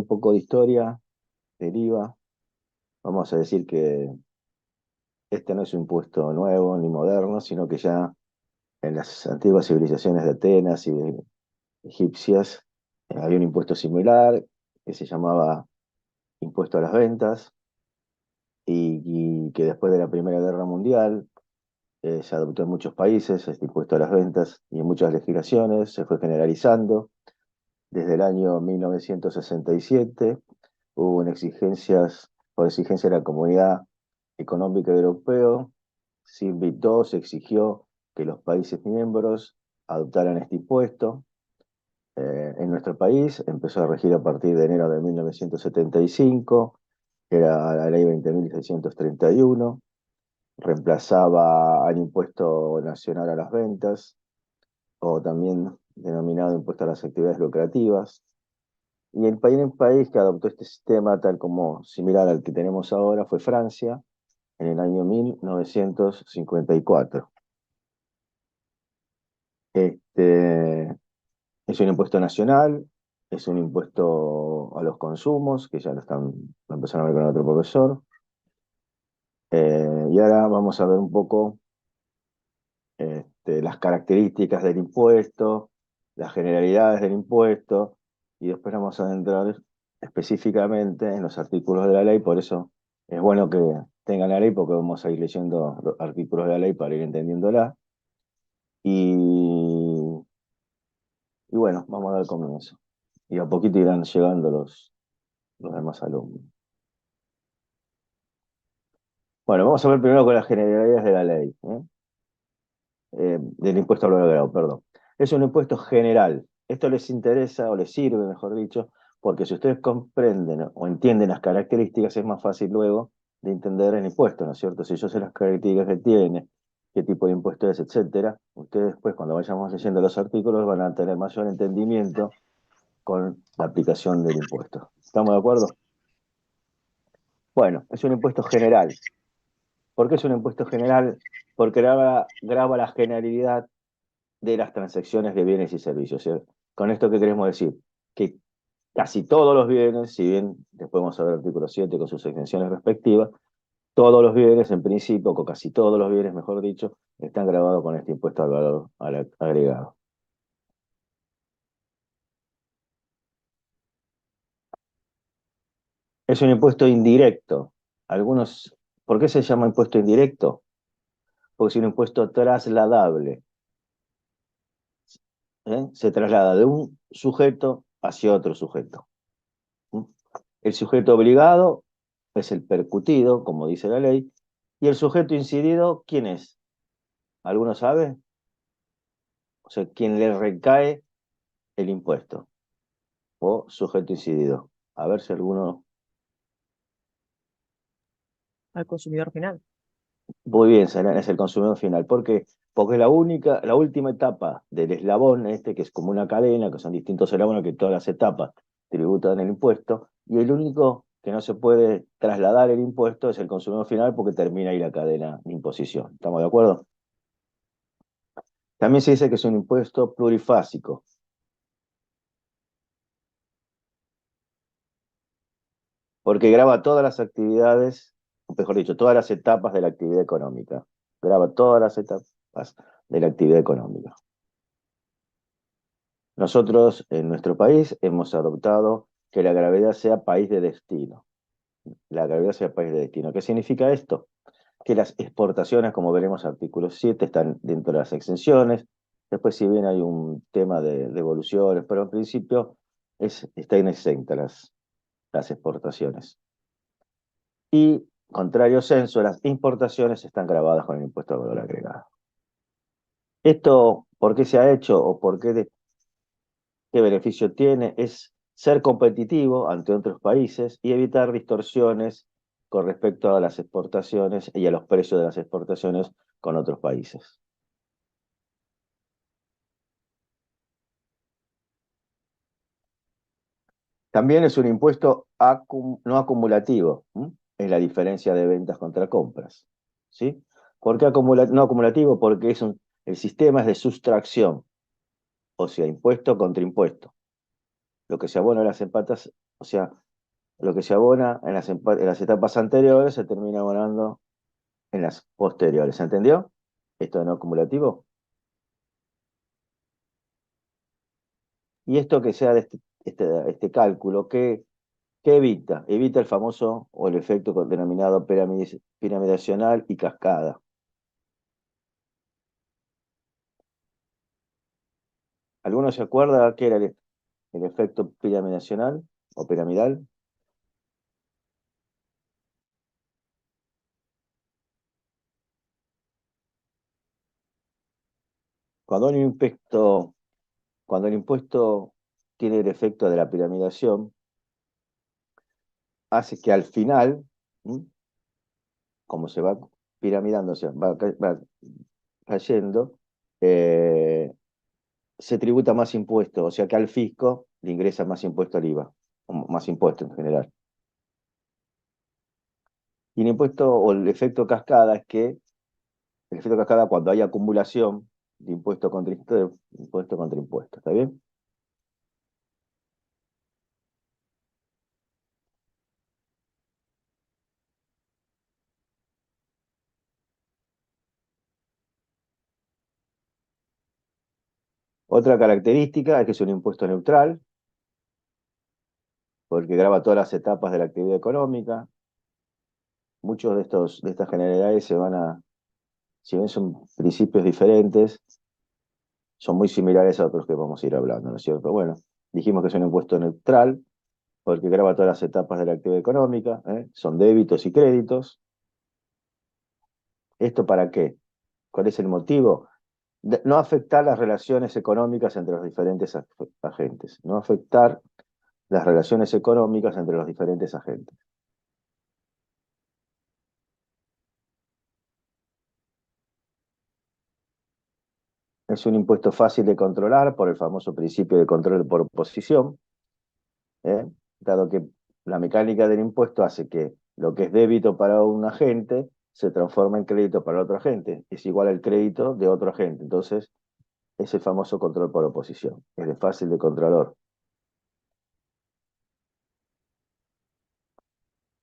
un poco de historia del IVA, vamos a decir que este no es un impuesto nuevo ni moderno, sino que ya en las antiguas civilizaciones de Atenas y de egipcias había un impuesto similar que se llamaba impuesto a las ventas y que después de la Primera Guerra Mundial se adoptó en muchos países este impuesto a las ventas y en muchas legislaciones se fue generalizando. Desde el año 1967 hubo exigencias, por exigencia de la Comunidad Económica Europea, se exigió que los países miembros adoptaran este impuesto. En nuestro país empezó a regir a partir de enero de 1975, era la ley 20.631, reemplazaba al impuesto nacional a las ventas, o también denominado impuesto a las actividades lucrativas. Y el país que adoptó este sistema tal como similar al que tenemos ahora fue Francia, en el año 1954. Este, es un impuesto nacional, es un impuesto a los consumos, que ya lo empezaron a ver con otro profesor. Y ahora vamos a ver un poco las características del impuesto, las generalidades del impuesto, y después vamos a entrar específicamente en los artículos de la ley. Por eso es bueno que tengan la ley, porque vamos a ir leyendo los artículos de la ley para ir entendiéndola. Y, y bueno, vamos a dar comienzo. Y a poquito irán llegando los demás alumnos. Bueno, vamos a ver primero con las generalidades de la ley, del impuesto al valor agregado, perdón. Es un impuesto general. Esto les interesa, o les sirve, mejor dicho, porque si ustedes comprenden o entienden las características, es más fácil luego de entender el impuesto, ¿no es cierto? Si yo sé las características que tiene, qué tipo de impuesto es, etcétera, ustedes después, cuando vayamos leyendo los artículos, van a tener mayor entendimiento con la aplicación del impuesto. ¿Estamos de acuerdo? Bueno, es un impuesto general. ¿Por qué es un impuesto general? Porque grava la generalidad de las transacciones de bienes y servicios. ¿Sí? Con esto, ¿qué queremos decir? Que casi todos los bienes, si bien después vamos a ver el artículo 7 con sus exenciones respectivas, todos los bienes, en principio, o casi todos los bienes, mejor dicho, están grabados con este impuesto al valor agregado. Es un impuesto indirecto. ¿Por qué se llama impuesto indirecto? Porque es un impuesto trasladable. Se traslada de un sujeto hacia otro sujeto. El sujeto obligado es el percutido, como dice la ley, y el sujeto incidido, ¿quién es? ¿Alguno sabe? O sea, ¿quién le recae el impuesto? O sujeto incidido. A ver si alguno... Al consumidor final. Muy bien, Serena, es el consumidor final. ¿Por qué? Porque es la última etapa del eslabón, que es como una cadena, que son distintos eslabones, que todas las etapas tributan el impuesto, y el único que no se puede trasladar el impuesto es el consumidor final, porque termina ahí la cadena de imposición. ¿Estamos de acuerdo? También se dice que es un impuesto plurifásico, porque graba todas las actividades, o mejor dicho, todas las etapas de la actividad económica. Graba todas las etapas de la actividad económica. Nosotros, en nuestro país, hemos adoptado que la gravedad sea país de destino. La gravedad sea país de destino. ¿Qué significa esto? Que las exportaciones, como veremos artículo 7, están dentro de las exenciones. Después, si bien hay un tema de devoluciones, pero en principio están exentas las exportaciones. Y, contrario censo, las importaciones están grabadas con el impuesto al valor agregado. Esto, ¿por qué se ha hecho o qué beneficio tiene? Es ser competitivo ante otros países y evitar distorsiones con respecto a las exportaciones y a los precios de las exportaciones con otros países. También es un impuesto no acumulativo. Es la diferencia de ventas contra compras. ¿Sí? ¿Por qué no acumulativo? Porque el sistema es de sustracción, o sea, impuesto contra impuesto. Lo que se abona a las O sea, lo que se abona en las etapas anteriores se termina abonando en las posteriores. ¿Se entendió? Esto de no acumulativo. Y esto que sea de este cálculo, ¿qué evita? Evita el famoso o el efecto denominado piramidacional y cascada. ¿Alguno se acuerda qué era el efecto piramidacional o piramidal? Cuando un impuesto, cuando el impuesto tiene el efecto de la piramidación, hace que al final, ¿m? Como se va piramidando, o sea, va cayendo, eh, se tributa más impuesto, o sea que al fisco le ingresa más impuesto al IVA, o más impuesto en general. Y el impuesto o el efecto cascada es que el efecto cascada cuando hay acumulación de impuesto contra impuesto, ¿está bien? Otra característica es que es un impuesto neutral, porque grava todas las etapas de la actividad económica. Muchos de estas generalidades si bien son principios diferentes, son muy similares a otros que vamos a ir hablando, ¿no es cierto? Bueno, dijimos que es un impuesto neutral, porque grava todas las etapas de la actividad económica, ¿eh? Son débitos y créditos. ¿Esto para qué? ¿Cuál es el motivo? No afectar las relaciones económicas entre los diferentes agentes, no afectar las relaciones económicas entre los diferentes agentes. Es un impuesto fácil de controlar por el famoso principio de control por oposición, ¿eh? Dado que la mecánica del impuesto hace que lo que es débito para un agente se transforma en crédito para otro agente, es igual al crédito de otro agente. Entonces, es el famoso control por oposición, es de fácil de controlar.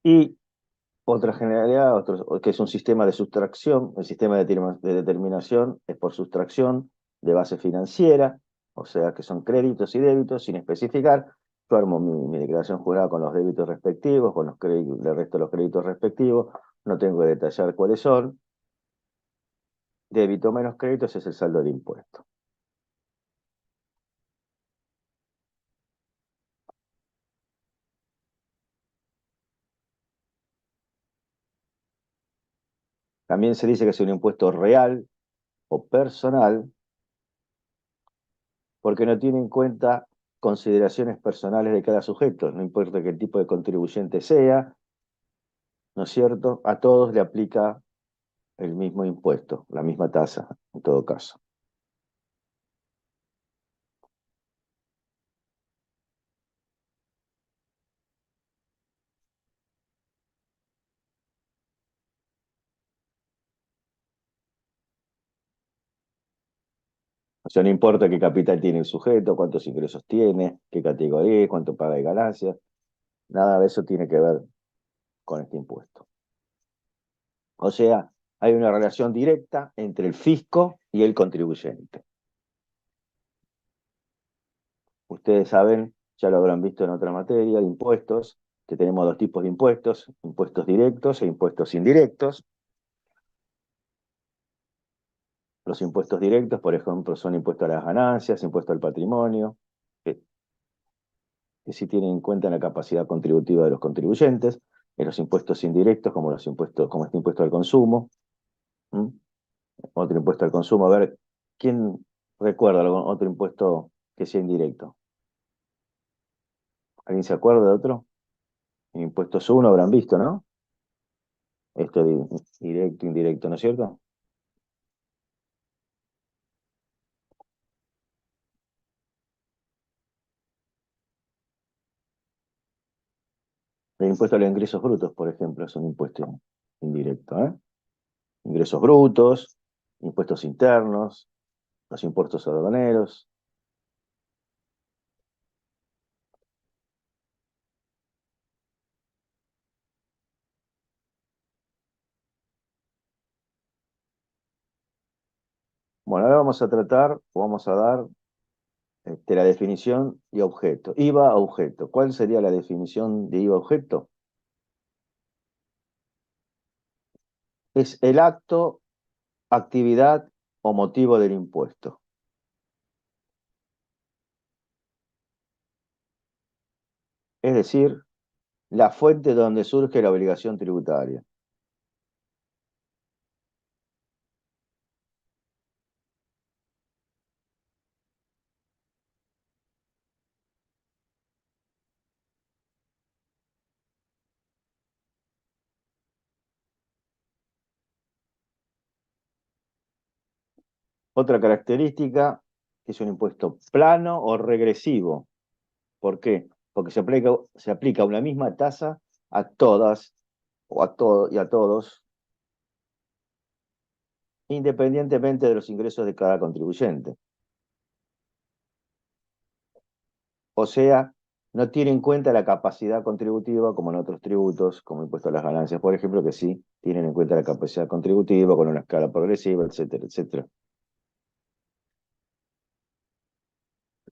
Y otra generalidad, que es un sistema de sustracción, el sistema de determinación es por sustracción de base financiera, o sea que son créditos y débitos sin especificar. Yo armo mi declaración jurada con los débitos respectivos, con los créditos, el resto de los créditos respectivos, no tengo que detallar cuáles son. Débito menos créditos es el saldo de impuesto. También se dice que es un impuesto real o personal porque no tiene en cuenta consideraciones personales de cada sujeto, no importa qué tipo de contribuyente sea, ¿no es cierto? A todos le aplica el mismo impuesto, la misma tasa, en todo caso. O sea, no importa qué capital tiene el sujeto, cuántos ingresos tiene, qué categoría, cuánto paga de ganancias, nada de eso tiene que ver con este impuesto. O sea, hay una relación directa entre el fisco y el contribuyente. Ustedes saben, ya lo habrán visto en otra materia, de impuestos, que tenemos dos tipos de impuestos, impuestos directos e impuestos indirectos. Los impuestos directos, por ejemplo, son impuestos a las ganancias, impuesto al patrimonio, que, que sí tienen en cuenta la capacidad contributiva de los contribuyentes, en los impuestos indirectos, como los impuestos, como este impuesto al consumo. ¿Mm? Otro impuesto al consumo, a ver, ¿quién recuerda algún otro impuesto que sea indirecto? ¿Alguien se acuerda de otro? Impuestos uno habrán visto, ¿no? Esto directo, indirecto, ¿no es cierto? El impuesto a los ingresos brutos, por ejemplo, es un impuesto indirecto, ¿eh? Ingresos brutos, impuestos internos, los impuestos aduaneros. Bueno, ahora vamos a tratar, o vamos a dar la definición y objeto. IVA objeto. ¿Cuál sería la definición de IVA objeto? Es el acto, actividad o motivo del impuesto. Es decir, la fuente de donde surge la obligación tributaria. Otra característica es un impuesto plano o regresivo. ¿Por qué? Porque se aplica una misma tasa a todas o a todo, y a todos, independientemente de los ingresos de cada contribuyente. O sea, no tiene en cuenta la capacidad contributiva como en otros tributos, como impuesto a las ganancias, por ejemplo, que sí tienen en cuenta la capacidad contributiva con una escala progresiva, etcétera, etcétera.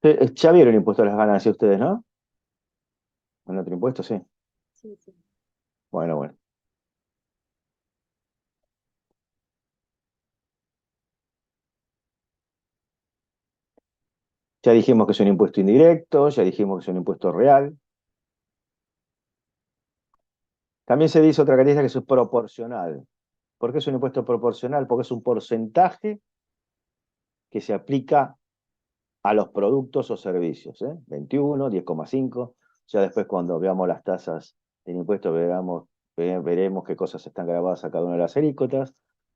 Ya vieron el impuesto a las ganancias ustedes, ¿no? En otro impuesto, sí. Sí, sí. Bueno, bueno. Ya dijimos que es un impuesto indirecto, ya dijimos que es un impuesto real. También se dice otra característica que es proporcional. ¿Por qué es un impuesto proporcional? Porque es un porcentaje que se aplica a los productos o servicios. 21, 10,5. Ya después cuando veamos las tasas del impuesto veremos qué cosas están grabadas a cada una de las alícuotas.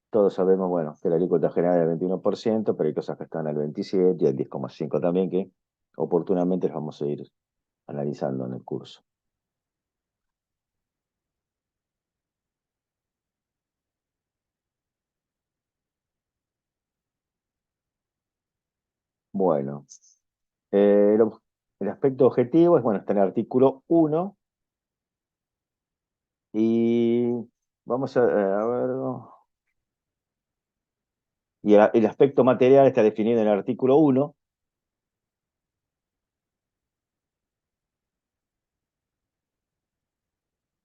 Todos sabemos, bueno, que la alícuota general es del 21%, pero hay cosas que están al 27 y al 10,5 también, que oportunamente las vamos a ir analizando en el curso. Bueno, el aspecto objetivo es, bueno, está en el artículo 1 y vamos a ver, y el aspecto material está definido en el artículo 1.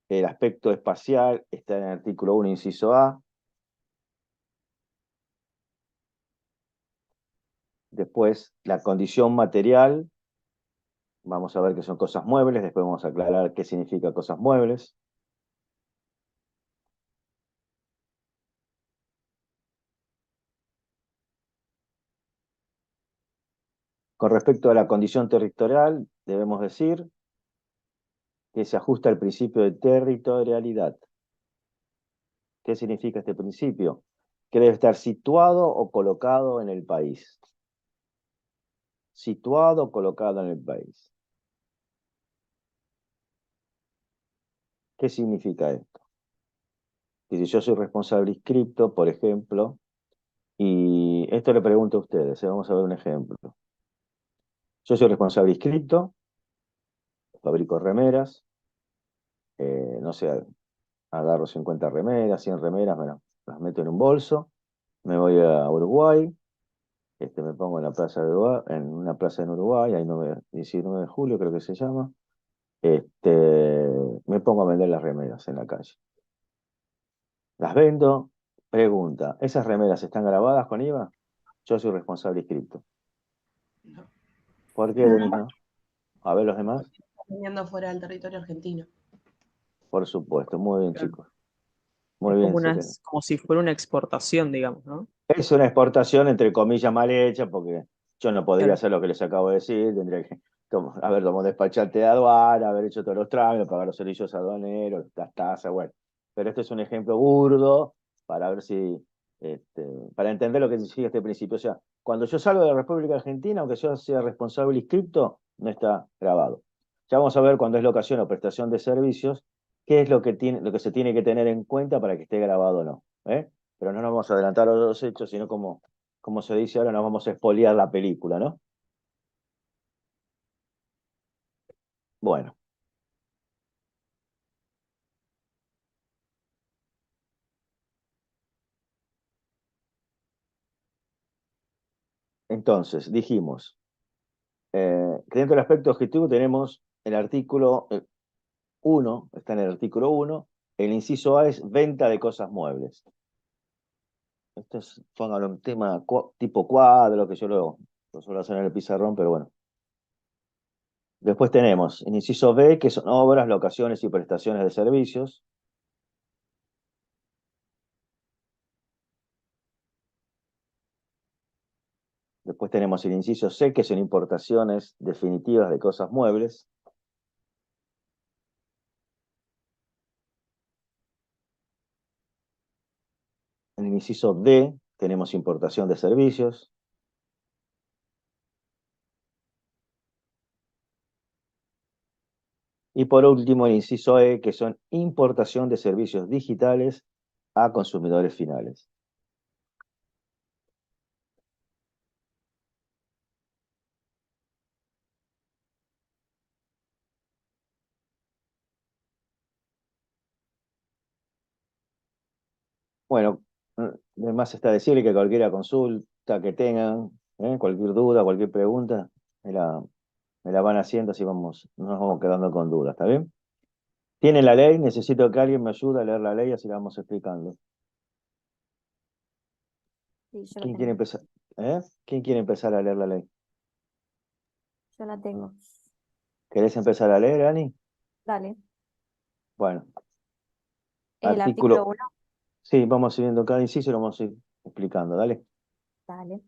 El aspecto espacial está en el artículo 1, inciso A. Después, la condición material, vamos a ver que son cosas muebles, después vamos a aclarar qué significa cosas muebles. Con respecto a la condición territorial, debemos decir que se ajusta al principio de territorialidad. ¿Qué significa este principio? Que debe estar situado o colocado en el país. Situado o colocado en el país. ¿Qué significa esto? Que si yo soy responsable inscripto, por ejemplo, y esto le pregunto a ustedes, vamos a ver un ejemplo. Yo soy responsable inscripto, fabrico remeras, no sé, agarro 50 remeras, 100 remeras, las meto en un bolso, me voy a Uruguay, me pongo en la plaza de Uruguay, en una plaza en Uruguay, ahí 19 de julio creo que se llama, me pongo a vender las remeras en la calle. Las vendo, pregunta, ¿esas remeras están grabadas con IVA? Yo soy responsable inscripto. No, ¿Por qué, No, Denis, no? A ver los demás. porque está viniendo fuera del territorio argentino. Por supuesto, muy bien, claro. chicos. Es Muy bien, como se quedó. como si fuera una exportación, digamos, ¿no? Es una exportación, entre comillas, mal hecha, porque yo no podría Claro. hacer lo que les acabo de decir, tendría que haber tomado despachante de aduana, haber hecho todos los trámites, pagar los servicios aduaneros, las tasas, bueno. Pero este es un ejemplo burdo para ver si, este, para entender lo que significa este principio. O sea, cuando yo salgo de la República Argentina, aunque yo sea responsable inscripto, no está grabado. Ya vamos a ver cuando es locación o prestación de servicios, qué es lo que se tiene que tener en cuenta para que esté grabado o no. Pero no nos vamos a adelantar a los hechos, sino como se dice ahora, nos vamos a espolear la película, ¿no? Bueno, Entonces, dijimos que dentro del aspecto objetivo tenemos el artículo 1, está en el artículo 1, el inciso A es venta de cosas muebles. Esto es, póngalo un tema tipo cuadro, que yo lo suelo hacer en el pizarrón, pero bueno. Después tenemos el inciso B, que son obras, locaciones y prestaciones de servicios. Después tenemos el inciso C, que son importaciones definitivas de cosas muebles. En el inciso D tenemos importación de servicios. Y por último, el inciso E, que son importación de servicios digitales a consumidores finales. Bueno, además está decirle que cualquier consulta que tengan, cualquier duda, cualquier pregunta, me la van haciendo, así no nos vamos quedando con dudas, ¿está bien? Tienen la ley, necesito que alguien me ayude a leer la ley, así la vamos explicando. Sí, yo la ¿Quién quiere tengo. empezar? ¿Quién quiere empezar a leer la ley? Yo la tengo. ¿Querés empezar a leer, Ani? Dale. Bueno, El artículo 1. sí, vamos siguiendo cada inciso y lo vamos a ir explicando, dale. Dale.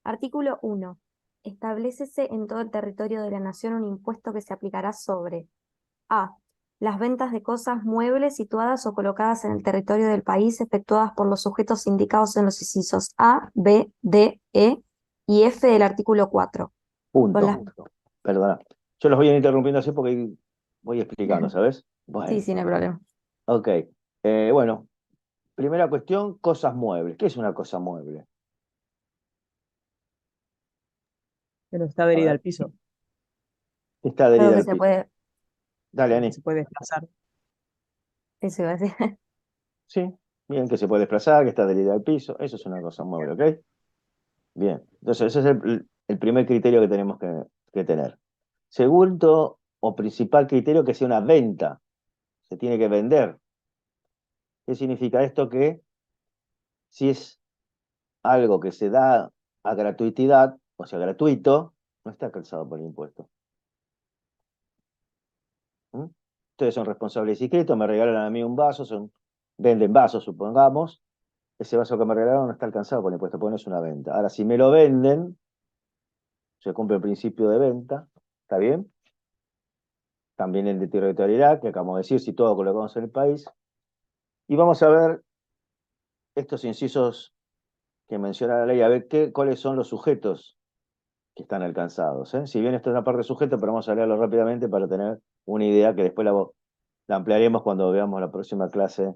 Artículo 1. Establécese en todo el territorio de la nación un impuesto que se aplicará sobre A. Las ventas de cosas muebles situadas o colocadas en el territorio del país efectuadas por los sujetos indicados en los incisos A, B, D, E y F del artículo 4. Punto. Con las... Perdona. Yo los voy a ir interrumpiendo así porque voy explicando, ¿sabes? Bueno, Sí, sí, no hay problema. ok. Bueno, primera cuestión, cosas muebles. ¿Qué es una cosa mueble? Que no está A adherida ver, al piso, está Algo adherida que al se piso. puede... Dale, que Ani. se puede desplazar. Eso iba a decir. Sí, bien, que se puede desplazar, que está adherida al piso. Eso es una cosa mueble, ¿ok? Bien. Entonces, ese es el primer criterio que tenemos que tener. Segundo o principal criterio, que sea una venta. Se tiene que vender. ¿Qué significa esto? Que si es algo que se da a gratuitidad, o sea, gratuito, no está calzado por el impuesto. ¿Mm? Ustedes son responsables inscritos, me regalan a mí un vaso, venden vasos, supongamos. Ese vaso que me regalaron no está alcanzado por el impuesto, porque no es una venta. Ahora, si me lo venden, se cumple el principio de venta, ¿está bien? También el de territorialidad, que acabamos de decir, si todo colocamos en el país. Y vamos a ver estos incisos que menciona la ley, a ver cuáles son los sujetos que están alcanzados. Si bien esto es una parte de sujeto, pero vamos a leerlo rápidamente para tener una idea que después la ampliaremos cuando veamos la próxima clase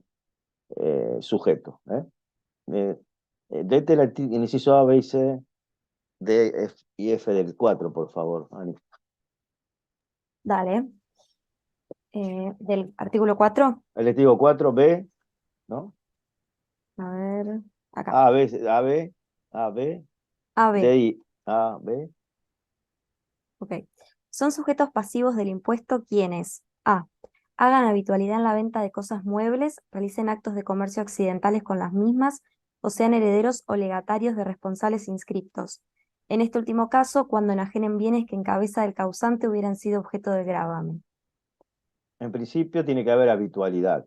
sujeto. Dete el inciso A, B y C, D F y F del 4, por favor, Ani. Dale. Del artículo 4. El lectivo 4, B, ¿no? A ver, acá. A, B, A, B, A, B, A, B. D, I, A, B. Ok. Son sujetos pasivos del impuesto quienes A. Hagan habitualidad en la venta de cosas muebles, realicen actos de comercio accidentales con las mismas, o sean herederos o legatarios de responsables inscriptos. En este último caso, cuando enajenen bienes que en cabeza del causante hubieran sido objeto de gravamen. En principio tiene que haber habitualidad.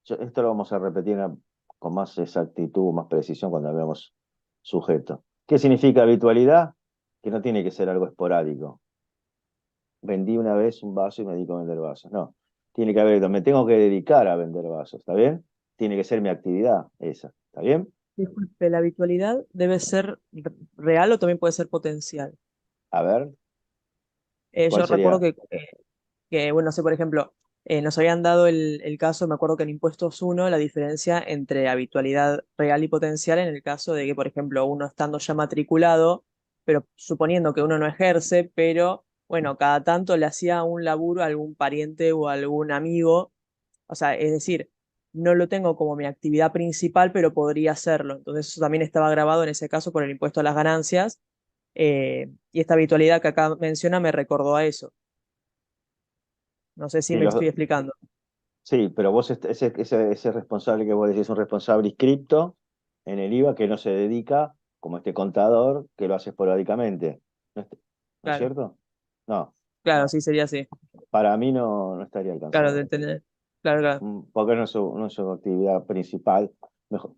Esto lo vamos a repetir con más exactitud, más precisión cuando veamos sujeto. ¿Qué significa habitualidad? Que no tiene que ser algo esporádico. Vendí una vez un vaso y me dedico a vender vasos. No, tiene que haber, me tengo que dedicar a vender vasos, ¿está bien? Tiene que ser mi actividad esa, ¿está bien? Disculpe, ¿la habitualidad debe ser real o también puede ser potencial? A ver, ¿cuál Yo recuerdo sería? que, bueno, no sé, por ejemplo, nos habían dado el caso, me acuerdo que en Impuestos 1, la diferencia entre habitualidad real y potencial en el caso de que, por ejemplo, uno estando ya matriculado, pero suponiendo que uno no ejerce, pero, bueno, cada tanto le hacía un laburo a algún pariente o a algún amigo, o sea, es decir, no lo tengo como mi actividad principal, pero podría hacerlo. Entonces eso también estaba grabado en ese caso por el impuesto a las ganancias, y esta habitualidad que acá menciona me recordó a eso. No sé si Sí, me estoy explicando. sí, pero vos, ese responsable que vos decís es un responsable inscripto en el IVA que no se dedica, como este contador, que lo hace esporádicamente. ¿No ¿no es Claro, cierto? No, claro, no. sí, sería así. Para mí no estaría Claro, de alcanzado. entender. Claro, claro. Porque no es su actividad principal,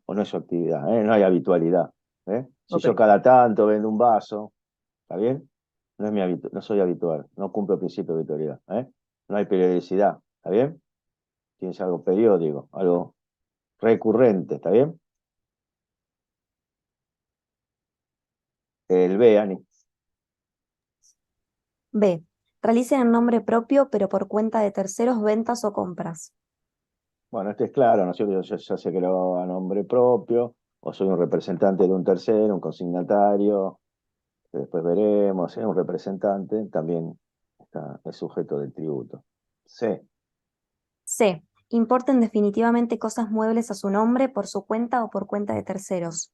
o no es su actividad, ¿eh? No hay habitualidad. ¿Eh? Si Ok, yo cada tanto vendo un vaso, ¿está bien? No soy habitual, no cumplo el principio de habitualidad. ¿Eh? No hay periodicidad, ¿está bien? Tienes algo periódico, algo recurrente, ¿está bien? El B, Ani. B. Realicen en nombre propio, pero por cuenta de terceros, ventas o compras. Bueno, este es claro, ¿no es cierto? Yo ya sé que lo hago a nombre propio, o soy un representante de un tercero, un consignatario, que después veremos, un representante, también es sujeto del tributo. C. C. Importen definitivamente cosas muebles a su nombre por su cuenta o por cuenta de terceros.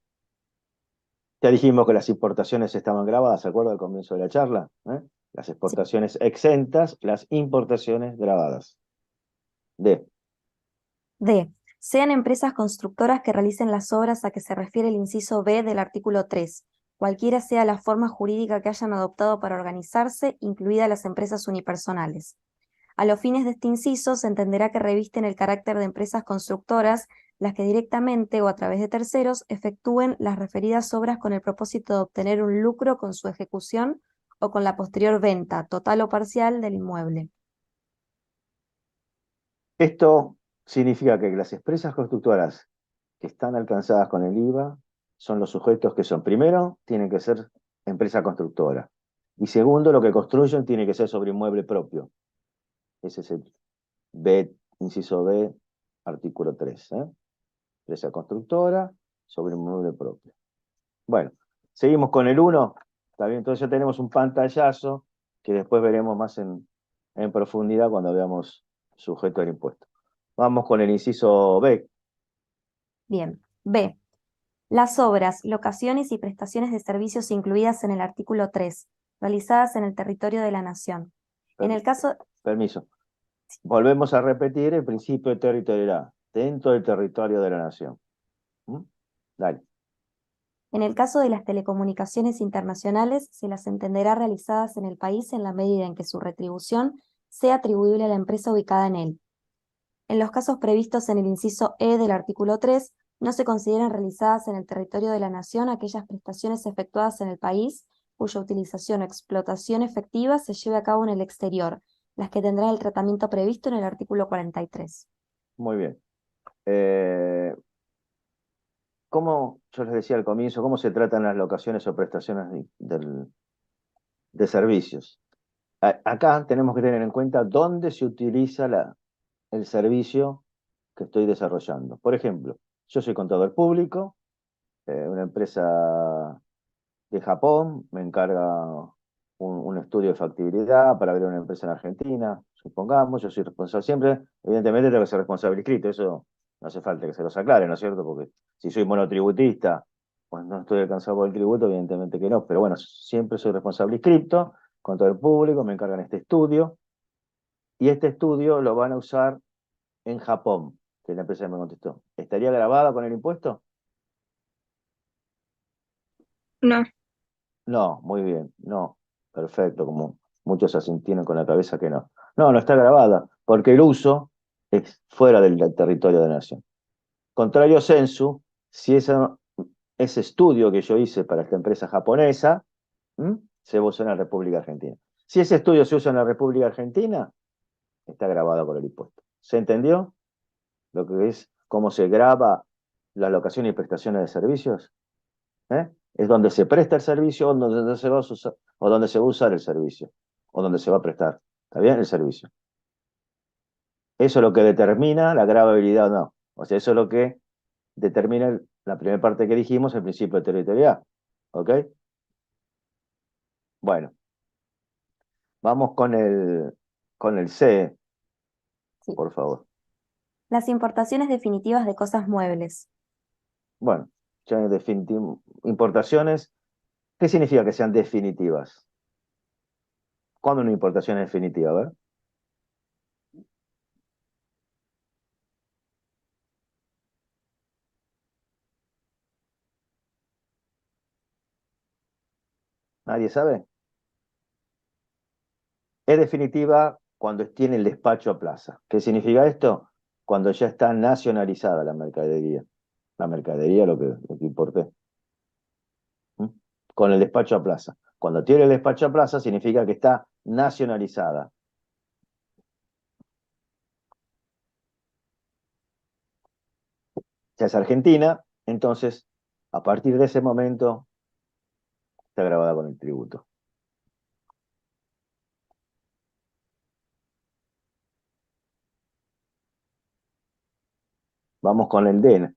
Ya dijimos que las importaciones estaban grabadas, ¿se acuerda al comienzo de la charla? ¿Eh? Las Sí. exportaciones exentas, las importaciones grabadas. D. D. Sean empresas constructoras que realicen las obras a que se refiere el inciso B del artículo 3, cualquiera sea la forma jurídica que hayan adoptado para organizarse, incluidas las empresas unipersonales. A los fines de este inciso se entenderá que revisten el carácter de empresas constructoras las que directamente o a través de terceros efectúen las referidas obras con el propósito de obtener un lucro con su ejecución o con la posterior venta, total o parcial, del inmueble. Esto significa que las empresas constructoras que están alcanzadas con el IVA son los sujetos que son, primero, tienen que ser empresa constructora. Y segundo, lo que construyen tiene que ser sobre inmueble propio. Ese es el B, inciso B, artículo 3. Empresa constructora sobre inmueble propio. Bueno, seguimos con el 1. Está bien, entonces ya tenemos un pantallazo que después veremos más en profundidad cuando veamos sujeto al impuesto. Vamos con el inciso B. Bien. B. Las obras, locaciones y prestaciones de servicios incluidas en el artículo 3, realizadas en el territorio de la Nación. En Per- el caso, Permiso. Volvemos a repetir el principio de territorialidad dentro del territorio de la nación. ¿Mm? Dale. en el caso de las telecomunicaciones internacionales, se las entenderá realizadas en el país en la medida en que su retribución sea atribuible a la empresa ubicada en él. En los casos previstos en el inciso E del artículo 3, no se consideran realizadas en el territorio de la Nación aquellas prestaciones efectuadas en el país cuya utilización o explotación efectiva se lleve a cabo en el exterior, las que tendrán el tratamiento previsto en el artículo 43. Muy bien. Eh, ¿Cómo, yo les decía al comienzo, cómo se tratan las locaciones o prestaciones de servicios? Acá tenemos que tener en cuenta dónde se utiliza el servicio que estoy desarrollando. Por ejemplo, yo soy contador público, una empresa de Japón me encarga un estudio de factibilidad para abrir una empresa en Argentina, supongamos, yo soy responsable siempre, evidentemente tengo que ser responsable inscrito, eso no hace falta que se los aclare, ¿no es cierto? Porque si soy monotributista, pues no estoy alcanzado por el tributo, evidentemente que no, pero bueno, siempre soy responsable inscrito, contador público, me encargan este estudio, y este estudio lo van a usar en Japón, que la empresa me contestó. ¿Estaría grabada con el impuesto? No, No, muy bien, no, perfecto, como muchos asintieron con la cabeza que no. No, no está grabada, porque el uso es fuera del territorio de la nación. Contrario sensu, si ese estudio que yo hice para esta empresa japonesa, se usa en la República Argentina. Si ese estudio se usa en la República Argentina, está grabado por el impuesto. ¿Se entendió lo que es cómo se graba la locación y prestaciones de servicios? ¿Eh? Es donde se presta el servicio o donde se va a usar, o donde se va a usar el servicio, o donde se va a prestar. ¿Está bien? El servicio. Eso es lo que determina la gravabilidad o no. O sea, eso es lo que determina la primera parte que dijimos, el principio de territorialidad. ¿Ok? Bueno, vamos con el C, Sí. por favor. Las importaciones definitivas de cosas muebles. Bueno, ya importaciones, ¿qué significa que sean definitivas? ¿Cuándo una importación es definitiva? A ver. ¿Nadie sabe? Es definitiva cuando tiene el despacho a plaza. ¿Qué significa esto? Cuando ya está nacionalizada la mercadería. La mercadería, lo que importé. ¿Mm? Con el despacho a plaza. Cuando tiene el despacho a plaza significa que está nacionalizada. Ya es Argentina, entonces a partir de ese momento está grabada con el tributo. Vamos con el D.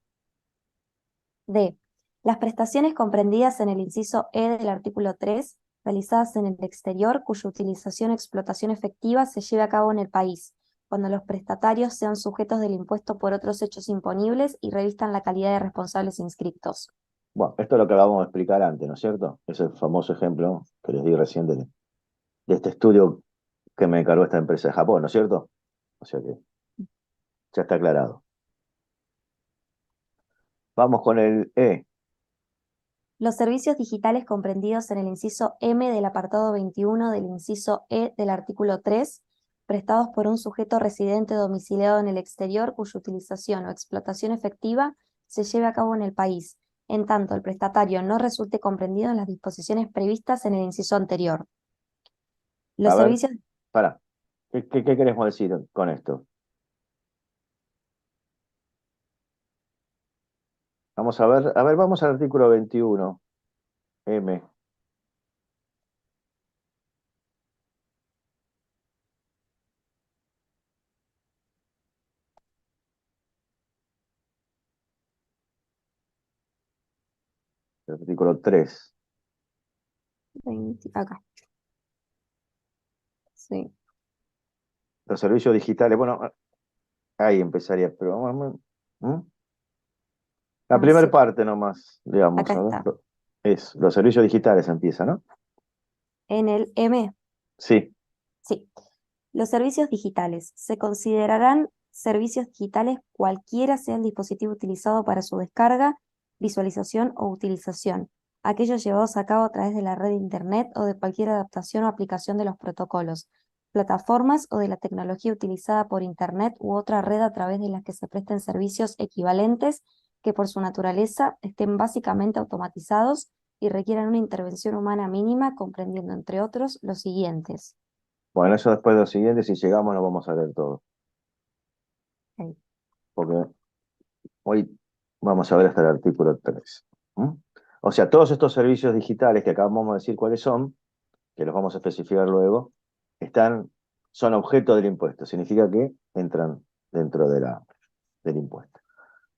D. Las prestaciones comprendidas en el inciso E del artículo 3, realizadas en el exterior, cuya utilización o explotación efectiva se lleve a cabo en el país, cuando los prestatarios sean sujetos del impuesto por otros hechos imponibles y revistan la calidad de responsables inscriptos. Bueno, esto es lo que acabamos de explicar antes, ¿no es cierto? Es el famoso ejemplo que les di recién de este estudio que me encargó esta empresa de Japón, ¿no es cierto? O sea que ya está aclarado. Vamos con el E. Los servicios digitales comprendidos en el inciso M del apartado 21 del inciso E del artículo 3, prestados por un sujeto residente domiciliado en el exterior cuya utilización o explotación efectiva se lleve a cabo en el país, en tanto el prestatario no resulte comprendido en las disposiciones previstas en el inciso anterior. A Los ver, servicios, para. ¿Qué queremos decir con esto? A ver, vamos al artículo 21, M. El artículo 3. acá, sí. Los servicios digitales, bueno, ahí empezaría, pero ¿Mm? La Ah, primera sí, parte nomás, acá digamos, a ver, está. es los servicios digitales empieza, ¿no? En el M, Sí, sí. Los servicios digitales se considerarán servicios digitales cualquiera sea el dispositivo utilizado para su descarga, visualización o utilización, aquellos llevados a cabo a través de la red de Internet o de cualquier adaptación o aplicación de los protocolos, plataformas o de la tecnología utilizada por Internet u otra red a través de las que se presten servicios equivalentes que por su naturaleza estén básicamente automatizados y requieran una intervención humana mínima, comprendiendo, entre otros, los siguientes. bueno, eso después de lo siguiente, si llegamos lo vamos a ver todo, Ok. porque hoy vamos a ver hasta el artículo 3. ¿Mm? O sea, todos estos servicios digitales que acabamos de decir cuáles son, que los vamos a especificar luego, son objeto del impuesto. Significa que entran dentro del impuesto.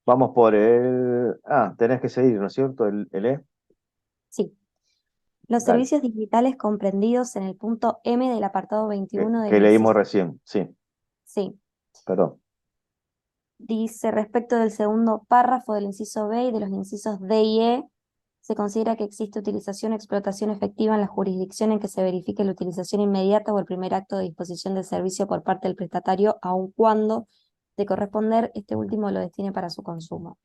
Vamos por el... Ah, tenés que seguir, ¿no es cierto? El E. Sí. Los Dale. servicios digitales comprendidos en el punto M del apartado 21 del Que leímos inciso. recién. Sí, Sí. perdón. Dice, respecto del segundo párrafo del inciso B y de los incisos D y E, se considera que existe utilización o explotación efectiva en la jurisdicción en que se verifique la utilización inmediata o el primer acto de disposición del servicio por parte del prestatario, aun cuando, de corresponder, este último lo destine para su consumo.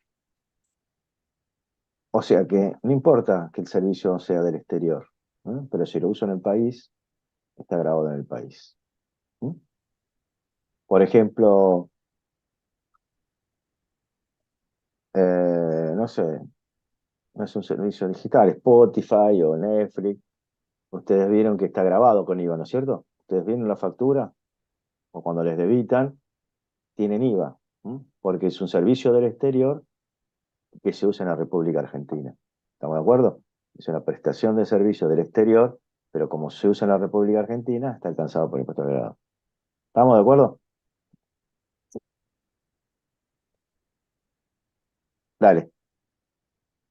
O sea que no importa que el servicio sea del exterior, ¿eh? Pero si lo uso en el país, está grabado en el país. ¿Mm? Por ejemplo, no sé, no es un servicio digital, Spotify o Netflix. Ustedes vieron que está grabado con IVA, ¿no es cierto? Ustedes vieron la factura o cuando les debitan, tienen IVA, ¿m? Porque es un servicio del exterior que se usa en la República Argentina. ¿Estamos de acuerdo? Es una prestación de servicio del exterior, pero como se usa en la República Argentina, está alcanzado por impuesto agregado. ¿Estamos de acuerdo? Dale.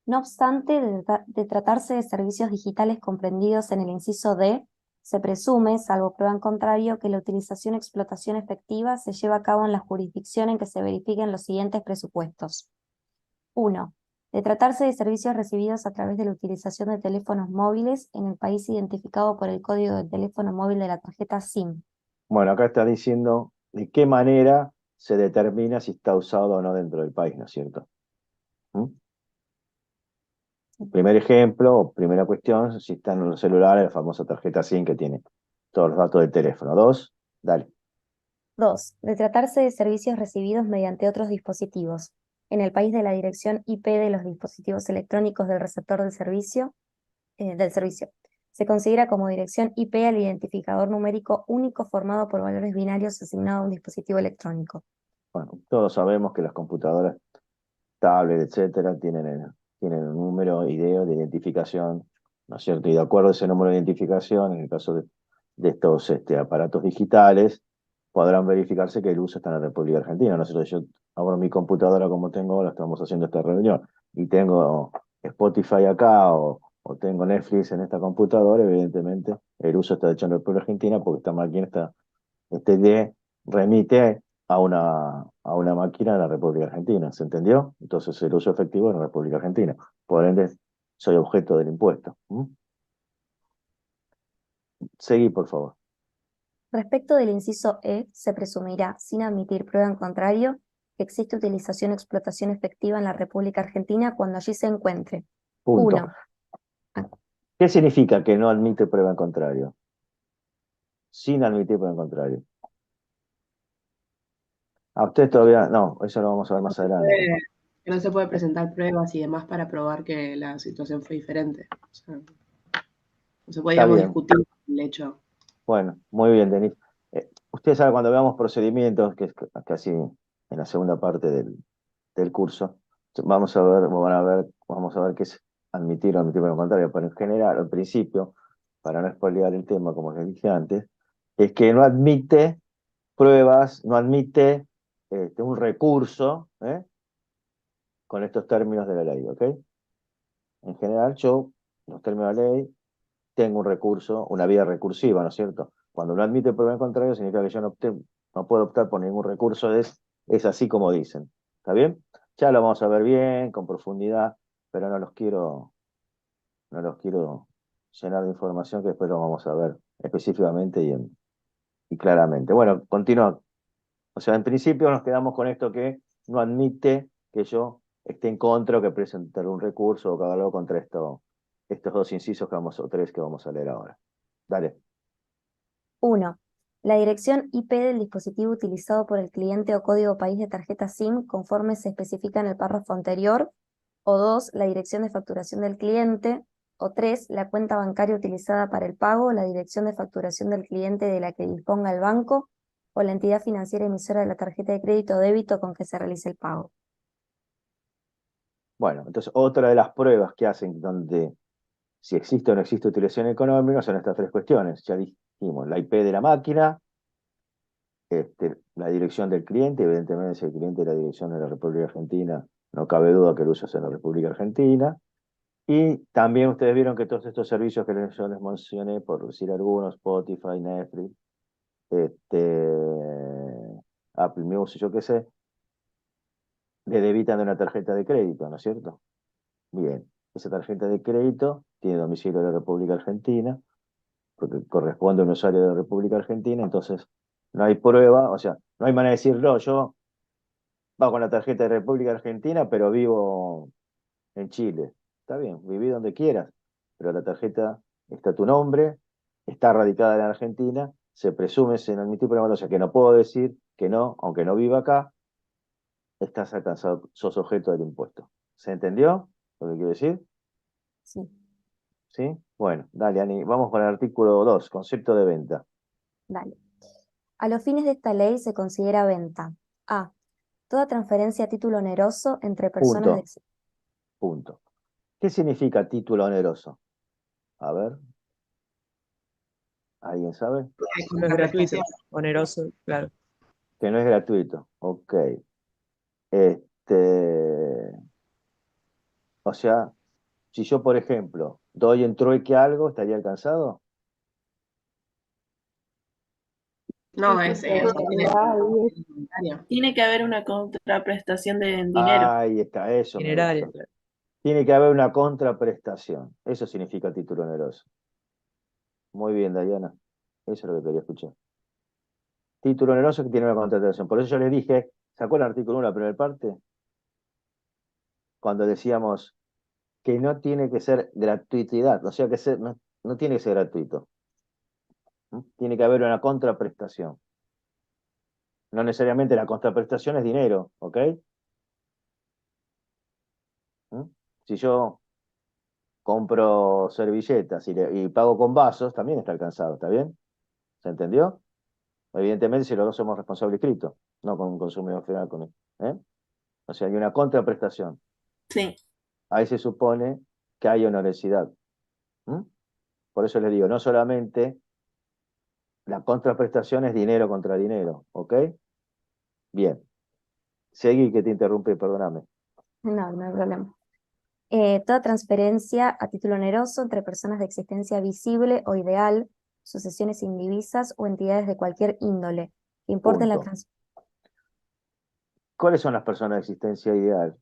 No obstante, de tratarse de servicios digitales comprendidos en el inciso D, Se presume, salvo prueba en contrario, que la utilización o explotación efectiva se lleva a cabo en la jurisdicción en que se verifiquen los siguientes presupuestos. 1. De tratarse de servicios recibidos a través de la utilización de teléfonos móviles en el país identificado por el código de teléfono móvil de la tarjeta SIM. Bueno, acá está diciendo de qué manera se determina si está usado o no dentro del país, ¿no es cierto? ¿Mm? Primer ejemplo, o primera cuestión, si está en los celulares, la famosa tarjeta SIM que tiene todos los datos del teléfono. 2, dale. 2. De tratarse de servicios recibidos mediante otros dispositivos, en el país de la dirección IP de los dispositivos electrónicos del receptor del servicio. Se considera como dirección IP al identificador numérico único formado por valores binarios asignado a un dispositivo electrónico. Bueno, todos sabemos que las computadoras, tablets, etcétera, tienen un número de identificación, ¿no es cierto? Y de acuerdo a ese número de identificación, en el caso de estos aparatos digitales, podrán verificarse que el uso está en la República Argentina. Nosotros, yo abro mi computadora como tengo ahora, estamos haciendo esta reunión, y tengo Spotify acá o tengo Netflix en esta computadora, evidentemente el uso está hecho en la República Argentina porque esta máquina remite a una máquina de la República Argentina, ¿se entendió? Entonces el uso efectivo es en la República Argentina. Por ende, soy objeto del impuesto. Seguí, por favor. Respecto del inciso E, se presumirá, sin admitir prueba en contrario, que existe utilización o explotación efectiva en la República Argentina cuando allí se encuentre. Punto. 1. ¿Qué significa que no admite prueba en contrario? Sin admitir prueba en contrario. A usted todavía, no, eso lo vamos a ver más adelante. Que no se puede presentar pruebas y demás para probar que la situación fue diferente. O sea, no se podíamos bien. discutir el hecho. Bueno, muy bien, Denis. Usted sabe, cuando veamos procedimientos, que es casi en la segunda parte del curso, vamos a ver qué es admitir o admitir por lo contrario, pero en general, al principio, para no spoilear el tema, como les dije antes, es que no admite pruebas, no admite un recurso con estos términos de la ley, ¿ok? En general, yo, los términos de la ley, tengo un recurso, una vía recursiva, ¿no es cierto? Cuando no admite prueba en contrario, significa que yo no puedo optar por ningún recurso, es así como dicen. ¿Está bien? Ya lo vamos a ver bien, con profundidad, pero no los quiero llenar de información que después lo vamos a ver específicamente y claramente. Bueno, continúa. O sea, en principio nos quedamos con esto que no admite que yo esté en contra o que presentar un recurso o que haga algo contra estos dos incisos o tres que vamos a leer ahora. Dale. 1. La dirección IP del dispositivo utilizado por el cliente o código país de tarjeta SIM conforme se especifica en el párrafo anterior. O 2. La dirección de facturación del cliente. O 3. La cuenta bancaria utilizada para el pago, la dirección de facturación del cliente de la que disponga el banco o la entidad financiera emisora de la tarjeta de crédito o débito con que se realice el pago. Bueno, entonces otra de las pruebas que hacen donde si existe o no existe utilización económica son estas tres cuestiones. Ya dijimos, la IP de la máquina, la dirección del cliente, evidentemente si el cliente es la dirección de la República Argentina, no cabe duda que el uso es en la República Argentina. Y también ustedes vieron que todos estos servicios que yo les mencioné, por decir algunos, Spotify, Netflix, Apple Music, yo qué sé, le debitan de una tarjeta de crédito, ¿no es cierto? Bien, esa tarjeta de crédito tiene domicilio de la República Argentina, porque corresponde a un usuario de la República Argentina, entonces no hay prueba, o sea, no hay manera de decir, no, yo pago con la tarjeta de República Argentina, pero vivo en Chile. Está bien, viví donde quieras, pero la tarjeta está a tu nombre, está radicada en Argentina, se presume sin admitir prueba, o sea que no puedo decir que no, aunque no viva acá, estás alcanzado, sos objeto del impuesto. ¿Se entendió lo que quiero decir? Sí. ¿Sí? Bueno, dale, Ani, vamos con el artículo 2, concepto de venta. Dale. A los fines de esta ley se considera venta. A. Toda transferencia a título oneroso entre personas de... Punto. ¿Qué significa título oneroso? A ver, ¿alguien sabe? No es gratuito, oneroso, claro. Que no es gratuito. Ok. Este, o sea, si yo, por ejemplo, doy en trueque algo, ¿estaría alcanzado? No, es Tiene que haber una contraprestación de dinero. Ahí está, eso me Dineraria, gusta. Tiene que haber una contraprestación. Eso significa título oneroso. Muy bien, Dayana. Eso es lo que quería escuchar. Título oneroso que tiene una contraprestación. Por eso yo les dije, ¿sacó el artículo 1, la primera parte? Cuando decíamos que no tiene que ser gratuitidad, o sea, no tiene que ser gratuito. Tiene que haber una contraprestación. No necesariamente la contraprestación es dinero, ¿ok? Si yo compro servilletas y pago con vasos, también está alcanzado, ¿está bien? ¿Se entendió? Evidentemente, si los dos somos responsables escritos, no con un consumidor final. ¿Eh? O sea, hay una contraprestación. Sí. Ahí se supone que hay onerosidad. Por eso les digo, no solamente la contraprestación es dinero contra dinero, ¿ok? Bien. Seguí que te interrumpí, perdóname. No, no hay problema. Toda transferencia a título oneroso entre personas de existencia visible o ideal, sucesiones indivisas o entidades de cualquier índole, que importen la Punto. ¿Cuáles son las personas de existencia ideal?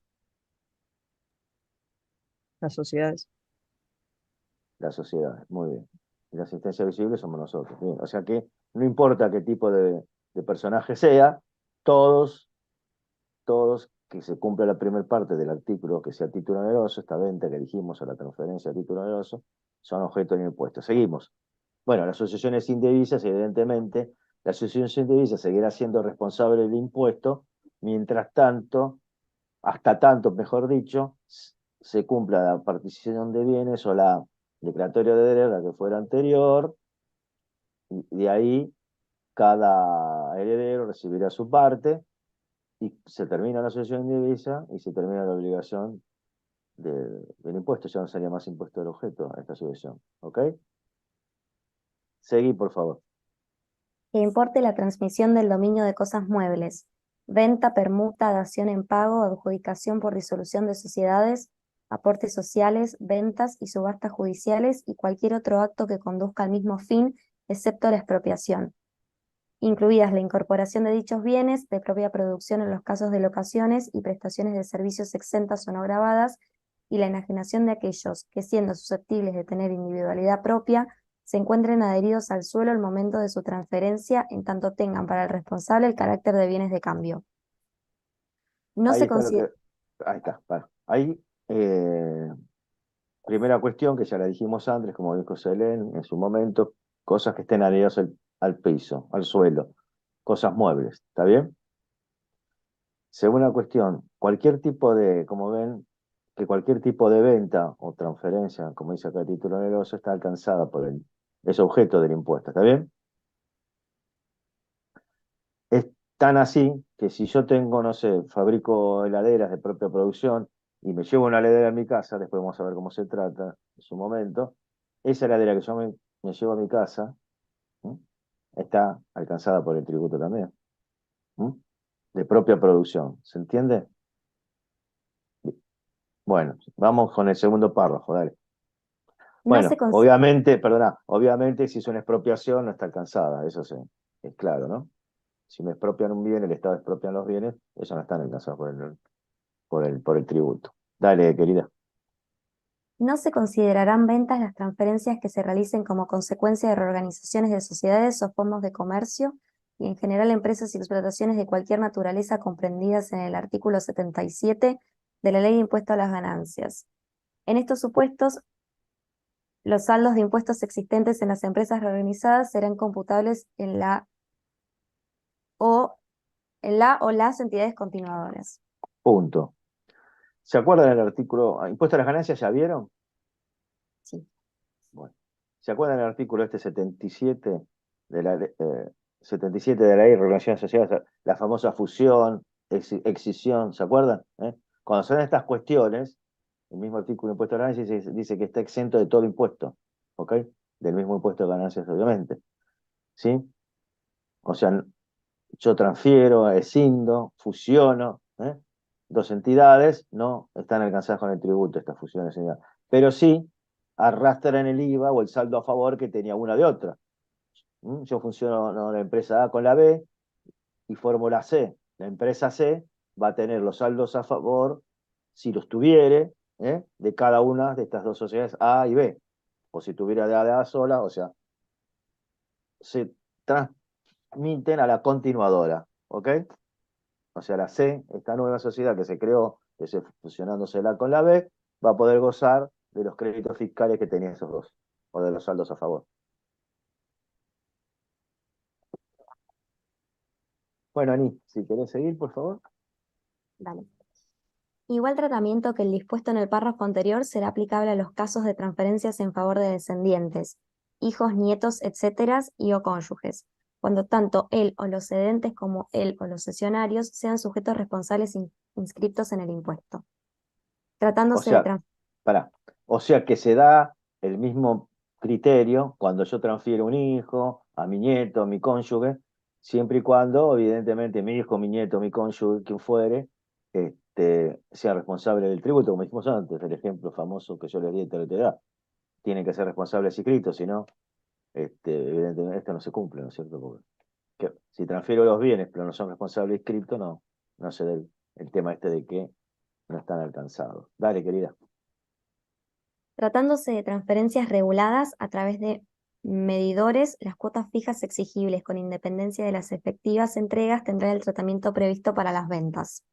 las sociedades. Las sociedades, muy bien. Y la existencia visible somos nosotros. Bien. O sea que no importa qué tipo de personaje sea, todos que se cumpla la primera parte del artículo, que sea título oneroso, esta venta que dijimos o la transferencia de título oneroso, son objeto de impuesto. Seguimos. Bueno, las asociaciones indivisas, evidentemente, la asociación indivisa seguirá siendo responsable del impuesto, mientras tanto, hasta tanto, mejor dicho, se cumpla la participación de bienes o la declaratoria de heredero, la que fuera anterior, y de ahí cada heredero recibirá su parte, y se termina la asociación indivisa y se termina la obligación del impuesto, ya no sería más impuesto del objeto a esta asociación. ¿Ok? Seguí, por favor. que importe la transmisión del dominio de cosas muebles, venta, permuta, dación en pago, adjudicación por disolución de sociedades, aportes sociales, ventas y subastas judiciales y cualquier otro acto que conduzca al mismo fin, excepto la expropiación, incluidas la incorporación de dichos bienes de propia producción en los casos de locaciones y prestaciones de servicios exentas o no gravadas, y la enajenación de aquellos que, siendo susceptibles de tener individualidad propia, se encuentren adheridos al suelo al momento de su transferencia, en tanto tengan para el responsable el carácter de bienes de cambio. No Ahí se está considera... ahí está. Bueno. Ahí, primera cuestión que ya la dijimos antes, como dijo Selén en su momento, cosas que estén adheridas al piso, al suelo, cosas muebles, ¿está bien? Segunda cuestión, cualquier tipo de, como ven, que cualquier tipo de venta o transferencia, como dice acá el título oneroso, está alcanzada por es objeto del impuesto, ¿está bien? Es tan así que si yo tengo, no sé, fabrico heladeras de propia producción y me llevo una heladera a mi casa, después vamos a ver cómo se trata en su momento, esa heladera que yo me llevo a mi casa, ¿sí? Está alcanzada por el tributo también, ¿sí? De propia producción, ¿se entiende? Bueno, vamos con el segundo párrafo, dale. No se Bueno, considera... obviamente, perdona, obviamente si es una expropiación no está alcanzada, eso sí, es claro, ¿no? Si me expropian un bien, el Estado expropian los bienes, eso no están alcanzados por el tributo. Dale, querida. No se considerarán ventas las transferencias que se realicen como consecuencia de reorganizaciones de sociedades o fondos de comercio y en general empresas y explotaciones de cualquier naturaleza comprendidas en el artículo 77 de la Ley de Impuesto a las Ganancias. En estos supuestos, los saldos de impuestos existentes en las empresas reorganizadas serán computables en la o las entidades continuadoras. Punto. ¿Se acuerdan del artículo impuesto a las ganancias? ¿Ya vieron? Sí. Bueno. ¿Se acuerdan del artículo 77 de la, 77 de la Ley de Regulación de Sociedades? La famosa fusión, excisión, ¿se acuerdan? Cuando son estas cuestiones, el mismo artículo de impuesto a las ganancias dice que está exento de todo impuesto, ¿ok? Del mismo impuesto de ganancias, obviamente. ¿Sí? O sea, yo transfiero, escindo, fusiono, dos entidades, no están alcanzadas con el tributo estas fusiones, pero sí arrastran el IVA o el saldo a favor que tenía una de otra. Yo funciono la empresa A con la B y formo la C. La empresa C va a tener los saldos a favor, si los tuviere, de cada una de estas dos sociedades A y B. O si tuviera de A sola, o sea, se transmiten a la continuadora, ¿ok? O sea, la C, esta nueva sociedad que se creó, que se fusionándosela con la B, va a poder gozar de los créditos fiscales que tenían esos dos, o de los saldos a favor. Bueno, Ani, si querés seguir, por favor. Dale. Igual tratamiento que el dispuesto en el párrafo anterior será aplicable a los casos de transferencias en favor de descendientes, hijos, nietos, etcétera, y o cónyuges, cuando tanto él o los cedentes como él o los cesionarios sean sujetos responsables inscriptos en el impuesto. O Tratándose de sea, o sea que se da el mismo criterio cuando yo transfiero un hijo, a mi nieto, a mi cónyuge, siempre y cuando, evidentemente, mi hijo, mi nieto, mi cónyuge, quien fuere, sea responsable del tributo, como dijimos antes, el ejemplo famoso que yo les di de TLTA. Tienen que ser responsables inscritos, si no, evidentemente esto no se cumple, ¿no es cierto? Porque si transfiero los bienes pero no son responsables inscritos, no se da el tema de que no están alcanzados. Dale, querida. Tratándose de transferencias reguladas a través de medidores, las cuotas fijas exigibles con independencia de las efectivas entregas tendrán el tratamiento previsto para las ventas.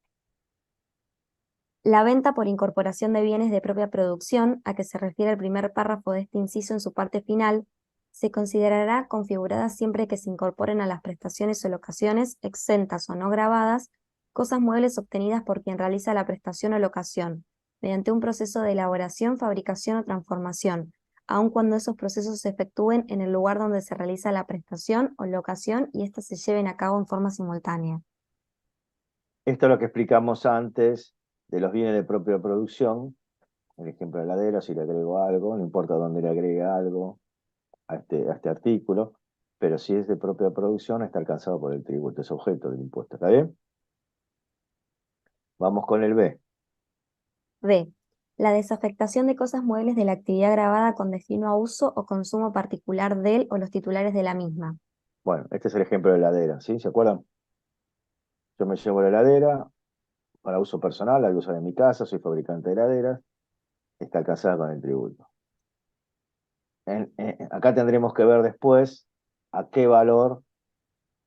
La venta por incorporación de bienes de propia producción, a que se refiere el primer párrafo de este inciso en su parte final, se considerará configurada siempre que se incorporen a las prestaciones o locaciones, exentas o no gravadas, cosas muebles obtenidas por quien realiza la prestación o locación, mediante un proceso de elaboración, fabricación o transformación, aun cuando esos procesos se efectúen en el lugar donde se realiza la prestación o locación y éstas se lleven a cabo en forma simultánea. Esto es lo que explicamos antes de los bienes de propia producción. El ejemplo de la heladera, si le agrego algo, no importa dónde le agregue algo a este artículo, pero si es de propia producción, está alcanzado por el tributo, es objeto del impuesto. ¿Está bien? Vamos con el B. B. La desafectación de cosas muebles de la actividad grabada con destino a uso o consumo particular del o los titulares de la misma. Bueno, este es el ejemplo de la heladera, ¿sí? ¿Se acuerdan? Yo me llevo la heladera para uso personal, la uso en mi casa, soy fabricante de heladeras, está alcanzada con el tributo. Acá tendremos que ver después a qué valor,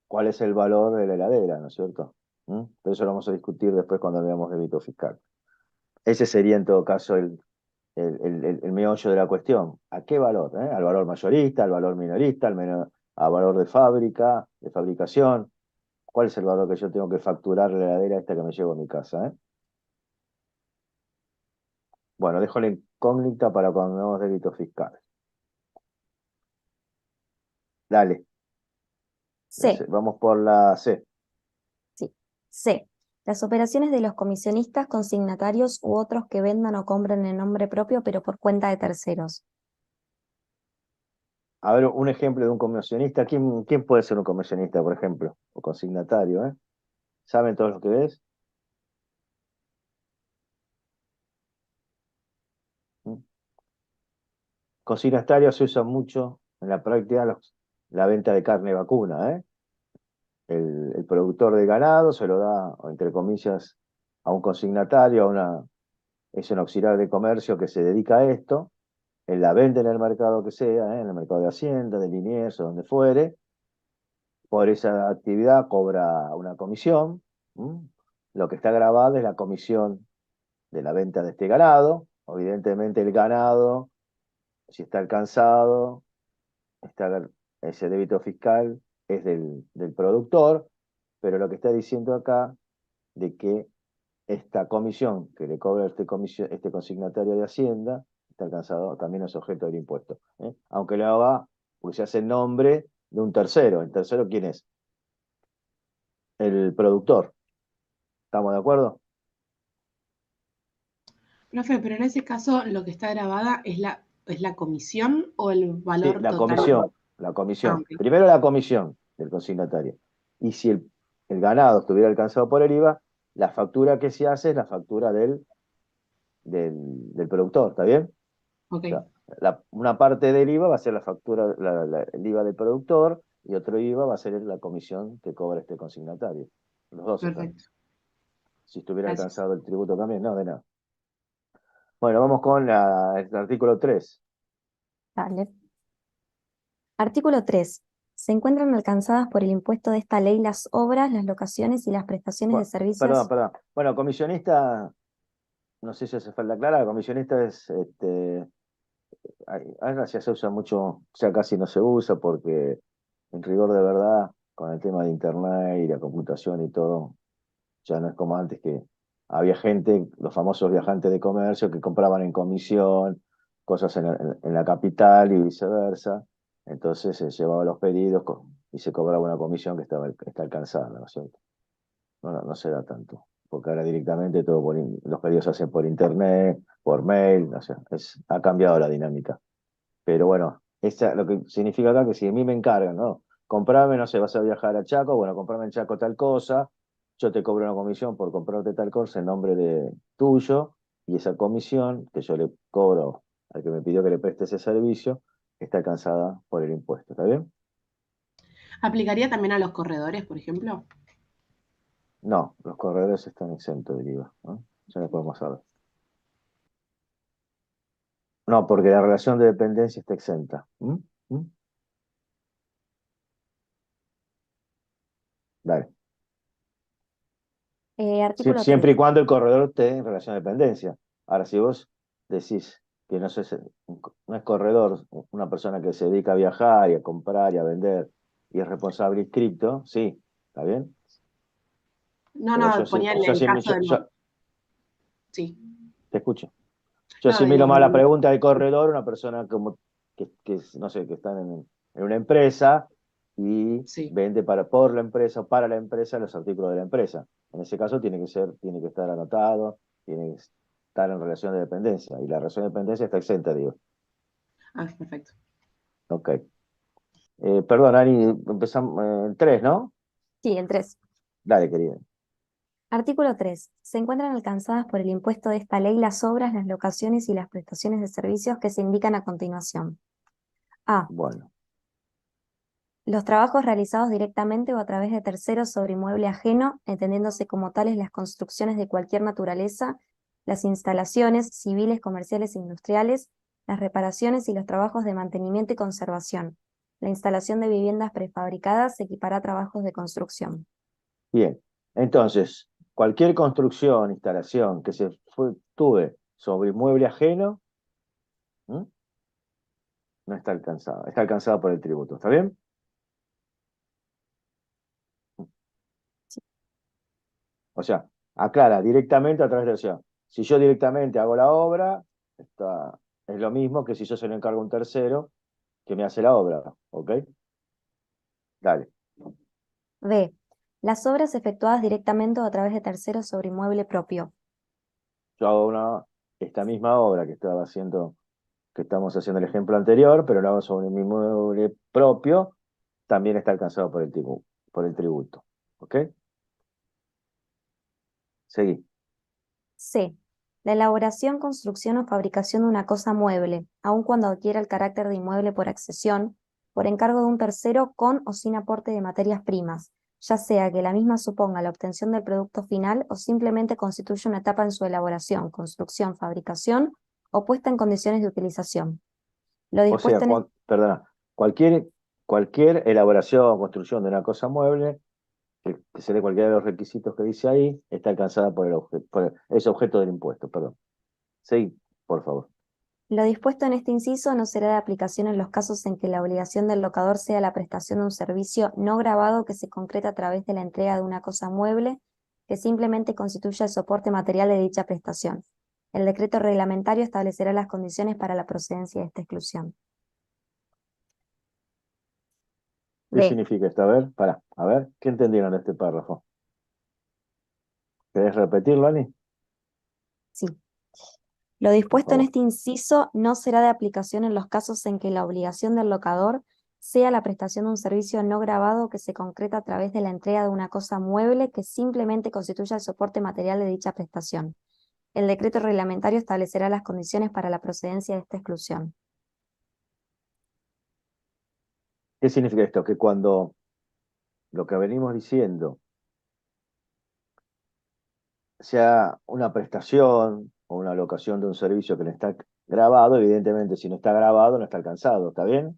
cuál es el valor de la heladera, ¿no es cierto? Pero eso lo vamos a discutir después cuando veamos débito fiscal. Ese sería en todo caso el meollo de la cuestión. ¿A qué valor? ¿Al valor mayorista, al valor minorista, al valor de fábrica, de fabricación? ¿Cuál es el valor que yo tengo que facturar la heladera esta que me llevo a mi casa? Bueno, dejo la incógnita para cuando veamos débitos fiscales. Dale, C. vamos por la C. Sí. C. Las operaciones de los comisionistas, consignatarios u otros que vendan o compren en nombre propio pero por cuenta de terceros. A ver, un ejemplo de un comisionista. ¿Quién puede ser un comisionista, por ejemplo? O consignatario, ¿Saben todos lo que es? ¿Mm? Consignatario se usa mucho en la práctica la venta de carne vacuna, El productor de ganado se lo da, entre comillas, a un consignatario, es un auxiliar de comercio que se dedica a esto, él la vende en el mercado que sea, en el mercado de Hacienda, de Liniers o donde fuere, por esa actividad cobra una comisión. Lo que está grabado es la comisión de la venta de este ganado. Evidentemente el ganado, si está alcanzado, ese débito fiscal es del productor, pero lo que está diciendo acá de que esta comisión que le cobra este consignatario de Hacienda está alcanzado, también es objeto del impuesto. Aunque lo haga, porque se hace en nombre de un tercero. ¿El tercero quién es? El productor. ¿Estamos de acuerdo? Profe, pero en ese caso lo que está grabada es la comisión o el Sí, valor la total. comisión, la Ah, comisión. ok. Primero la comisión del consignatario. Y si el ganado estuviera alcanzado por el IVA, la factura que se hace es la factura del productor, ¿está bien? Ok. O sea, una parte del IVA va a ser la factura, el IVA del productor, y otro IVA va a ser la comisión que cobra este consignatario. Los dos están. Perfecto. Si estuviera Gracias. alcanzado el tributo también, no, de nada. Bueno, vamos con el artículo 3. Dale. Artículo 3. Se encuentran alcanzadas por el impuesto de esta ley las obras, las locaciones y las prestaciones de servicios. Perdón. Bueno, comisionista, no sé si hace falta aclarar, comisionista es, ahora ya se usa mucho, ya casi no se usa porque en rigor de verdad, con el tema de internet y la computación y todo, ya no es como antes que había gente, los famosos viajantes de comercio que compraban en comisión cosas en la capital y viceversa. Entonces se llevaban los pedidos y se cobraba una comisión que está alcanzada, ¿no es cierto? No se da tanto, porque ahora directamente todo los pedidos se hacen por internet, por mail, o sea, ha cambiado la dinámica. Pero bueno, lo que significa acá que si a mí me encargan, ¿no? Comprame, no sé, vas a viajar a Chaco, bueno, comprame en Chaco tal cosa, yo te cobro una comisión por comprarte tal cosa en nombre de tuyo, y esa comisión que yo le cobro al que me pidió que le preste ese servicio, está alcanzada por el impuesto, ¿está bien? ¿Aplicaría también a los corredores, por ejemplo? No, los corredores están exentos del IVA, ¿no? Ya lo podemos saber. No, porque la relación de dependencia está exenta. ¿Mm? ¿Mm? Dale. Artículo 3. Siempre y cuando el corredor esté en relación de dependencia. Ahora, si vos decís que no es corredor, una persona que se dedica a viajar y a comprar y a vender y es responsable inscripto, sí, ¿está bien? No, Pero no, ponía el caso de los... Sí. te escucho. Yo No, asimilo digo, más la pregunta de corredor, una persona como no sé, que está en una empresa y sí. vende por la empresa o para la empresa los artículos de la empresa. En ese caso tiene que estar anotado, tiene que estar en relación de dependencia. Y la relación de dependencia está exenta, digo. Ah, perfecto. Ok. Perdón, Ani, empezamos en 3, ¿no? Sí, el 3. Dale, querida. Artículo 3. Se encuentran alcanzadas por el impuesto de esta ley las obras, las locaciones y las prestaciones de servicios que se indican a continuación. A. Bueno, Los trabajos realizados directamente o a través de terceros sobre inmueble ajeno, entendiéndose como tales las construcciones de cualquier naturaleza, las instalaciones civiles, comerciales e industriales, las reparaciones y los trabajos de mantenimiento y conservación. La instalación de viviendas prefabricadas se equipará a trabajos de construcción. bien. Entonces, cualquier construcción, instalación que tuve sobre inmueble ajeno, ¿m? No está alcanzada. Está alcanzada por el tributo. ¿Está bien? O sea, aclara directamente a través de la acción. Si yo directamente hago la obra, es lo mismo que si yo se lo encargo a un tercero que me hace la obra. ¿Ok? Dale. B. Las obras efectuadas directamente o a través de terceros sobre inmueble propio. Yo hago esta misma obra que estamos haciendo el ejemplo anterior, pero lo hago sobre mi inmueble propio, también está alcanzado por el tributo. ¿Ok? Seguí. C. La elaboración, construcción o fabricación de una cosa mueble, aun cuando adquiera el carácter de inmueble por accesión, por encargo de un tercero con o sin aporte de materias primas, ya sea que la misma suponga la obtención del producto final o simplemente constituya una etapa en su elaboración, construcción, fabricación o puesta en condiciones de utilización. Lo O sea, dispuesto en perdona, cualquier elaboración o construcción de una cosa mueble que se dé cualquiera de los requisitos que dice ahí, está alcanzada por ese objeto del impuesto, perdón. Sí, por favor. Lo dispuesto en este inciso no será de aplicación en los casos en que la obligación del locador sea la prestación de un servicio no grabado que se concreta a través de la entrega de una cosa mueble que simplemente constituya el soporte material de dicha prestación. El decreto reglamentario establecerá las condiciones para la procedencia de esta exclusión. ¿Qué D. significa esto? A ver, ¿qué entendieron de este párrafo? ¿Querés repetirlo, Ani? Sí. Lo Por dispuesto en favor. este inciso no será de aplicación en los casos en que la obligación del locador sea la prestación de un servicio no grabado que se concreta a través de la entrega de una cosa mueble que simplemente constituya el soporte material de dicha prestación. El decreto reglamentario establecerá las condiciones para la procedencia de esta exclusión. ¿Qué significa esto? Que cuando lo que venimos diciendo sea una prestación o una locación de un servicio que no está grabado, evidentemente si no está grabado no está alcanzado, ¿está bien?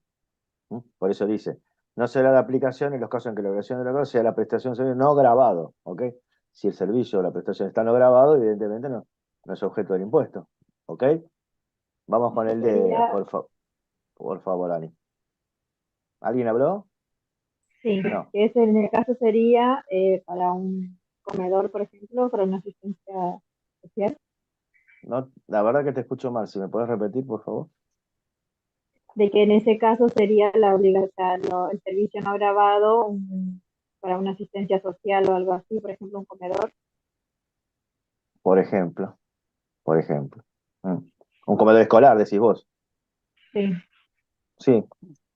¿Mm? Por eso dice, no será la aplicación en los casos en que la obligación de la cosa sea la prestación de servicio no grabado, ¿ok? Si el servicio o la prestación está no grabado, evidentemente no es objeto del impuesto, ¿ok? Vamos con Eso el de, sería, por favor, Ani. ¿Alguien habló? sí, No, ese en el caso sería para un comedor, por ejemplo, para una asistencia social, no, la verdad que te escucho mal, si me puedes repetir, por favor. de que en ese caso sería la obligación, el servicio no grabado para una asistencia social o algo así, por ejemplo, un comedor. Por ejemplo, por ejemplo. Mm. Un comedor escolar, decís vos. Sí, Sí,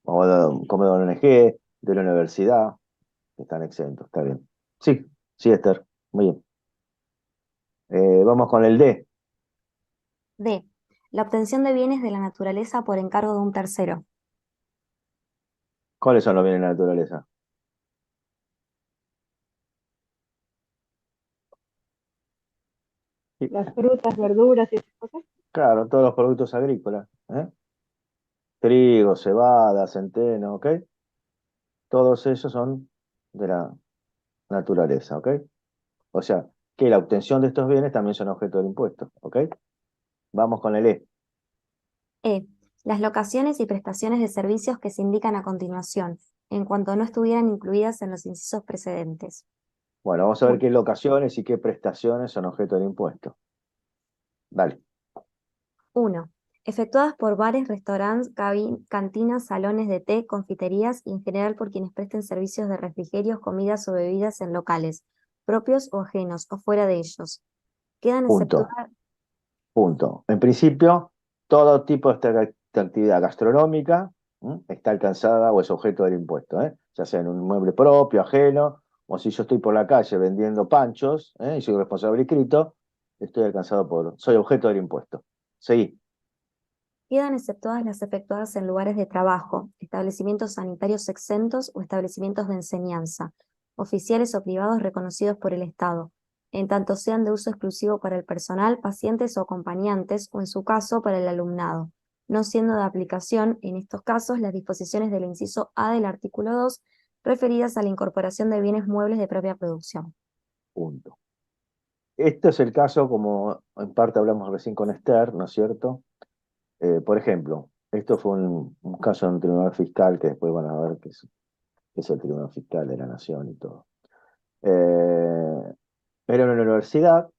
o de un comedor ONG, de la universidad, están exentos, está bien. Sí, sí, Esther, muy bien. Vamos con el D. D. La obtención de bienes de la naturaleza por encargo de un tercero. ¿Cuáles son los bienes de la naturaleza? Sí, las frutas, verduras y esas cosas. claro, todos los productos agrícolas, ¿eh? Trigo, cebada, centeno, ¿ok? Todos esos son de la naturaleza, ¿ok? O sea, que la obtención de estos bienes también son objeto del impuesto, ¿ok? Vamos con el E. E. Las locaciones y prestaciones de servicios que se indican a continuación, en cuanto no estuvieran incluidas en los incisos precedentes. Bueno, vamos a ver Uno. qué locaciones y qué prestaciones son objeto del impuesto. Dale. 1. Efectuadas por bares, restaurantes, cantinas, salones de té, confiterías y en general por quienes presten servicios de refrigerios, comidas o bebidas en locales, propios o ajenos, o fuera de ellos. Quedan Punto. exceptuadas. Punto. En principio, todo tipo de esta actividad gastronómica está alcanzada o es objeto del impuesto, ¿eh? Ya sea en un inmueble propio, ajeno, o si yo estoy por la calle vendiendo panchos, y soy responsable inscrito, soy objeto del impuesto. Seguí. Quedan exceptuadas las efectuadas en lugares de trabajo, establecimientos sanitarios exentos o establecimientos de enseñanza, oficiales o privados reconocidos por el Estado, en tanto sean de uso exclusivo para el personal, pacientes o acompañantes, o en su caso para el alumnado, no siendo de aplicación, en estos casos, las disposiciones del inciso A del artículo 2, referidas a la incorporación de bienes muebles de propia producción. Punto. Este es el caso, como en parte hablamos recién con Esther, ¿no es cierto? Por ejemplo, esto fue un caso en un tribunal fiscal que después van a ver qué es el tribunal fiscal de la nación y todo. Era una universidad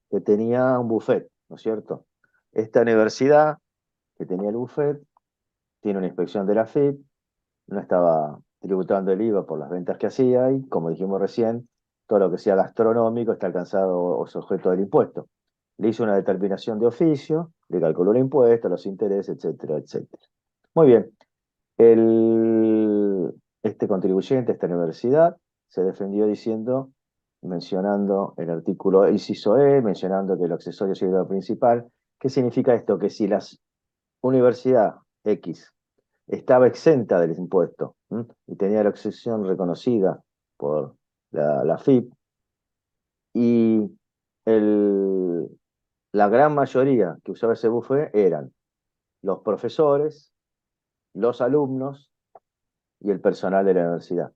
que tenía un buffet, ¿no es cierto? Esta universidad que tenía el buffet tiene una inspección de la FIP, no estaba tributando el IVA por las ventas que hacía y, como dijimos recién, todo lo que sea gastronómico está alcanzado o es objeto del impuesto. Le hizo una determinación de oficio, le calculó el impuesto, los intereses, etcétera, etcétera. Muy bien. Este contribuyente, esta universidad, se defendió diciendo, mencionando el artículo inciso E, mencionando que el accesorio es el principal. ¿Qué significa esto? Que si la universidad X estaba exenta del impuesto y tenía la excepción reconocida por la FIP y el, la gran mayoría que usaba ese buffet eran los profesores, los alumnos y el personal de la universidad.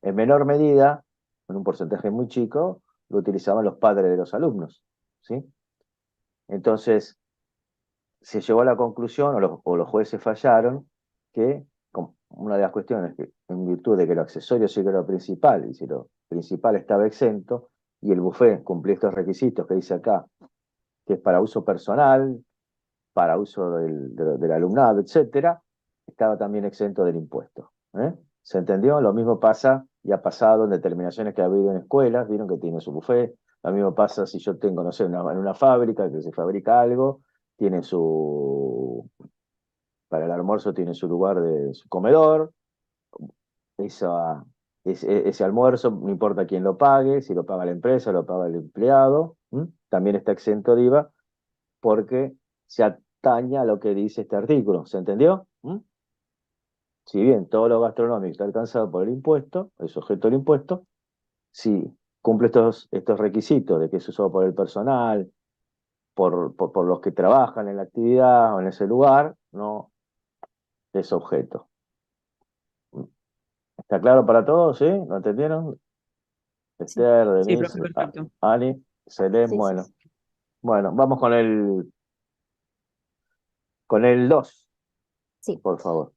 En menor medida, en un porcentaje muy chico, lo utilizaban los padres de los alumnos, ¿sí? Entonces, se llegó a la conclusión, o los jueces fallaron, que una de las cuestiones que, en virtud de que lo accesorio sí que era lo principal, y si lo principal estaba exento, y el buffet cumplía estos requisitos que dice acá, que es para uso personal, para uso del alumnado, etcétera, estaba también exento del impuesto. ¿Eh? ¿Se entendió? Lo mismo pasa y ha pasado en determinaciones que ha habido en escuelas, vieron que tiene su buffet. Lo mismo pasa si yo tengo, no sé, en una fábrica que se fabrica algo, tiene para el almuerzo tiene su lugar de su comedor. Esa, ese almuerzo, no importa quién lo pague, si lo paga la empresa, lo paga el empleado, también está exento de IVA porque se atañe a lo que dice este artículo. ¿Se entendió? Si bien todo lo gastronómico está alcanzado por el impuesto, es objeto del impuesto, si cumple estos requisitos de que es usado por el personal, por los que trabajan en la actividad o en ese lugar, no es objeto. ¿Está claro para todos? ¿Sí? ¿Lo entendieron? Sí, Esther, sí, profe, Denise, perfecto. Ani, Selem, Sí, sí, bueno. sí. Bueno, vamos con el 2, Sí. por favor.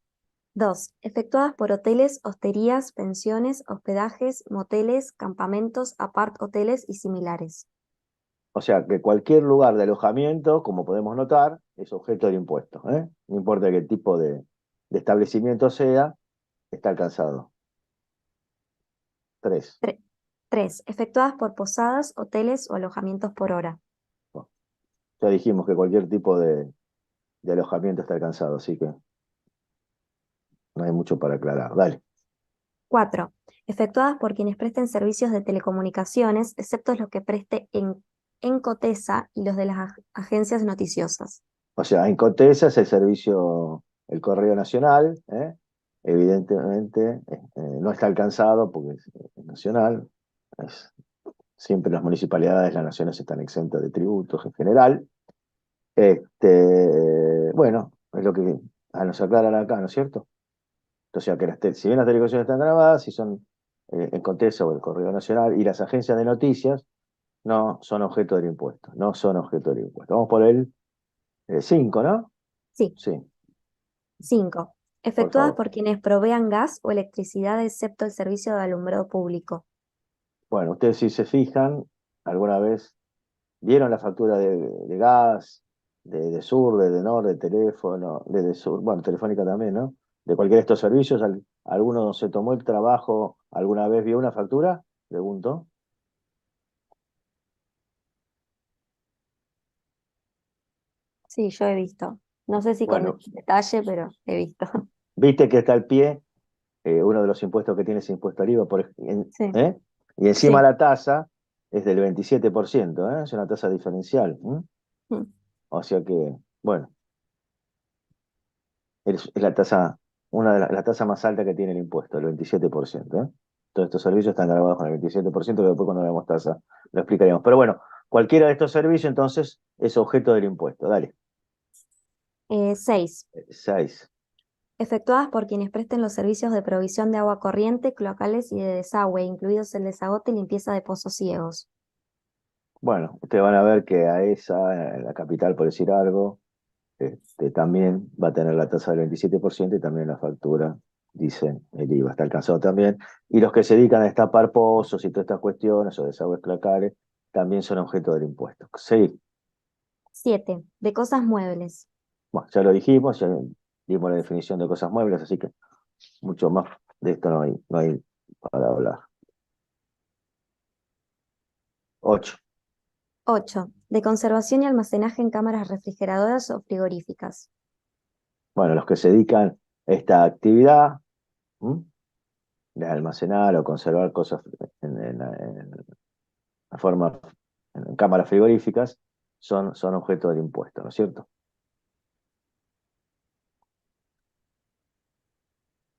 2. Efectuadas por hoteles, hosterías, pensiones, hospedajes, moteles, campamentos, apart-hoteles y similares. O sea, que cualquier lugar de alojamiento, como podemos notar, es objeto del impuesto, ¿eh? No importa qué tipo de establecimiento sea, está alcanzado. 3. 3. Efectuadas por posadas, hoteles o alojamientos por hora. Ya dijimos que cualquier tipo de alojamiento está alcanzado, así que no hay mucho para aclarar. Dale. 4. Efectuadas por quienes presten servicios de telecomunicaciones, excepto los que preste en Cotesa y los de las agencias noticiosas. O sea, en Cotesa es el servicio, el Correo Nacional, ¿eh? Evidentemente no está alcanzado porque es nacional. Es- siempre las municipalidades, las naciones están exentas de tributos en general. Bueno, es lo que nos aclaran acá, ¿no es cierto? O sea, que si bien las televisiones están grabadas, si son en Contesa o el Correo Nacional y las agencias de noticias, no son objeto del impuesto, no son objeto del impuesto. Vamos por el 5, ¿no? Sí. Sí, 5. por Efectuadas favor. por quienes provean gas o electricidad, excepto el servicio de alumbrado público. Bueno, ustedes si se fijan, alguna vez vieron la factura de gas, de Sur, de Denor, de teléfono, de Sur, bueno, Telefónica también, ¿no? De cualquiera de estos servicios, ¿alguno se tomó el trabajo, alguna vez vio una factura? Pregunto. Sí, yo he visto. No sé si con Bueno, detalle, pero he visto. viste que está al pie uno de los impuestos que tiene ese impuesto al IVA, Sí, ¿eh? Y encima sí. la tasa es del 27%, ¿eh? Es una tasa diferencial. Mm. O sea que, bueno, es la tasa, una de la tasa más alta que tiene el impuesto, el 27%, ¿eh? Todos estos servicios están grabados con el 27%, que después cuando veamos tasa lo explicaríamos. Pero bueno, cualquiera de estos servicios entonces es objeto del impuesto. Dale. 6. 6. Efectuadas por quienes presten los servicios de provisión de agua corriente, cloacales y de desagüe, incluidos el desagote y limpieza de pozos ciegos. Bueno, ustedes van a ver que a en la capital, por decir algo, también va a tener la tasa del 27% y también la factura, dice el IVA, está alcanzado también. Y los que se dedican a destapar pozos y todas estas cuestiones, o desagües cloacales, también son objeto del impuesto. Sí, 7. De cosas muebles. bueno, ya lo dijimos, ya dimos la definición de cosas muebles, así que mucho más de esto no hay para hablar. 8. 8. De conservación y almacenaje en cámaras refrigeradoras o frigoríficas. Bueno, los que se dedican a esta actividad, ¿m? De almacenar o conservar cosas en la forma, en cámaras frigoríficas, son objeto del impuesto, ¿no es cierto?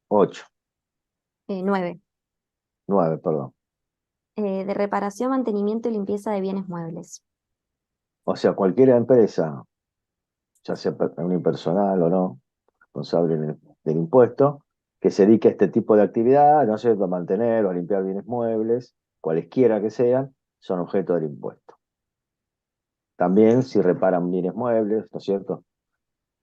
8, 9. 9, perdón. De reparación, mantenimiento y limpieza de bienes muebles. O sea, cualquier empresa, ya sea unipersonal o no, responsable del impuesto, que se dedique a este tipo de actividad, no sé, a mantener o a limpiar bienes muebles, cualesquiera que sean, son objeto del impuesto. También si reparan bienes muebles, ¿no es cierto?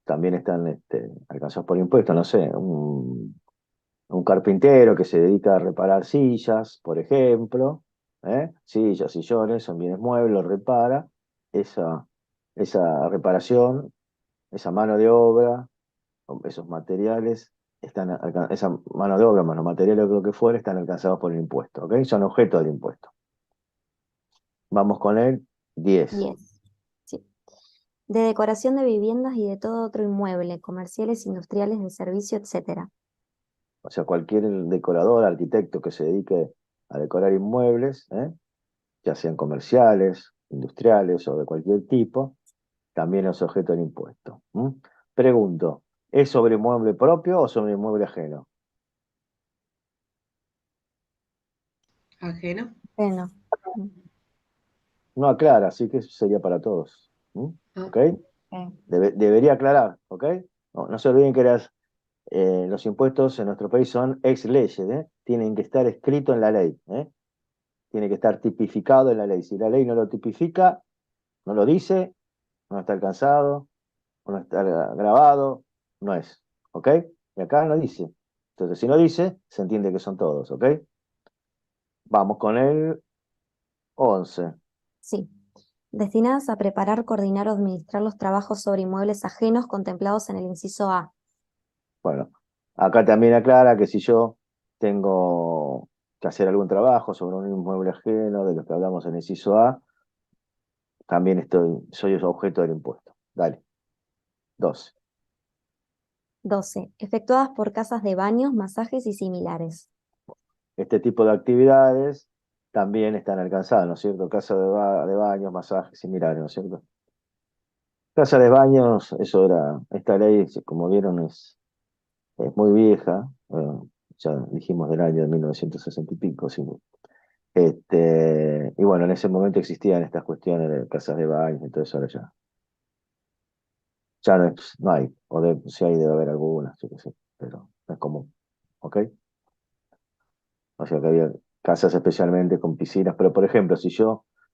También están alcanzados por impuestos, no sé, un carpintero que se dedica a reparar sillas, por ejemplo, ¿eh? Sillas, sillones, son bienes muebles, los repara, esa, esa reparación, esa mano de obra, esos materiales, esa mano de obra, más los materiales o lo que fuera, están alcanzados por el impuesto, ¿ok? Son objeto del impuesto. Vamos con el 10. 10. Sí. De decoración de viviendas y de todo otro inmueble, comerciales, industriales, de servicio, etc. O sea, cualquier decorador, arquitecto que se dedique a decorar inmuebles, ya sean comerciales, industriales o de cualquier tipo, también es objeto del impuesto. Pregunto, ¿Es sobre inmueble propio o sobre inmueble ajeno? Ajeno. Bueno, No aclara, así que eso sería para todos. ¿Mm? Ah, ¿Ok? ok. Debería aclarar, ¿ok? No se olviden que los impuestos en nuestro país son ex leyes, ¿eh? Tienen que estar escritos en la ley, ¿eh? Tiene que estar tipificado en la ley. Si la ley no lo tipifica, no lo dice, no está alcanzado, no está grabado, no es, ¿ok? Y acá no dice. Entonces, si no dice, se entiende que son todos, ¿ok? Vamos con el 11. Sí. Destinadas a preparar, coordinar o administrar los trabajos sobre inmuebles ajenos contemplados en el inciso A. Bueno, acá también aclara que si yo tengo que hacer algún trabajo sobre un inmueble ajeno, de los que hablamos en el inciso A, también soy objeto del impuesto. Dale, 12. 12. Efectuadas por casas de baños, masajes y similares. Este tipo de actividades también están alcanzadas, ¿no es cierto? Casa de baños, masajes similares, ¿no es cierto? Casa de baños, esta ley, como vieron, es muy vieja, ya dijimos del año de 1960 y pico, sí. Y bueno, en ese momento existían estas cuestiones de casas de baños y todo eso, ahora ya no hay, si hay debe haber algunas, yo qué sé, pero no es común, ¿ok? O sea que había casas especialmente con piscinas, pero por ejemplo, si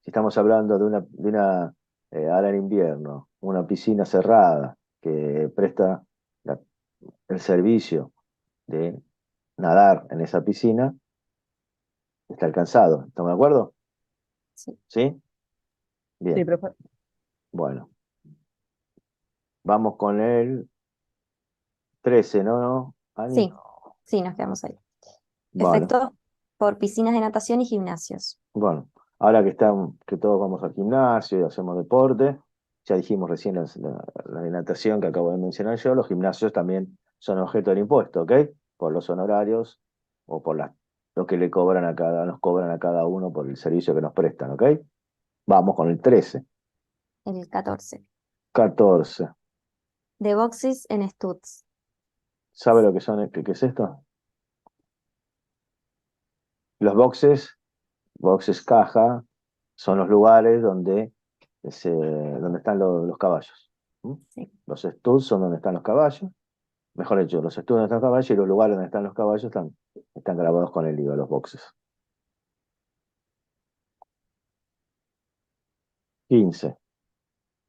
estamos hablando ahora en invierno, una piscina cerrada que presta la- el servicio de nadar en esa piscina, está alcanzado, ¿estamos de acuerdo? Sí. ¿Sí? Sí, Bien, profe. bueno, vamos con el 13, ¿no, Ani? Sí, sí, nos quedamos ahí. Bueno, Efectuados por piscinas de natación y gimnasios. bueno, ahora que todos vamos al gimnasio y hacemos deporte, ya dijimos recién la de natación que acabo de mencionar yo, los gimnasios también son objeto del impuesto, ¿ok? Por los honorarios o por lo que nos cobran a cada uno por el servicio que nos prestan, ¿ok? Vamos con el 13. El 14. 14. De boxes en estuds. ¿Sabe lo que qué es esto? Los boxes caja, son los lugares donde están los caballos. ¿Mm? Sí. Los studs son donde están los caballos. Mejor dicho, los studs donde están los caballos y los lugares donde están los caballos están grabados con el IVA, los boxes. 15.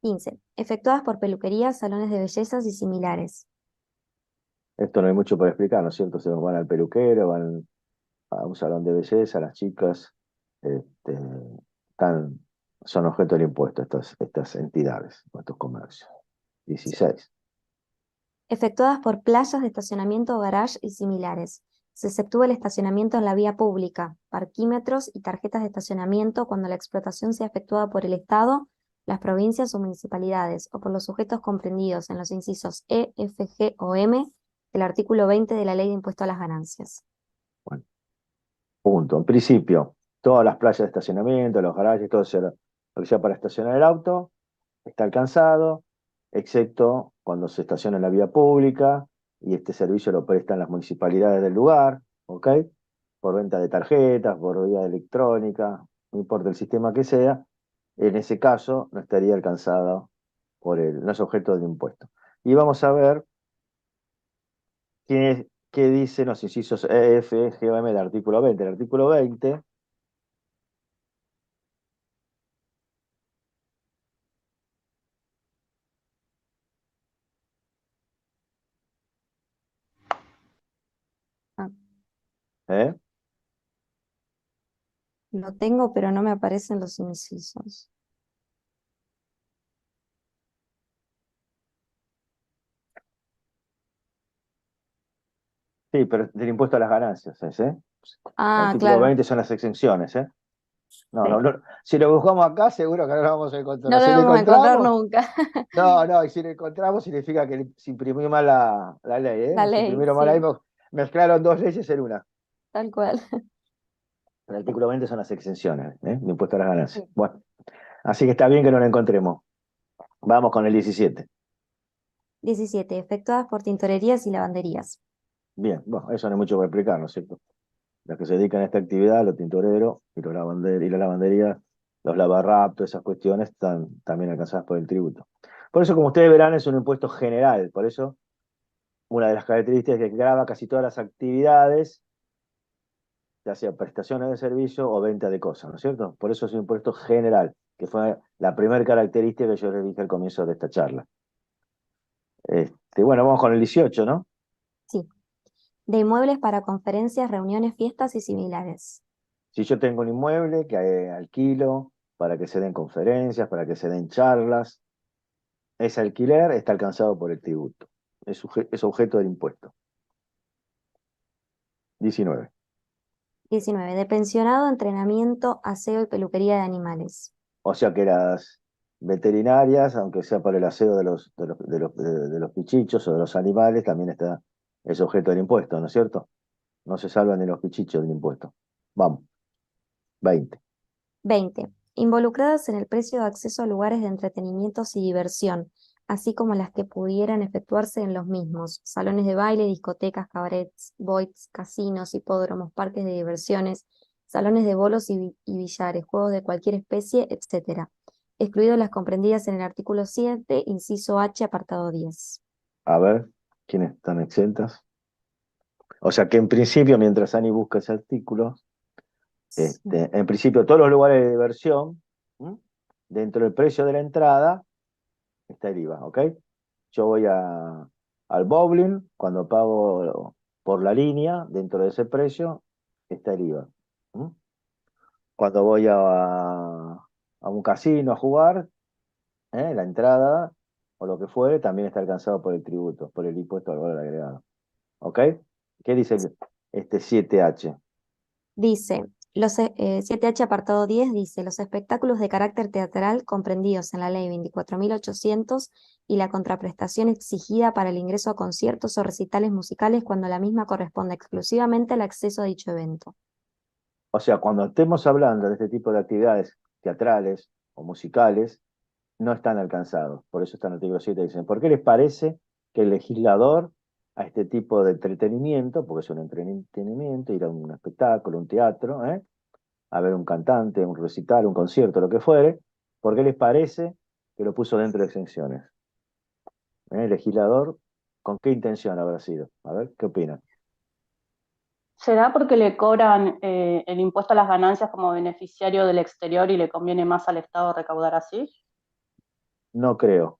15. Efectuadas por peluquerías, salones de bellezas y similares. Esto no hay mucho para explicar, ¿no es cierto? Se van al peluquero, van a un salón de belleza, las chicas este, están, son objeto del impuesto estas entidades, estos comercios. 16. Efectuadas por playas de estacionamiento, garage y similares. Se exceptúa el estacionamiento en la vía pública, parquímetros y tarjetas de estacionamiento cuando la explotación sea efectuada por el Estado, las provincias o municipalidades, o por los sujetos comprendidos en los incisos E, F, G o M del artículo 20 de la Ley de Impuesto a las Ganancias. Bueno, punto. En principio, todas las playas de estacionamiento, los garajes, todo eso, lo que sea para estacionar el auto, está alcanzado, excepto cuando se estaciona en la vía pública y este servicio lo prestan las municipalidades del lugar, ¿ok? Por venta de tarjetas, por vía electrónica, no importa el sistema que sea, en ese caso no estaría alcanzado no es objeto de impuesto. Y vamos a ver qué dicen los incisos E, F, G o M del artículo 20. El artículo 20 Ah, ¿eh? lo tengo, pero no me aparecen los incisos. Sí, pero del impuesto a las ganancias, ¿eh? El Ah, artículo claro. 20 son las exenciones, ¿eh? No, Sí. no, no. Si lo buscamos acá, seguro que no lo vamos a encontrar. No lo Si lo vamos a encontrar encontramos, nunca. no, y si lo encontramos significa que se imprimió mal la ley, ¿eh? La Se ley, imprimieron mal ahí, sí, mezclaron dos leyes en una. tal cual. El artículo 20 son las exenciones, ¿eh? De impuesto a las Sí. ganancias. Bueno, así que está bien que no lo encontremos. Vamos con el 17. 17. Efectuadas por tintorerías y lavanderías. Bien, bueno, eso no hay mucho que explicar, ¿no es cierto? Los que se dedican a esta actividad, los tintoreros y y la lavandería, los lavarraptos, esas cuestiones están también alcanzadas por el tributo. Por eso, como ustedes verán, es un impuesto general. Por eso, una de las características es que grava casi todas las actividades, ya sea prestaciones de servicio o venta de cosas, ¿no es cierto? Por eso es un impuesto general, que fue la primera característica que yo les dije al comienzo de esta charla. Bueno, vamos con el 18, ¿no? Sí. De inmuebles para conferencias, reuniones, fiestas y similares. Si yo tengo un inmueble que alquilo para que se den conferencias, para que se den charlas, ese alquiler está alcanzado por el tributo. Es objeto del impuesto. 19. 19. De pensionado, entrenamiento, aseo y peluquería de animales. O sea que las veterinarias, aunque sea para el aseo de los pichichos o de los animales, también es objeto del impuesto, ¿no es cierto? No se salvan ni los pichichos del impuesto. Vamos, 20. 20. Involucradas en el precio de acceso a lugares de entretenimientos y diversión, así como las que pudieran efectuarse en los mismos, salones de baile, discotecas, cabarets, boits, casinos, hipódromos, parques de diversiones, salones de bolos y billares, juegos de cualquier especie, etc., excluidas las comprendidas en el artículo 7, inciso H, apartado 10. A ver, ¿quiénes están exentas? O sea que en principio, mientras Ani busca ese artículo, en principio todos los lugares de diversión, ¿m? Dentro del precio de la entrada, está el IVA, ¿ok? Yo voy al bowling, cuando pago por la línea, dentro de ese precio, está el IVA. ¿M? Cuando voy a un casino a jugar, la entrada o lo que fuere, también está alcanzado por el tributo, por el impuesto al valor agregado. ¿Ok? ¿Qué dice este 7H? Dice, 7H apartado 10 dice, los espectáculos de carácter teatral comprendidos en la ley 24.800 y la contraprestación exigida para el ingreso a conciertos o recitales musicales cuando la misma corresponde exclusivamente al acceso a dicho evento. O sea, cuando estemos hablando de este tipo de actividades teatrales o musicales, no están alcanzados. Por eso está en el artículo 7. Dicen, ¿por qué les parece que el legislador a este tipo de entretenimiento, porque es un entretenimiento, ir a un espectáculo, un teatro, a ver un cantante, un recital, un concierto, lo que fuere, ¿por qué les parece que lo puso dentro de exenciones? El legislador, ¿con qué intención habrá sido? A ver, ¿qué opinan? ¿Será porque le cobran el impuesto a las ganancias como beneficiario del exterior y le conviene más al Estado recaudar así? No creo.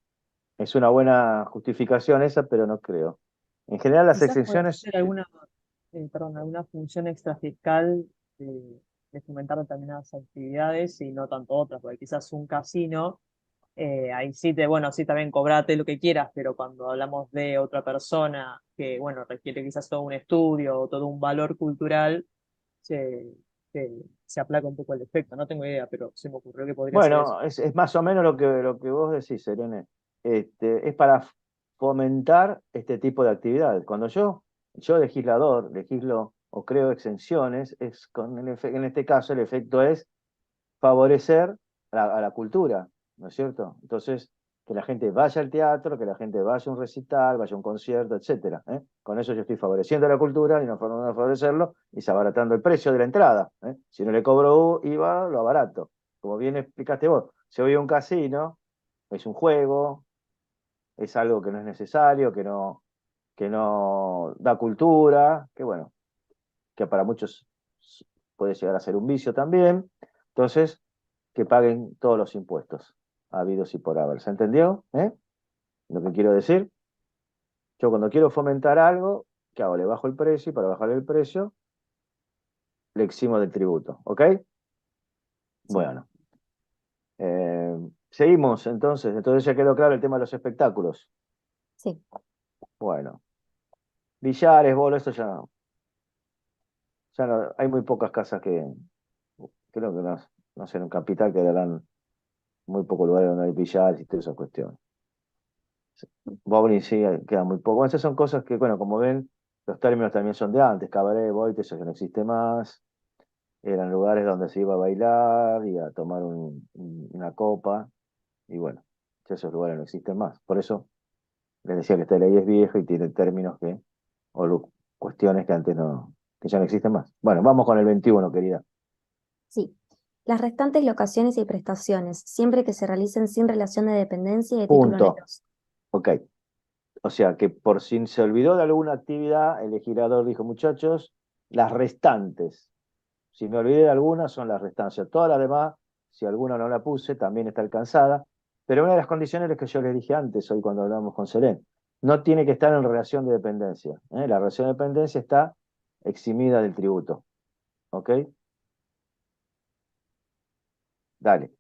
Es una buena justificación esa, pero no creo. En general las Quizás puede exenciones, ser alguna función extrafiscal de fomentar determinadas actividades y no tanto otras, porque quizás un casino, ahí sí bueno, sí también cobrate lo que quieras, pero cuando hablamos de otra persona que, bueno, requiere quizás todo un estudio o todo un valor cultural, se, se aplaca un poco el efecto. No tengo idea, pero se me ocurrió que podría ser eso. bueno, es más o menos lo que vos decís, Serene. Es para fomentar este tipo de actividades. Cuando yo legislador, legislo o creo exenciones, en este caso el efecto es favorecer a la cultura, ¿no es cierto? Entonces, que la gente vaya al teatro, que la gente vaya a un recital, vaya a un concierto, etcétera. Con eso yo estoy favoreciendo la cultura y no favorecerlo y se abaratando el precio de la entrada. Si no le cobro IVA, lo abarato. Como bien explicaste vos, si voy a un casino, es un juego, es algo que no es necesario, que no da cultura, que bueno, que para muchos puede llegar a ser un vicio también. Entonces, que paguen todos los impuestos habidos y por haber. ¿Se entendió? Lo que quiero decir. Yo cuando quiero fomentar algo, ¿qué hago? Le bajo el precio y para bajar el precio le eximo del tributo. ¿Ok? Bueno. Seguimos entonces. Entonces ya quedó claro el tema de los espectáculos. Sí. Bueno. Billares, bolos, esto ya no, hay muy pocas casas creo que no sé, en un capital que darán muy pocos lugares donde hay billares y toda esa cuestión. Bowling sí, queda muy poco. Bueno, esas son cosas que, bueno, como ven, los términos también son de antes. Cabaret, boite, eso ya no existe más. Eran lugares donde se iba a bailar y a tomar una copa. Y bueno, esos lugares no existen más. Por eso Les decía que esta ley es vieja y tiene términos o cuestiones que antes no, que ya no existen más. Bueno, vamos con el 21, querida. Sí. Las restantes locaciones y prestaciones, siempre que se realicen sin relación de dependencia y de título Punto. oneroso. Ok. O sea que por si se olvidó de alguna actividad, el legislador dijo, muchachos, las restantes. Si me olvidé de alguna, son las restantes. Todas las demás, si alguna no la puse, también está alcanzada. Pero una de las condiciones es que yo les dije antes, hoy cuando hablamos con Selén, no tiene que estar en relación de dependencia. La relación de dependencia está eximida del tributo. ¿Ok? Dale.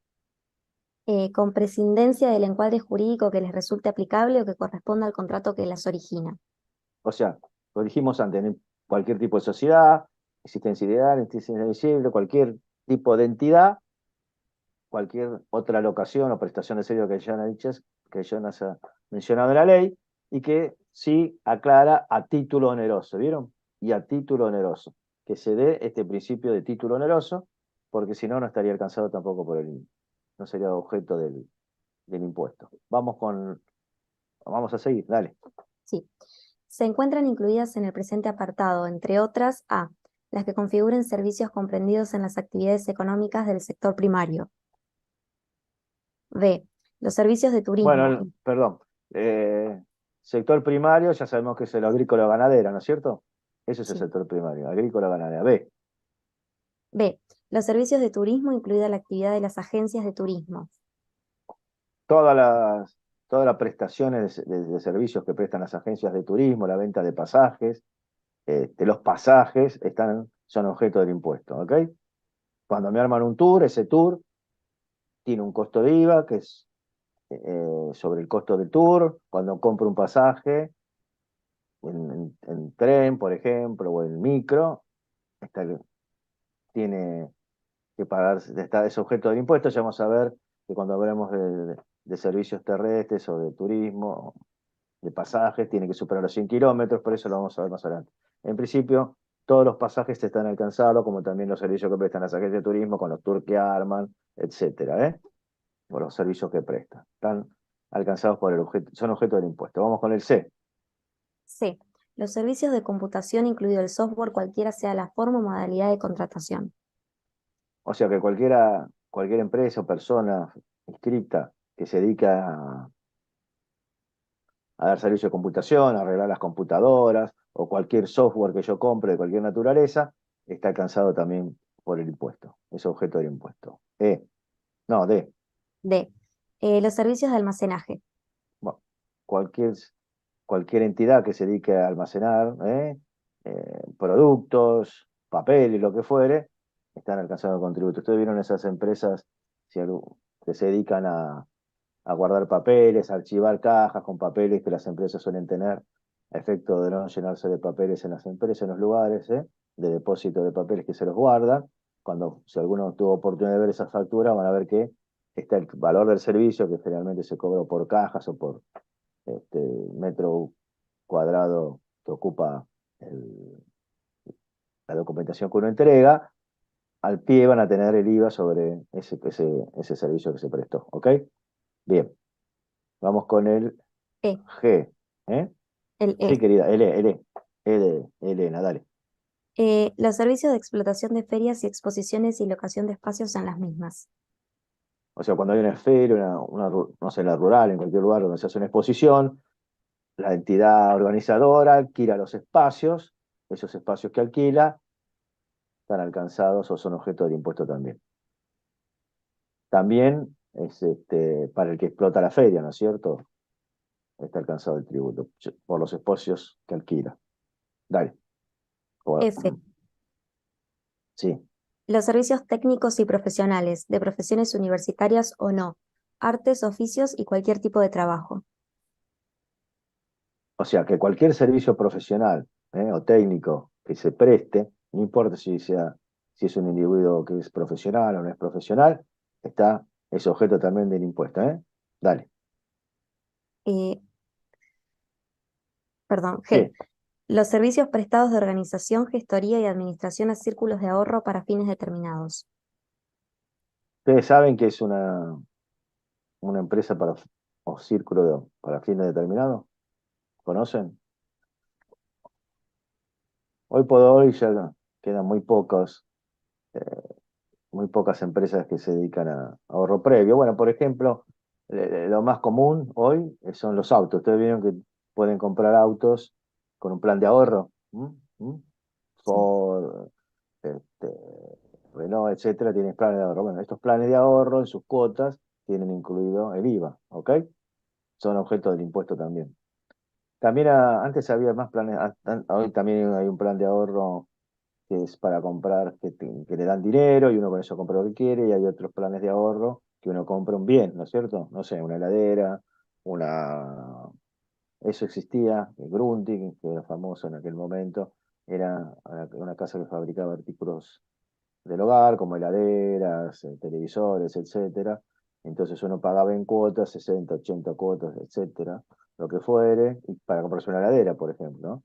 Con prescindencia del encuadre jurídico que les resulte aplicable o que corresponda al contrato que las origina. O sea, lo dijimos antes, en cualquier tipo de sociedad, existencia ideal, existencia visible, cualquier tipo de entidad, cualquier otra locación o prestación de servicio que ya no se ha mencionado en la ley, y que sí aclara a título oneroso, ¿vieron? Y a título oneroso, que se dé este principio de título oneroso, porque si no, no estaría alcanzado tampoco no sería objeto del impuesto. Vamos a seguir, dale. Sí. Se encuentran incluidas en el presente apartado, entre otras, a. Las que configuren servicios comprendidos en las actividades económicas del sector primario. B. Los servicios de turismo. Bueno, perdón. Sector primario, ya sabemos que es el agrícola ganadera, ¿no es cierto? Ese es el Sí. sector primario, agrícola ganadera. B. B. Los servicios de turismo, incluida la actividad de las agencias de turismo. Todas las prestaciones de servicios que prestan las agencias de turismo, la venta de pasajes, los pasajes son objeto del impuesto, ¿ok? Cuando me arman un tour, ese tour tiene un costo de IVA que es sobre el costo del tour. Cuando compro un pasaje en tren, por ejemplo, o en micro, tiene que pagar, es objeto del impuesto. Ya vamos a ver que cuando hablemos de servicios terrestres o de turismo, de pasajes, tiene que superar los 100 kilómetros, por eso lo vamos a ver más adelante. En principio, todos los pasajes están alcanzados, como también los servicios que prestan las agencias de turismo, con los tours que arman, etcétera, por los servicios que prestan. Están alcanzados por son objeto del impuesto. Vamos con el C. C. Los servicios de computación, incluido el software, cualquiera sea la forma o modalidad de contratación. O sea que cualquier empresa o persona inscrita que se dedica a dar servicio de computación, a arreglar las computadoras, o cualquier software que yo compre de cualquier naturaleza, está alcanzado también por el impuesto. Es objeto del impuesto. No, D. D. Los servicios de almacenaje. Bueno, cualquier entidad que se dedique a almacenar productos, papel y lo que fuere, están alcanzando con tributo. Ustedes vieron esas empresas que se dedican a guardar papeles, a archivar cajas con papeles que las empresas suelen tener, a efecto de no llenarse de papeles en las empresas, en los lugares, de depósito de papeles que se los guardan. Si alguno tuvo oportunidad de ver esa factura, van a ver que está el valor del servicio, que generalmente se cobra por cajas o por metro cuadrado que ocupa la documentación que uno entrega. Al pie van a tener el IVA sobre ese servicio que se prestó. ¿Ok? Bien. Vamos con el E. G. ¿Eh? El Sí, E. querida, E de Elena, dale. Los servicios de explotación de ferias y exposiciones y locación de espacios en las mismas. O sea, cuando hay una feria, no sé, en la rural, en cualquier lugar donde se hace una exposición, la entidad organizadora alquila los espacios, esos espacios que alquila están alcanzados o son objeto del impuesto también. También es para el que explota la feria, ¿no es cierto? Está alcanzado el tributo por los espacios que alquila. Dale. F. Sí. Los servicios técnicos y profesionales, de profesiones universitarias o no, artes, oficios y cualquier tipo de trabajo. O sea, que cualquier servicio profesional o técnico que se preste, no importa si es un individuo que es profesional o no es profesional, es objeto también del impuesto. Dale. Eh, perdón, G. Sí. Los servicios prestados de organización, gestoría y administración a círculos de ahorro para fines determinados. Ustedes saben que es una empresa o círculo para fines determinados. ¿Conocen? Hoy por hoy ya quedan muy pocas empresas que se dedican a ahorro previo. Bueno, por ejemplo, lo más común hoy son los autos. Ustedes vieron que pueden comprar autos con un plan de ahorro. ¿Mm? ¿Mm? Sí. Ford, este, Renault, etcétera, tienen planes de ahorro. Bueno, estos planes de ahorro en sus cuotas tienen incluido el IVA, ¿ok? Son objeto del impuesto también. También antes había más planes, hoy también hay un plan de ahorro que es para comprar, que le dan dinero y uno con eso compra lo que quiere, y hay otros planes de ahorro que uno compra un bien, ¿no es cierto? No sé, una heladera, una... Eso existía, el Grundig, que era famoso en aquel momento, era una casa que fabricaba artículos del hogar, como heladeras, televisores, etcétera. Entonces uno pagaba en cuotas, 60, 80 cuotas, etcétera, lo que fuere, y para comprarse una heladera, por ejemplo, ¿no?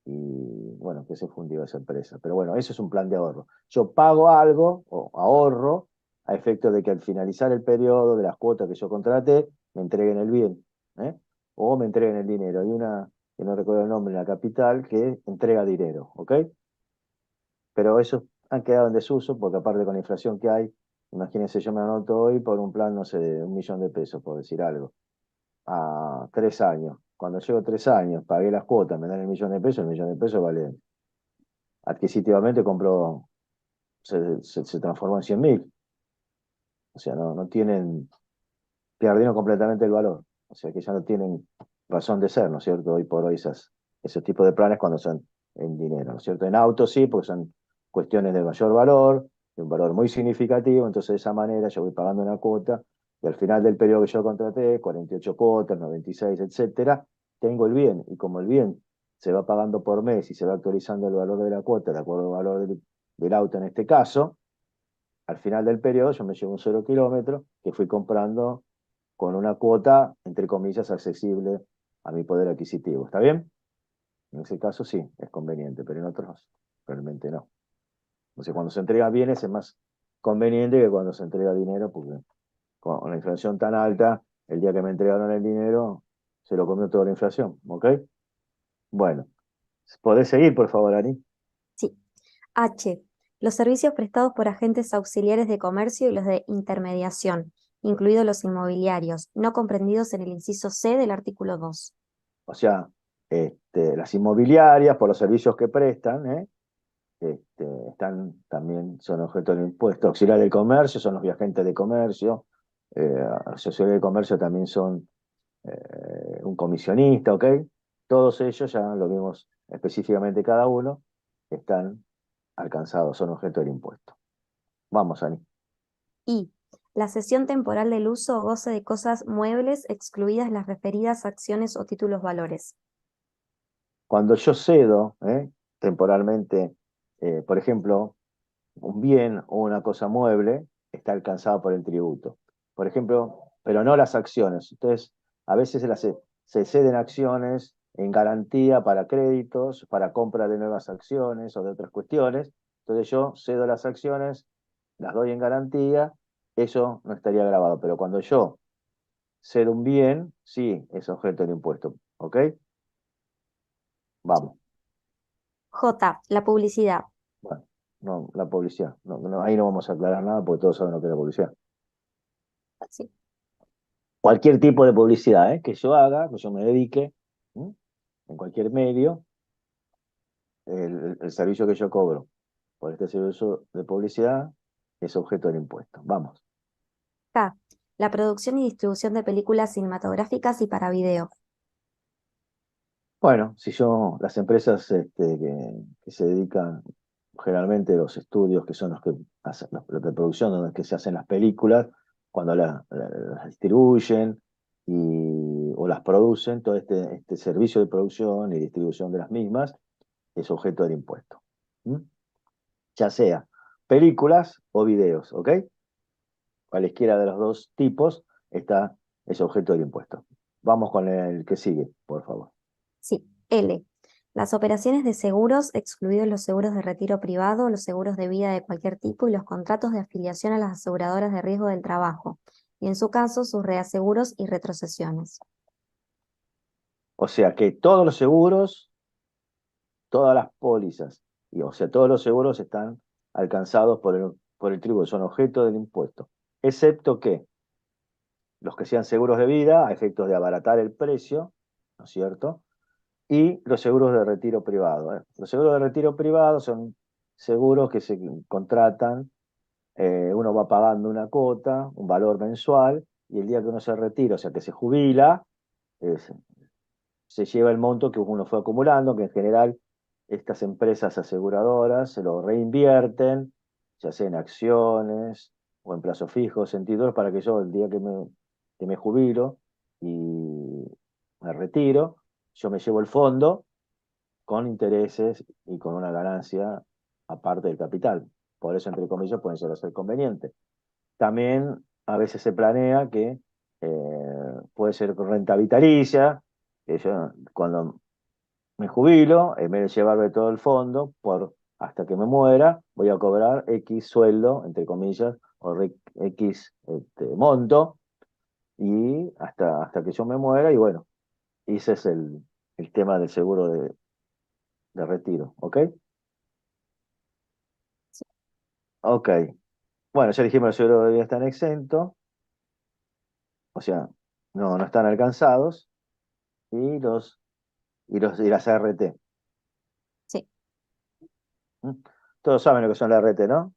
Y bueno, que se fundió esa empresa. Pero bueno, eso es un plan de ahorro. Yo pago algo o ahorro a efecto de que al finalizar el periodo de las cuotas que yo contraté, me entreguen el bien, ¿eh? O me entreguen el dinero. Hay una, que no recuerdo el nombre, en la capital, que entrega dinero, ¿ok? Pero esos han quedado en desuso porque aparte con la inflación que hay, imagínense, yo me anoto hoy por un plan, no sé, de 1 millón de pesos, por decir algo, a 3 años. Cuando llego a 3 años, pagué las cuotas, me dan el millón de pesos vale, adquisitivamente compró, se transformó en 100.000. O sea, no tienen, perdieron completamente el valor. O sea que ya no tienen razón de ser, ¿no es cierto? Hoy por hoy esos tipos de planes cuando son en dinero, ¿no es cierto? En autos sí, porque son cuestiones de mayor valor, de un valor muy significativo, entonces de esa manera yo voy pagando una cuota y al final del periodo que yo contraté, 48 cuotas, 96, etcétera, tengo el bien y como el bien se va pagando por mes y se va actualizando el valor de la cuota de acuerdo al valor del auto en este caso, al final del periodo yo me llevo un 0 kilómetro que fui comprando con una cuota, entre comillas, accesible a mi poder adquisitivo. ¿Está bien? En ese caso sí, es conveniente, pero en otros realmente no. O sea, cuando se entrega bienes es más conveniente que cuando se entrega dinero, porque con la inflación tan alta, el día que me entregaron el dinero, se lo comió toda la inflación. ¿Ok? Bueno, ¿podés seguir, por favor, Ani? Sí. H. Los servicios prestados por agentes auxiliares de comercio y los de intermediación, incluidos los inmobiliarios, no comprendidos en el inciso C del artículo 2. O sea, las inmobiliarias, por los servicios que prestan, también son objeto de impuesto. Auxiliar del comercio son los viajantes de comercio, auxiliar del comercio también son un comisionista, ¿ok? Todos ellos, ya lo vimos específicamente cada uno, están alcanzados, son objeto del impuesto. Vamos, Ani. I. La cesión temporal del uso o goce de cosas muebles, excluidas las referidas acciones o títulos valores. Cuando yo cedo temporalmente, por ejemplo, un bien o una cosa mueble, está alcanzado por el tributo. Por ejemplo, pero no las acciones. Entonces, a veces se ceden acciones en garantía para créditos, para compra de nuevas acciones o de otras cuestiones. Entonces yo cedo las acciones, las doy en garantía, eso no estaría grabado. Pero cuando yo cedo un bien, sí es objeto del impuesto. ¿Ok? Vamos. J. La publicidad. Bueno, no, la publicidad. Ahí no vamos a aclarar nada porque todos saben lo que es la publicidad. Sí. Cualquier tipo de publicidad que yo haga, que yo me dedique, ¿m? En cualquier medio, el servicio que yo cobro por este servicio de publicidad es objeto del impuesto. Vamos. K. La producción y distribución de películas cinematográficas y para video. Bueno, si las empresas que se dedican generalmente los estudios que son los que hacen la producción, donde que se hacen las películas, cuando las distribuyen o las producen, todo este servicio de producción y distribución de las mismas es objeto del impuesto. ¿Mm? Ya sea películas o videos, ¿ok? Cualesquiera de los dos tipos es objeto del impuesto. Vamos con el que sigue, por favor. Sí. L. Las operaciones de seguros, excluidos los seguros de retiro privado, los seguros de vida de cualquier tipo y los contratos de afiliación a las aseguradoras de riesgo del trabajo, y en su caso sus reaseguros y retrocesiones. O sea que todos los seguros, todas las pólizas, o sea, todos los seguros están alcanzados por el tributo, son objeto del impuesto, excepto que los que sean seguros de vida, a efectos de abaratar el precio, ¿no es cierto? Y los seguros de retiro privado. Los seguros de retiro privado son seguros que se contratan, uno va pagando una cuota, un valor mensual, y el día que uno se retira, o sea, que se jubila, se lleva el monto que uno fue acumulando, que en general estas empresas aseguradoras se lo reinvierten, ya sea en acciones o en plazos fijos, en títulos, para que yo el día que me jubilo y me retiro, yo me llevo el fondo con intereses y con una ganancia aparte del capital. Por eso, entre comillas, pueden llegar a ser convenientes. También a veces se planea que puede ser renta vitalicia, que yo cuando me jubilo, en vez de llevarme todo el fondo, hasta que me muera, voy a cobrar X sueldo, entre comillas, o X monto, y hasta que yo me muera, y bueno, ese es el tema del seguro de retiro, ¿ok? Ok. Bueno, ya dijimos, los seguros de vida están exentos, o sea, no están alcanzados, y las RT. Sí. ¿Mm? Todos saben lo que son las RT, ¿no?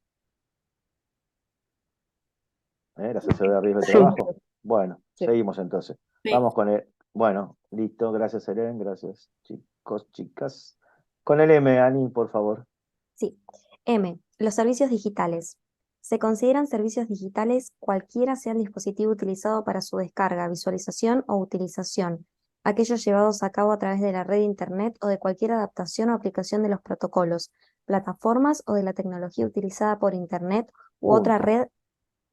Las aseguradoras de riesgo de Sí. trabajo. Bueno, Sí. seguimos entonces. Sí. Vamos con el. Bueno, listo, gracias, Helen, gracias, chicos, chicas. Con el M, Ani, por favor. Sí. M. Los servicios digitales. Se consideran servicios digitales cualquiera sea el dispositivo utilizado para su descarga, visualización o utilización, aquellos llevados a cabo a través de la red de Internet o de cualquier adaptación o aplicación de los protocolos, plataformas o de la tecnología utilizada por Internet u otra Punto. red.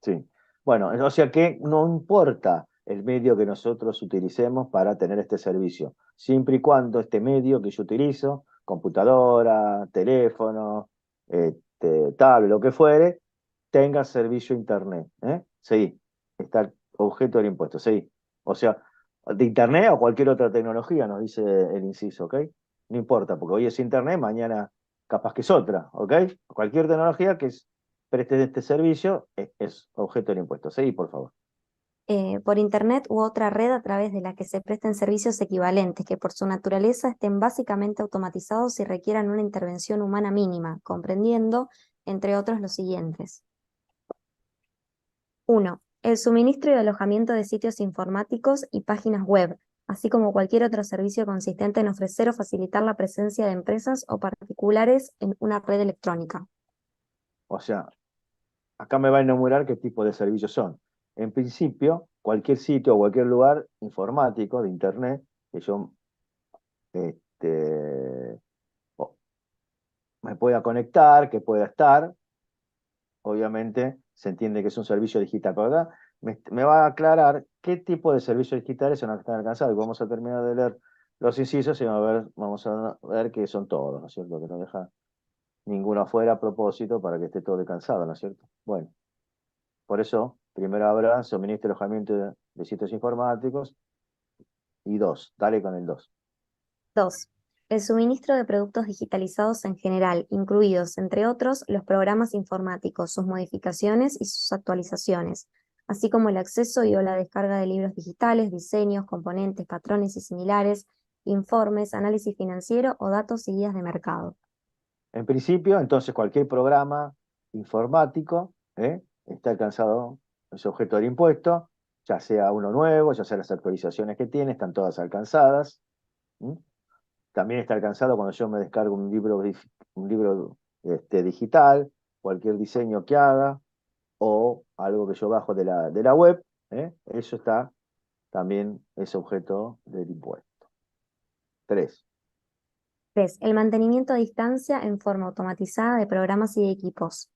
Sí. Bueno, o sea que no importa el medio que nosotros utilicemos para tener este servicio, siempre y cuando este medio que yo utilizo, computadora, teléfono, tablet, lo que fuere, tenga servicio internet. Sí, está el objeto del impuesto, sí. O sea, de internet o cualquier otra tecnología, nos dice el inciso, ¿ok? No importa, porque hoy es internet, mañana capaz que es otra, ¿ok? Cualquier tecnología que preste este servicio es objeto del impuesto. Seguí, por favor. Por Internet u otra red a través de la que se presten servicios equivalentes que por su naturaleza estén básicamente automatizados y requieran una intervención humana mínima, comprendiendo, entre otros, los siguientes. 1. El suministro y alojamiento de sitios informáticos y páginas web, así como cualquier otro servicio consistente en ofrecer o facilitar la presencia de empresas o particulares en una red electrónica. O sea, acá me va a enumerar qué tipo de servicios son. En principio, cualquier sitio o cualquier lugar informático de internet que yo o me pueda conectar, que pueda estar, obviamente se entiende que es un servicio digital. Pero acá me va a aclarar qué tipo de servicios digitales son los que están alcanzados. Y vamos a terminar de leer los incisos y vamos a ver que son todos, ¿no es cierto? Que no deja ninguno afuera a propósito para que esté todo descansado, ¿no es cierto? Bueno, por eso, primero habrá suministro y alojamiento de sitios informáticos, y dale con el 2. 2. El suministro de productos digitalizados en general, incluidos, entre otros, los programas informáticos, sus modificaciones y sus actualizaciones, así como el acceso y o la descarga de libros digitales, diseños, componentes, patrones y similares, informes, análisis financiero o datos y guías de mercado. En principio, entonces, cualquier programa informático está alcanzado, es objeto del impuesto, ya sea uno nuevo, ya sea las actualizaciones que tiene, están todas alcanzadas. ¿Mm? También está alcanzado cuando yo me descargo un libro digital, cualquier diseño que haga, o algo que yo bajo de la web, eso también es objeto del impuesto. 3. 3. El mantenimiento a distancia en forma automatizada de programas y de equipos.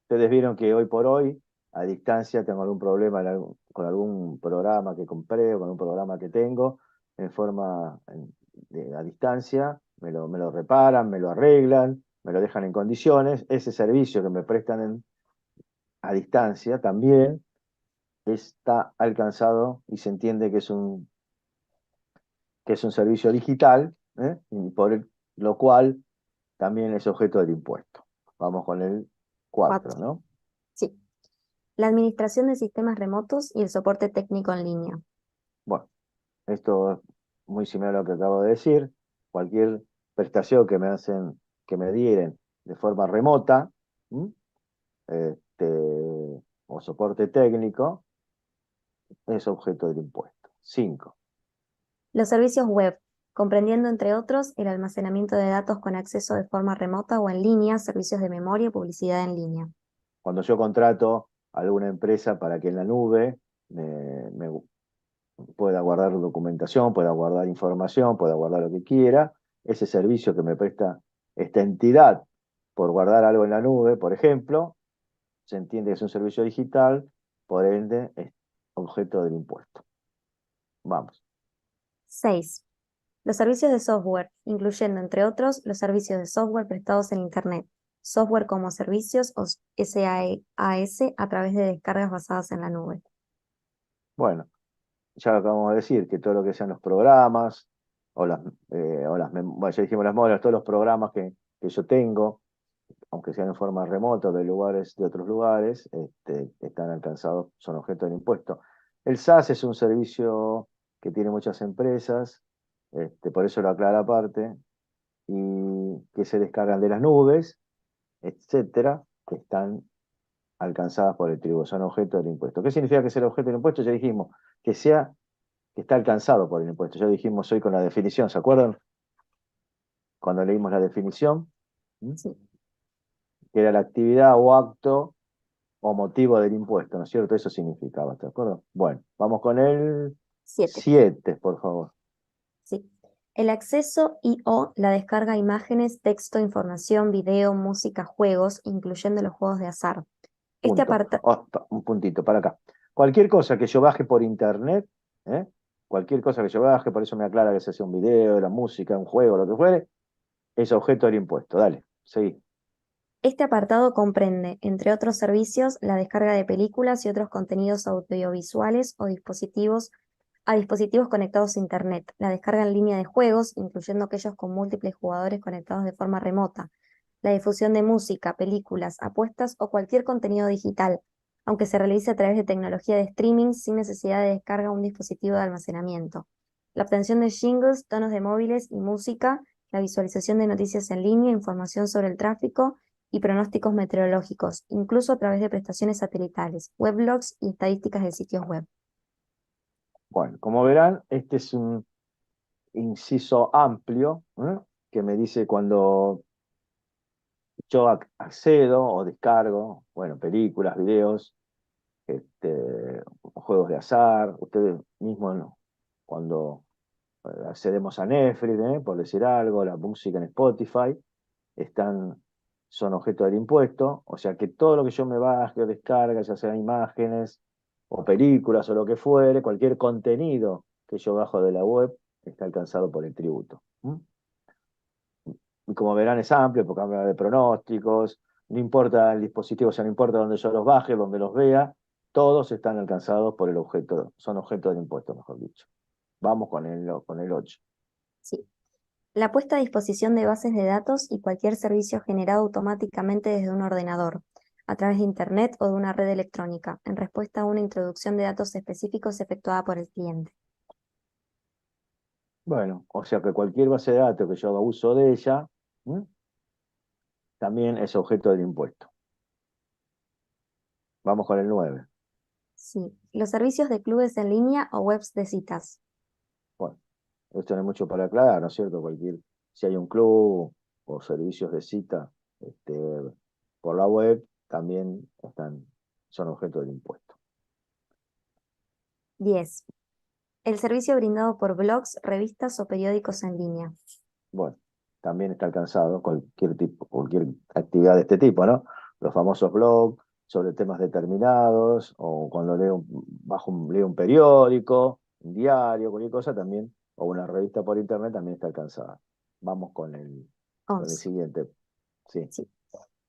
Ustedes vieron que hoy por hoy, a distancia, tengo algún problema con algún programa que compré o con un programa que tengo, a distancia, me lo reparan, me lo arreglan, me lo dejan en condiciones. Ese servicio que me prestan a distancia también está alcanzado y se entiende que es que es un servicio digital, y lo cual también es objeto del impuesto. Vamos con el 4, Cuatro. ¿no? Sí. La administración de sistemas remotos y el soporte técnico en línea. Bueno, esto es muy similar a lo que acabo de decir. Cualquier prestación que me dieren de forma remota, ¿m? Este, o soporte técnico, es objeto del impuesto. 5. Los servicios web, comprendiendo entre otros el almacenamiento de datos con acceso de forma remota o en línea, servicios de memoria y publicidad en línea. Cuando yo contrato a alguna empresa para que en la nube me pueda guardar documentación, pueda guardar información, pueda guardar lo que quiera, ese servicio que me presta esta entidad por guardar algo en la nube, por ejemplo, se entiende que es un servicio digital, por ende es objeto del impuesto. Vamos. 6. Los servicios de software, incluyendo entre otros los servicios de software prestados en Internet, software como servicios o SaaS a través de descargas basadas en la nube. Bueno, ya lo acabamos de decir, que todo lo que sean los programas, bueno, ya dijimos las modelos, todos los programas que yo tengo, aunque sean en forma remota de otros lugares, están alcanzados, son objeto del impuesto. El SaaS es un servicio que tiene muchas empresas, por eso lo aclara aparte, y que se descargan de las nubes, etcétera, que están alcanzadas por el tributo, son objeto del impuesto. ¿Qué significa que sea objeto del impuesto? Ya dijimos, que está alcanzado por el impuesto. Ya dijimos hoy con la definición, ¿se acuerdan? Cuando leímos la definición, Sí. que era la actividad o acto o motivo del impuesto, ¿no es cierto? Eso significaba, ¿de acuerdo? Bueno, vamos con el 7. 7, por favor. Sí. El acceso y/o la descarga de imágenes, texto, información, video, música, juegos, incluyendo los juegos de azar. Este Punto. apartado. Un puntito, para acá. Cualquier cosa que yo baje por internet, ¿eh? Cualquier cosa que yo baje, por eso me aclara que se hace un video, la música, un juego, lo que fuere, es objeto del impuesto. Dale, seguí. Este apartado comprende, entre otros servicios, la descarga de películas y otros contenidos audiovisuales o dispositivos conectados a Internet, la descarga en línea de juegos, incluyendo aquellos con múltiples jugadores conectados de forma remota, la difusión de música, películas, apuestas o cualquier contenido digital, aunque se realice a través de tecnología de streaming sin necesidad de descarga a un dispositivo de almacenamiento, la obtención de jingles, tonos de móviles y música, la visualización de noticias en línea, información sobre el tráfico y pronósticos meteorológicos, incluso a través de prestaciones satelitales, weblogs y estadísticas de sitios web. Bueno, como verán, este es un inciso amplio, que me dice cuando yo accedo o descargo, bueno, películas, videos, juegos de azar, ustedes mismos, ¿no? Cuando accedemos a Netflix, por decir algo, la música en Spotify, son objeto del impuesto, o sea que todo lo que yo me baje o descarga, ya sean imágenes o películas o lo que fuere, cualquier contenido que yo bajo de la web, está alcanzado por el tributo. Y como verán es amplio, porque habla de pronósticos, no importa el dispositivo, o sea, no importa dónde yo los baje, donde los vea, todos están alcanzados por el objeto, son objeto del impuesto, mejor dicho. Vamos con el 8. Sí. La puesta a disposición de bases de datos y cualquier servicio generado automáticamente desde un ordenador, a través de Internet o de una red electrónica, en respuesta a una introducción de datos específicos efectuada por el cliente. Bueno, o sea que cualquier base de datos que yo haga uso de ella, también es objeto del impuesto. Vamos con el 9. Sí. Los servicios de clubes en línea o webs de citas. Bueno, esto no hay mucho para aclarar, ¿no es cierto? Si hay un club o servicios de cita por la web, también son objeto del impuesto. 10. El servicio brindado por blogs, revistas o periódicos en línea. Bueno, también está alcanzado cualquier actividad de este tipo, ¿no? Los famosos blogs sobre temas determinados, o cuando leo un periódico, un diario, cualquier cosa también, o una revista por internet también está alcanzada. Vamos con el 11. siguiente. Sí. Sí.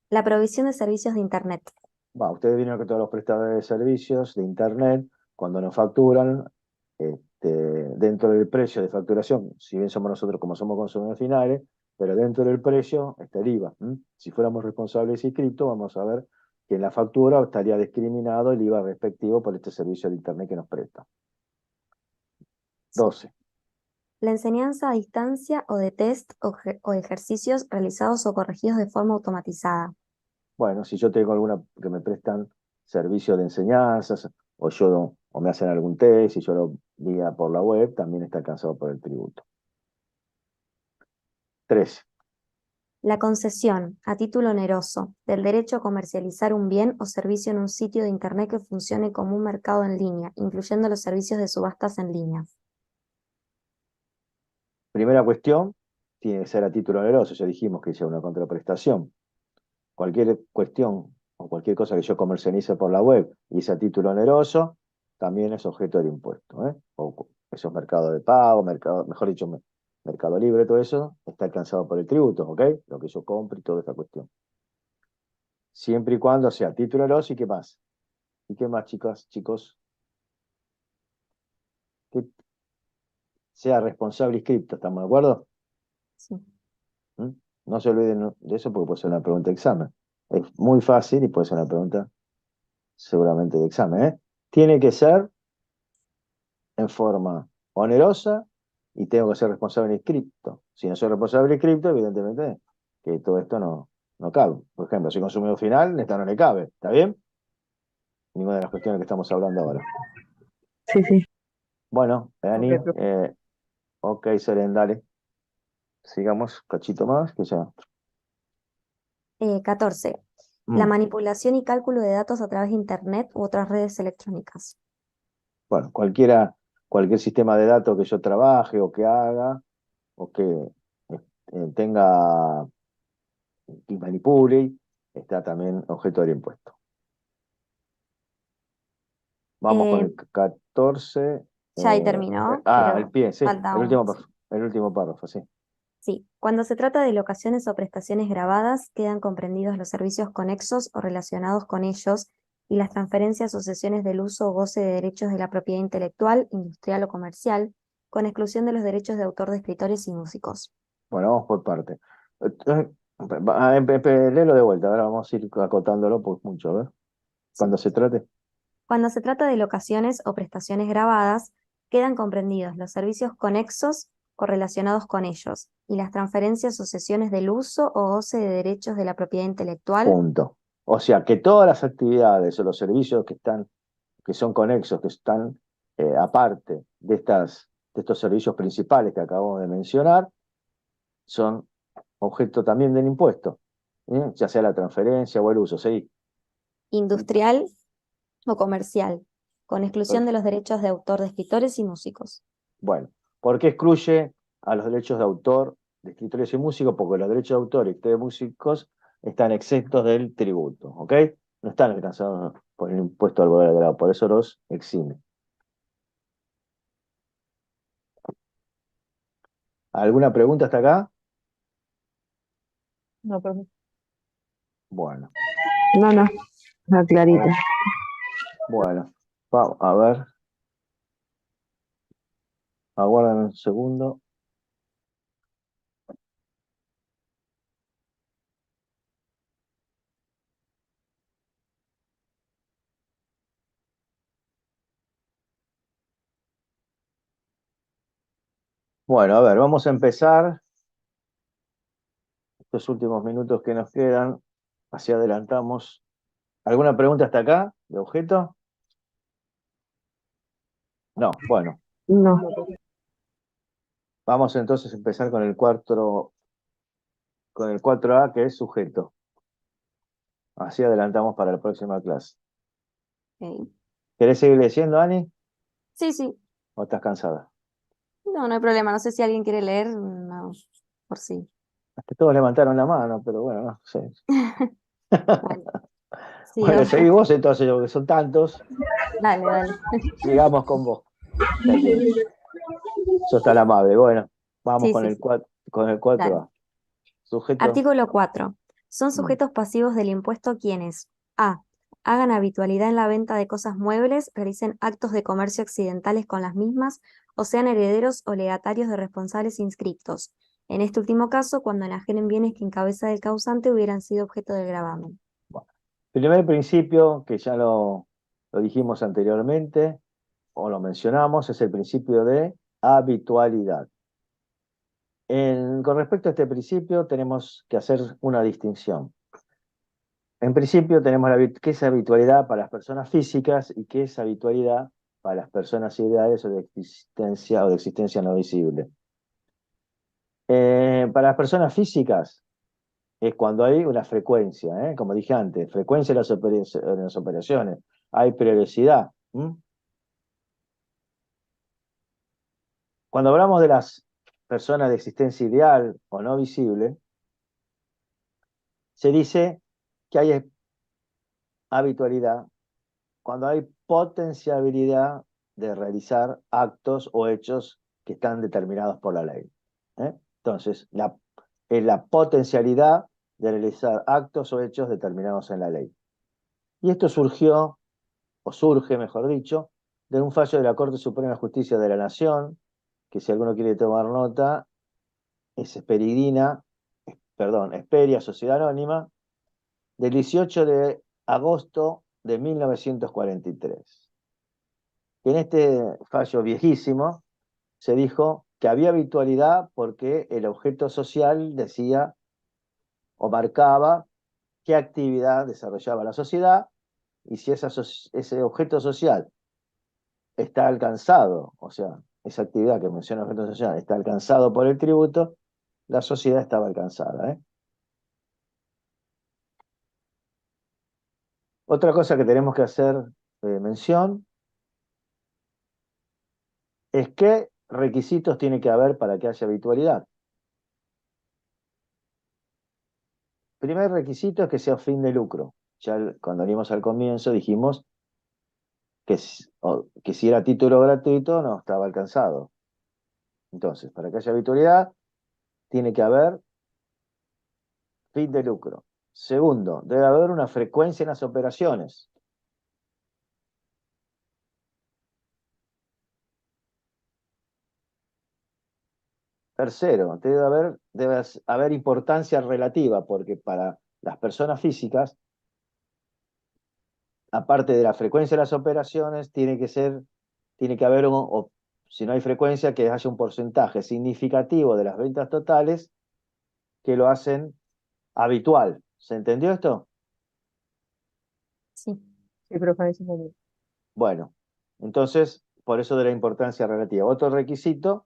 La provisión de servicios de Internet. Ustedes vieron que todos los prestadores de servicios de internet, cuando nos facturan, dentro del precio de facturación, si bien somos nosotros como somos consumidores finales, pero dentro del precio está el IVA. Si fuéramos responsables inscritos, vamos a ver que en la factura estaría discriminado el IVA respectivo por este servicio de Internet que nos presta. 12. La enseñanza a distancia o de test o ejercicios realizados o corregidos de forma automatizada. Bueno, si yo tengo alguna que me prestan servicio de enseñanzas, o me hacen algún test y yo lo vía por la web, también está alcanzado por el tributo. 13. La concesión, a título oneroso, del derecho a comercializar un bien o servicio en un sitio de Internet que funcione como un mercado en línea, incluyendo los servicios de subastas en línea. Primera cuestión, tiene que ser a título oneroso, ya dijimos que sea una contraprestación. Cualquier cuestión o cualquier cosa que yo comercialice por la web y sea a título oneroso, también es objeto del impuesto. O esos mercados de pago, mejor dicho, Mercado Libre, todo eso, está alcanzado por el tributo, ¿ok? Lo que yo compro y toda esta cuestión. Siempre y cuando sea a título oneroso, ¿y qué más? ¿Y qué más, chicos? Que sea responsable inscripto, ¿estamos de acuerdo? Sí. No se olviden de eso porque puede ser una pregunta de examen. Es muy fácil y puede ser una pregunta seguramente de examen. Tiene que ser en forma onerosa y tengo que ser responsable inscripto. Si no soy responsable inscripto, evidentemente que todo esto no cabe. Por ejemplo, si consumidor final, esta no le cabe. ¿Está bien? Ninguna de las cuestiones que estamos hablando ahora. Sí, sí. Bueno, Dani, Ok, ok, Seren, dale. Sigamos, cachito más, que ya. 14. Mm. La manipulación y cálculo de datos a través de Internet u otras redes electrónicas. Bueno, cualquier sistema de datos que yo trabaje o que haga, o que tenga y manipule, está también objeto del impuesto. Vamos con el 14. Ya ahí terminó, El pero pie, sí, falta el último párrafo, sí. Sí, cuando se trata de locaciones o prestaciones grabadas, quedan comprendidos los servicios conexos o relacionados con ellos y las transferencias o cesiones del uso o goce de derechos de la propiedad intelectual, industrial o comercial, con exclusión de los derechos de autor de escritores y músicos. Bueno, vamos por parte. Léelo de vuelta, ahora vamos a ir acotándolo por mucho, a ver. Cuando se trate. Cuando se trata de locaciones o prestaciones grabadas, quedan comprendidos los servicios conexos o relacionados con ellos y las transferencias o cesiones del uso o goce de derechos de la propiedad intelectual. Punto. O sea, que todas las actividades o los servicios que son conexos, que están aparte de estos servicios principales que acabamos de mencionar, son objeto también del impuesto, ya sea la transferencia o el uso, ¿sí? Industrial o comercial, con exclusión de los derechos de autor de escritores y músicos. Bueno, ¿por qué excluye a los derechos de autor de escritores y músicos? Porque los derechos de autor y de músicos están exentos del tributo, ¿ok? No están alcanzados por el impuesto al valor agregado, por eso los exime. ¿Alguna pregunta hasta acá? No, perdón. Bueno, No, está clarito. bueno, vamos a ver. Aguárdame un segundo. Bueno, a ver, vamos a empezar. Estos últimos minutos que nos quedan, así adelantamos. ¿Alguna pregunta hasta acá de objeto? No, bueno. No. Vamos entonces a empezar con el 4A, que es sujeto. Así adelantamos para la próxima clase. Okay. ¿Querés seguir leyendo, Ani? Sí. ¿O estás cansada? No hay problema. No sé si alguien quiere leer. No, por sí. Hasta todos levantaron la mano, pero bueno, no sé. Bueno, sí, Bueno, seguí vos entonces, porque son tantos. Dale. Sigamos con vos. Sos tan amable. Bueno, vamos Sí, con sí, el sí. 4A. Dale. Sujeto. Artículo 4. Son sujetos pasivos del impuesto quienes: A. hagan habitualidad en la venta de cosas muebles, realicen actos de comercio accidentales con las mismas, o sean herederos o legatarios de responsables inscriptos. En este último caso, cuando enajenen bienes que en cabeza del causante hubieran sido objeto del gravamen. Bueno, el primer principio, que ya lo dijimos anteriormente, o lo mencionamos, es el principio de habitualidad. Con respecto a este principio, tenemos que hacer una distinción. En principio, tenemos qué es habitualidad para las personas físicas y qué es habitualidad para las personas ideales o de existencia no visible. Para las personas físicas es cuando hay una frecuencia, como dije antes, frecuencia en las operaciones, hay periodicidad. Cuando hablamos de las personas de existencia ideal o no visible, se dice que hay habitualidad cuando hay potencialidad de realizar actos o hechos que están determinados por la ley. Entonces, es la potencialidad de realizar actos o hechos determinados en la ley. Y esto surgió, o surge, mejor dicho, de un fallo de la Corte Suprema de Justicia de la Nación, que si alguno quiere tomar nota, es Esperia Sociedad Anónima, del 18 de agosto de 1943. En este fallo viejísimo se dijo que había habitualidad porque el objeto social decía o marcaba qué actividad desarrollaba la sociedad, y si ese objeto social está alcanzado, o sea, esa actividad que menciona el objeto social está alcanzado por el tributo, la sociedad estaba alcanzada. Otra cosa que tenemos que hacer mención es qué requisitos tiene que haber para que haya habitualidad. Primer requisito es que sea fin de lucro. Ya cuando venimos al comienzo dijimos que si era título gratuito no estaba alcanzado. Entonces, para que haya habitualidad, tiene que haber fin de lucro. Segundo, debe haber una frecuencia en las operaciones. Tercero, debe haber importancia relativa, porque para las personas físicas, aparte de la frecuencia de las operaciones, tiene que haber, si no hay frecuencia, que haya un porcentaje significativo de las ventas totales que lo hacen habitual. ¿Se entendió esto? Sí. Sí, profe, eso también. Bueno, entonces, por eso de la importancia relativa. Otro requisito,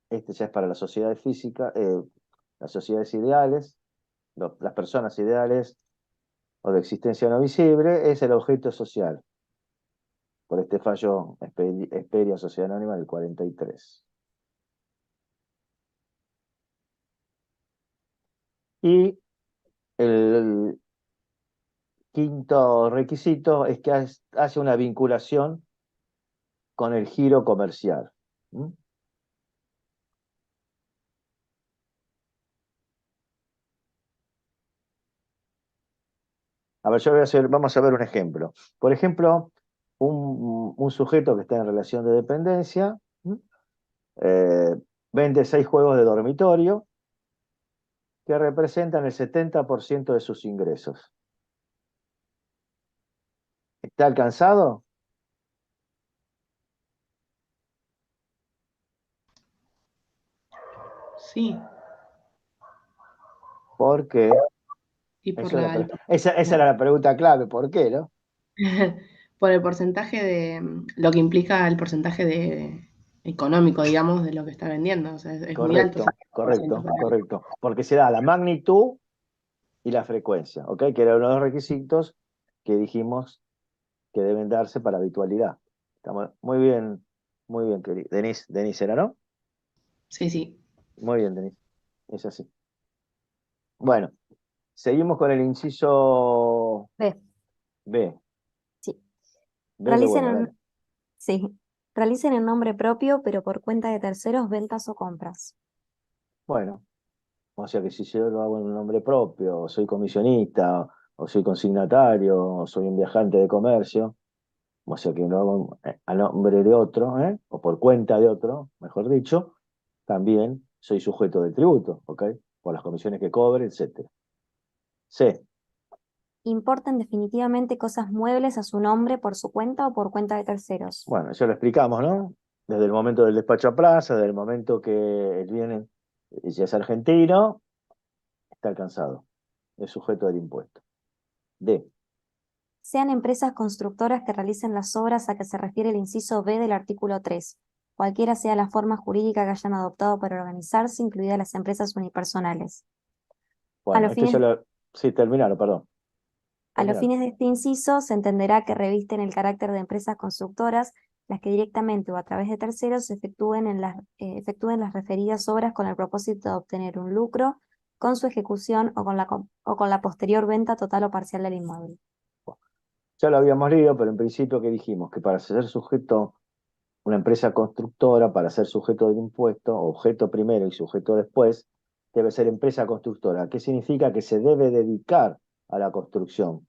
este ya es para las sociedades físicas, las sociedades ideales, las personas ideales o de existencia no visible, es el objeto social. Por este fallo Esperia Sociedad Anónima del 43. Y el quinto requisito es que hace una vinculación con el giro comercial. A ver, vamos a ver un ejemplo. Por ejemplo, un sujeto que está en relación de dependencia eh, vende 6 juegos de dormitorio que representan el 70% de sus ingresos. ¿Está alcanzado? Sí, ¿Por qué? y por la, Esa era la pregunta clave, ¿por qué, no? por el porcentaje de lo que implica el porcentaje de económico, digamos, de lo que está vendiendo. O sea, es muy alto. Correcto. 70%. Porque se da la magnitud y la frecuencia, ¿ok? Que eran uno de los requisitos que dijimos que deben darse para habitualidad. Estamos muy bien, querido. Denise era, ¿no? Sí, sí. Muy bien, Denise. Es así. Bueno, seguimos con el inciso B. B. Sí. B de Realicen bueno, en, dale. sí. Realicen en nombre propio, pero por cuenta de terceros, ventas o compras. Bueno, o sea que si yo lo hago en un nombre propio, soy comisionista o soy consignatario, o soy un viajante de comercio, o sea que lo hago a nombre de otro, o por cuenta de otro, mejor dicho, también soy sujeto del tributo, ¿ok? Por las comisiones que cobre, etc. C. Importen definitivamente cosas muebles a su nombre por su cuenta o por cuenta de terceros. Bueno, ya lo explicamos, ¿no? Desde el momento del despacho a plaza, desde el momento que el bien ya es argentino, está alcanzado, es sujeto del impuesto. D. Sean empresas constructoras que realicen las obras a que se refiere el inciso B del artículo 3, cualquiera sea la forma jurídica que hayan adoptado para organizarse, incluidas las empresas unipersonales. A Bueno, los este ya fines, lo... Sí, terminaron, perdón. a los Terminaron. fines de este inciso se entenderá que revisten el carácter de empresas constructoras las que directamente o a través de terceros efectúen las referidas obras con el propósito de obtener un lucro con su ejecución o con la posterior venta total o parcial del inmueble. Ya lo habíamos leído, pero en principio que dijimos que para ser sujeto, una empresa constructora, para ser sujeto del impuesto, objeto primero y sujeto después, debe ser empresa constructora. ¿Qué significa? Que se debe dedicar a la construcción.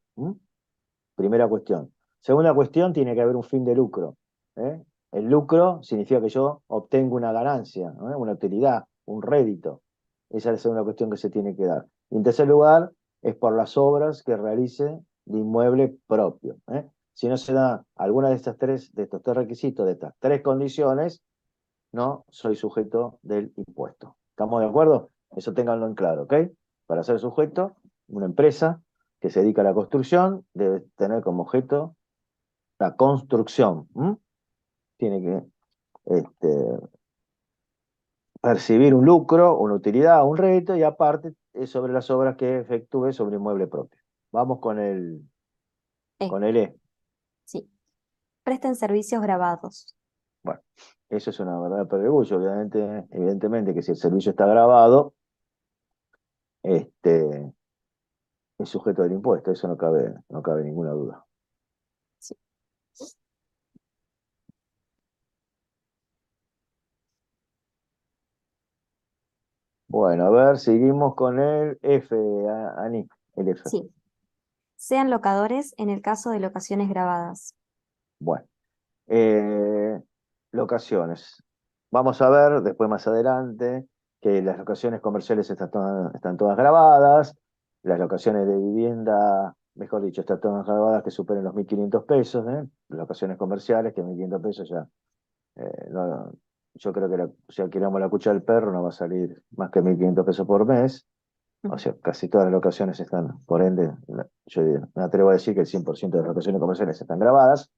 Primera cuestión. Segunda cuestión, tiene que haber un fin de lucro. ¿eh? El lucro significa que yo obtengo una ganancia, una utilidad, un rédito. Esa es la segunda cuestión que se tiene que dar. Y en tercer lugar, es por las obras que realice de inmueble propio. Si no se da alguna de estos tres requisitos, de estas tres condiciones, no soy sujeto del impuesto. ¿Estamos de acuerdo? Eso ténganlo en claro, ¿ok? Para ser sujeto, una empresa que se dedica a la construcción debe tener como objeto la construcción. Tiene que percibir un lucro, una utilidad, un rédito, y aparte es sobre las obras que efectúe sobre inmueble propio. Vamos con E. con el E. Sí. Presten servicios grabados. Bueno, eso es una verdad perogrullo, obviamente, evidentemente que si el servicio está grabado, es sujeto del impuesto, eso no cabe ninguna duda. Sí. Bueno, a ver, seguimos con el F, Ani, el F. Sí. Sean locadores en el caso de locaciones grabadas. Bueno, locaciones. Vamos a ver después más adelante que las locaciones comerciales están todas grabadas, las locaciones de vivienda, mejor dicho, están todas grabadas que superen los 1.500 pesos, locaciones comerciales que 1.500 pesos ya, yo creo que si alquilamos la cucha del perro no va a salir más que 1.500 pesos por mes. O sea, casi todas las locaciones están, por ende, yo me atrevo a decir que el 100% de las locaciones comerciales están grabadas.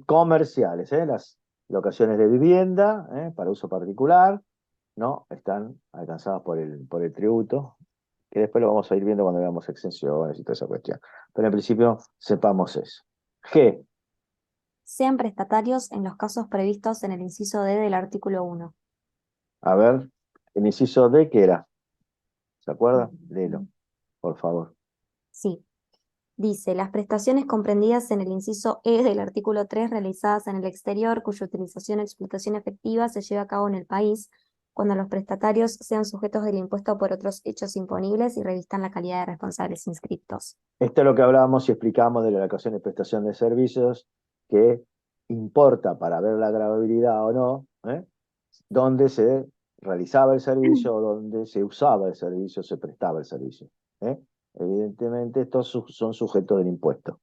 Comerciales, las locaciones de vivienda para uso particular, ¿no? Están alcanzadas por el tributo, que después lo vamos a ir viendo cuando veamos exenciones y toda esa cuestión. Pero en principio, sepamos eso. G. Sean prestatarios en los casos previstos en el inciso D del artículo 1. A ver, el inciso D, ¿qué era? ¿Se acuerda? Léelo, por favor. Sí. Dice, las prestaciones comprendidas en el inciso E del artículo 3 realizadas en el exterior, cuya utilización o explotación efectiva se lleva a cabo en el país, cuando los prestatarios sean sujetos del impuesto por otros hechos imponibles y revistan la calidad de responsables inscriptos. Esto es lo que hablábamos y explicamos de la locación de prestación de servicios, que importa para ver la gravabilidad o no, dónde se realizaba el servicio o dónde se usaba el servicio, se prestaba el servicio. Evidentemente, estos son sujetos del impuesto.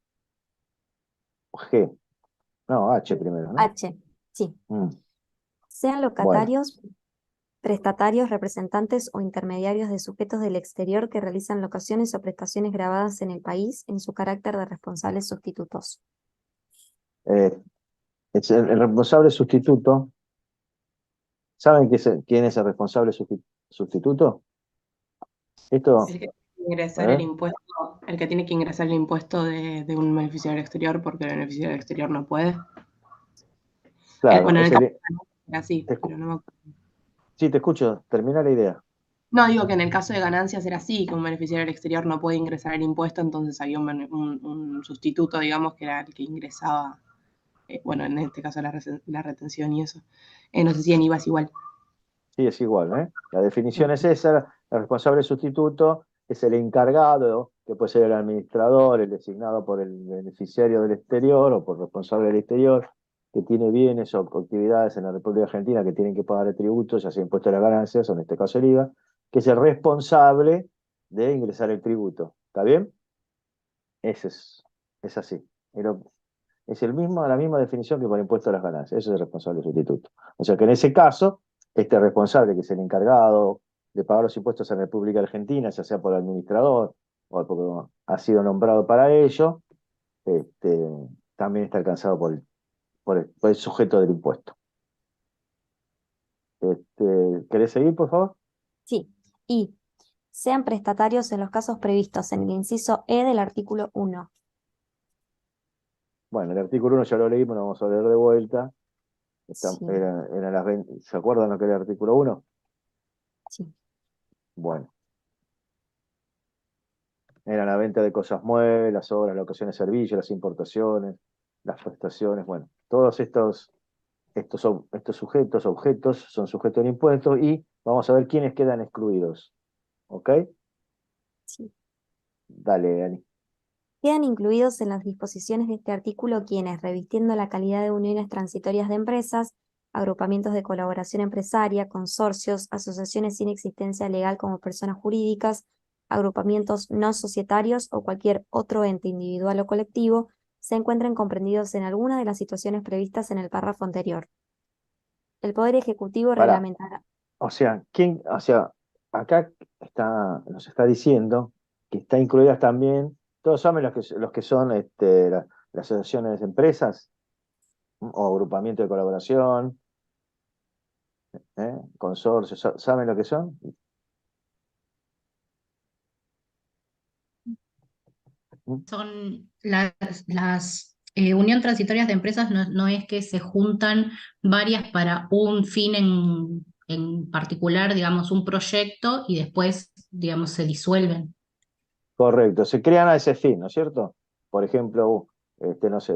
G. No, H primero, ¿no? H. Sí. Sean Bueno, locatarios, prestatarios, representantes o intermediarios de sujetos del exterior que realizan locaciones o prestaciones grabadas en el país en su carácter de responsables sustitutos. el responsable sustituto. ¿Saben quién es el responsable sustituto? Esto, El que tiene que ingresar ¿eh? el impuesto, el que tiene que ingresar el impuesto de un beneficiario exterior porque el beneficiario exterior no puede. Claro, Bueno, en es el caso era así, te pero no me acuerdo. sí, te escucho, termina la idea. No, digo que en el caso de ganancias era así, que un beneficiario del exterior no puede ingresar el impuesto, entonces había un sustituto, digamos, que era el que ingresaba, bueno, en este caso la retención y eso. No sé si en IVA es igual. Sí, es igual, La definición es esa, el responsable sustituto es el encargado que puede ser el administrador, el designado por el beneficiario del exterior o por responsable del exterior, que tiene bienes o actividades en la República Argentina que tienen que pagar el tributo, ya sea impuesto a las ganancias o en este caso el IVA, que es el responsable de ingresar el tributo. ¿Está bien? Ese es así. Es la misma definición que por impuesto a las ganancias. Ese es el responsable sustituto. O sea que en ese caso, este responsable, que es el encargado de pagar los impuestos en la República Argentina, ya sea por el administrador o porque ha sido nombrado para ello, también está alcanzado por el sujeto del impuesto. ¿Querés seguir, por favor? Sí. Y sean prestatarios en los casos previstos en el inciso E del artículo 1. Bueno, el artículo 1 ya lo leímos, lo vamos a leer de vuelta. Sí. ¿Se acuerdan lo que era el artículo 1? Sí. Bueno. Era la venta de cosas muebles, las obras, locaciones, servicios, las importaciones, las prestaciones, bueno, todos estos sujetos, objetos, son sujetos de impuestos y vamos a ver quiénes quedan excluidos. ¿Ok? Sí. Dale, Ani. Quedan incluidos en las disposiciones de este artículo quienes, revistiendo la calidad de uniones transitorias de empresas, agrupamientos de colaboración empresaria, consorcios, asociaciones sin existencia legal como personas jurídicas, agrupamientos no societarios o cualquier otro ente individual o colectivo, se encuentren comprendidos en alguna de las situaciones previstas en el párrafo anterior. El Poder Ejecutivo Pará. reglamentará. O sea, acá nos está diciendo que está incluidas también, todos saben los que son las asociaciones de empresas o agrupamiento de colaboración, consorcios, ¿saben lo que son? Son las unión transitorias de empresas, no es que se juntan varias para un fin en particular, digamos, un proyecto y después, digamos, se disuelven. Correcto, se crean a ese fin, ¿no es cierto? Por ejemplo, no sé,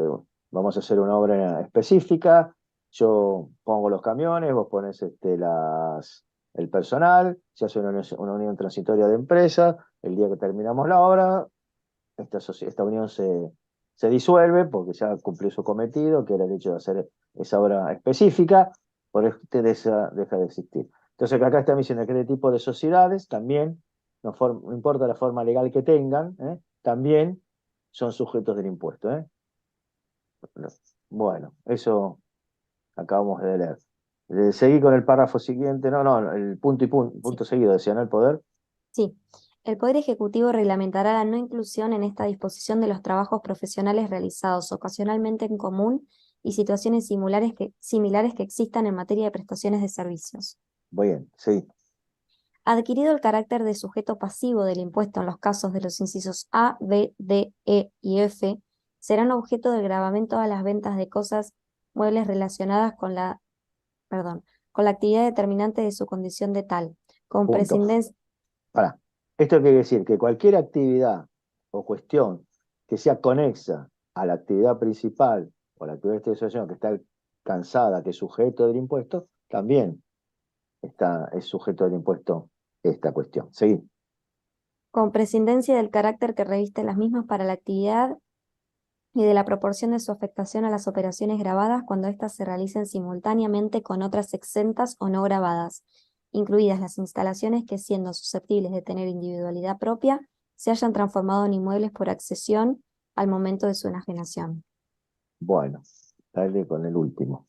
vamos a hacer una obra específica, yo pongo los camiones, vos pones el personal, se hace una unión transitoria de empresas, el día que terminamos la obra, esta unión se disuelve porque ya cumplió su cometido, que era el hecho de hacer esa obra específica, por eso deja de existir. Entonces acá está diciendo que este tipo de sociedades también, no importa la forma legal que tengan, también son sujetos del impuesto. Bueno, eso acabamos de leer. Seguí con el párrafo siguiente, no, el punto y punto seguido, decía, ¿no? El poder. Sí. El Poder Ejecutivo reglamentará la no inclusión en esta disposición de los trabajos profesionales realizados ocasionalmente en común y situaciones similares que existan en materia de prestaciones de servicios. Muy bien, sí. Adquirido el carácter de sujeto pasivo del impuesto en los casos de los incisos A, B, D, E y F, serán objeto del gravamiento a las ventas de cosas muebles relacionadas con la actividad determinante de su condición de tal, con Punto. prescindencia. Pará. Esto quiere decir que cualquier actividad o cuestión que sea conexa a la actividad principal o la actividad de asociación que está cansada, que es sujeto del impuesto, también es sujeto del impuesto esta cuestión. Seguí. Con prescindencia del carácter que revisten las mismas para la actividad y de la proporción de su afectación a las operaciones grabadas cuando éstas se realicen simultáneamente con otras exentas o no grabadas, incluidas las instalaciones que, siendo susceptibles de tener individualidad propia, se hayan transformado en inmuebles por accesión al momento de su enajenación. Bueno, dale con el último.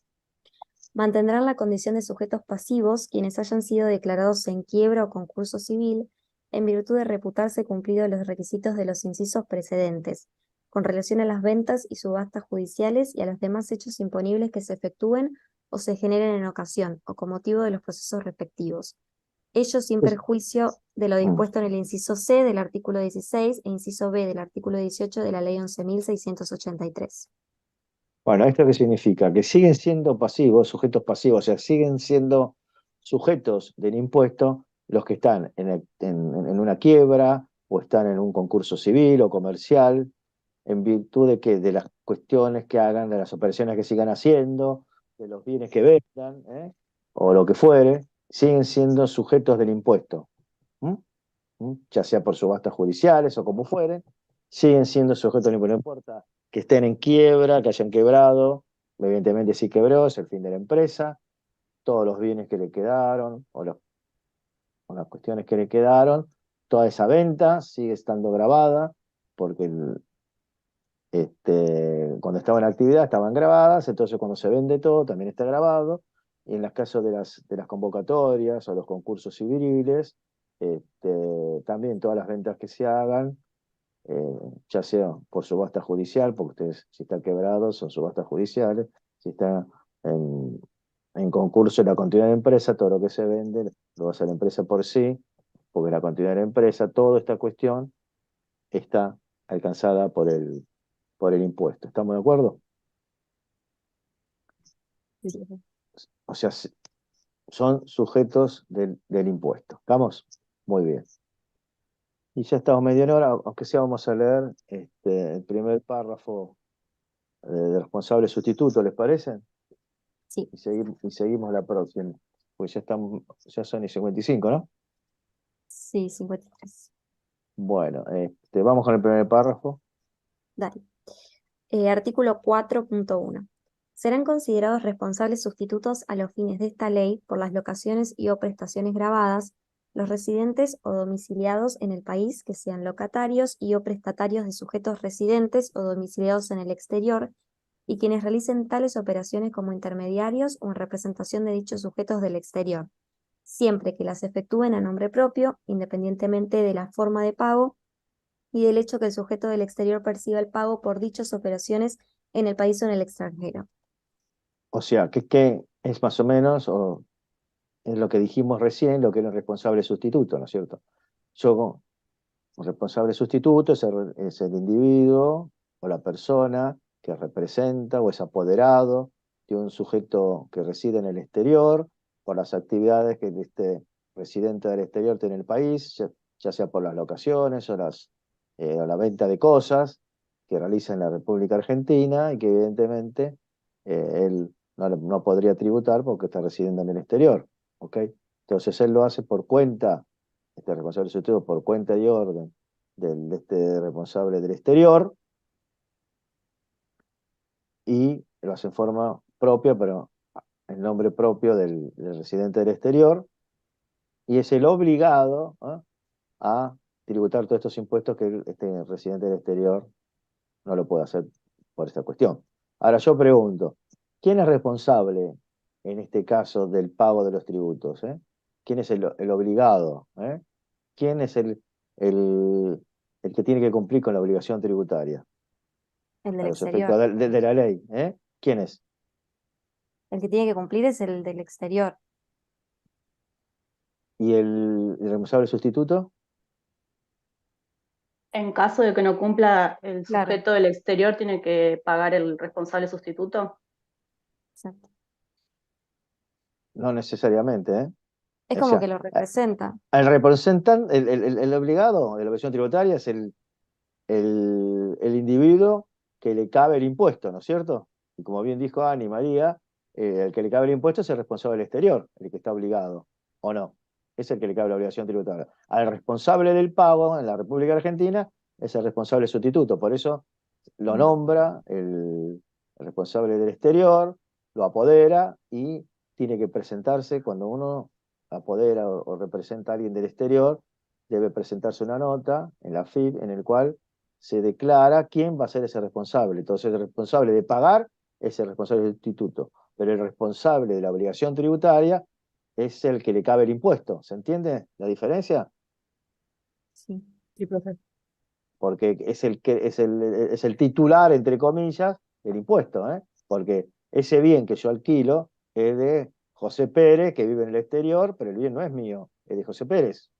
Mantendrán la condición de sujetos pasivos quienes hayan sido declarados en quiebra o concurso civil en virtud de reputarse cumplidos los requisitos de los incisos precedentes, con relación a las ventas y subastas judiciales y a los demás hechos imponibles que se efectúen o se generen en ocasión o con motivo de los procesos respectivos. Ello sin perjuicio de lo dispuesto en el inciso C del artículo 16 e inciso B del artículo 18 de la Ley 11.683. Bueno, ¿esto qué significa? Que siguen siendo pasivos, sujetos pasivos, o sea, siguen siendo sujetos del impuesto los que están en una quiebra o están en un concurso civil o comercial, en virtud de las cuestiones que hagan, de las operaciones que sigan haciendo, de los bienes que vendan, o lo que fuere, siguen siendo sujetos del impuesto. ¿Mm? ya sea por subastas judiciales o como fueren, siguen siendo sujetos al impuesto. No importa que estén en quiebra, que hayan quebrado, evidentemente si quebró, es el fin de la empresa, todos los bienes que le quedaron, o las cuestiones que le quedaron, toda esa venta sigue estando grabada, porque cuando estaba en actividad estaban grabadas, entonces cuando se vende todo también está grabado, y en los casos de las convocatorias o los concursos civiles, también todas las ventas que se hagan, ya sea por subasta judicial, porque ustedes si está quebrado son subastas judiciales, si está en, en concurso en la continuidad de empresa, todo lo que se vende lo va a hacer la empresa por sí, porque la continuidad de empresa, toda esta cuestión está alcanzada por el impuesto. ¿Estamos de acuerdo? Sí, profe. O sea, son sujetos del impuesto. ¿Estamos? Muy bien. Y ya estamos media hora, aunque sea vamos a leer el primer párrafo de responsable sustituto, ¿les parece? Sí, Y seguimos la próxima. Pues ya son y 55, ¿no? sí, 53. Bueno, vamos con el primer párrafo. Dale. Artículo 4.1. Serán considerados responsables sustitutos a los fines de esta ley por las locaciones y o prestaciones grabadas los residentes o domiciliados en el país que sean locatarios y o prestatarios de sujetos residentes o domiciliados en el exterior y quienes realicen tales operaciones como intermediarios o en representación de dichos sujetos del exterior, siempre que las efectúen a nombre propio, independientemente de la forma de pago y del hecho que el sujeto del exterior perciba el pago por dichas operaciones en el país o en el extranjero. O sea, que es más o menos, o es lo que dijimos recién, lo que era el responsable sustituto, ¿no es cierto? Yo, un responsable sustituto es el individuo o la persona que representa o es apoderado de un sujeto que reside en el exterior por las actividades que este residente del exterior tiene en el país, ya sea por las locaciones o la venta de cosas que realiza en la República Argentina y que evidentemente él no podría tributar porque está residiendo en el exterior. ¿Ok? Entonces él lo hace por cuenta, este responsable sustituto, por cuenta y orden de este responsable del exterior, y lo hace en forma propia, pero en nombre propio del residente del exterior, y es el obligado a tributar todos estos impuestos que este residente del exterior no lo puede hacer por esta cuestión. Ahora yo pregunto, ¿quién es responsable en este caso del pago de los tributos? ¿Quién es el obligado? ¿Quién es el, el que tiene que cumplir con la obligación tributaria El a del los efectos exterior. de la ley? ¿Quién es? El que tiene que cumplir es el del exterior. ¿Y el responsable sustituto? En caso de que no cumpla el Claro, sujeto del exterior, tiene que pagar el responsable sustituto. exacto. No necesariamente, Es O como sea, que lo representa. el representante, el obligado de la obligación tributaria es el individuo que le cabe el impuesto, ¿no es cierto? Y como bien dijo Ani María, el que le cabe el impuesto es el responsable del exterior, el que está obligado, ¿o no? Es el que le cabe la obligación tributaria. Al responsable del pago en la República Argentina es el responsable sustituto, por eso lo nombra el responsable del exterior, lo apodera y tiene que presentarse cuando uno apodera o representa a alguien del exterior, debe presentarse una nota en la FIP en el cual se declara quién va a ser ese responsable. Entonces, el responsable de pagar es el responsable del instituto, pero el responsable de la obligación tributaria es el que le cabe el impuesto. ¿Se entiende la diferencia? Sí. Sí, profe. Porque es el titular, entre comillas, del impuesto, porque ese bien que yo alquilo es de José Pérez, que vive en el exterior, pero el bien no es mío, es de José Pérez.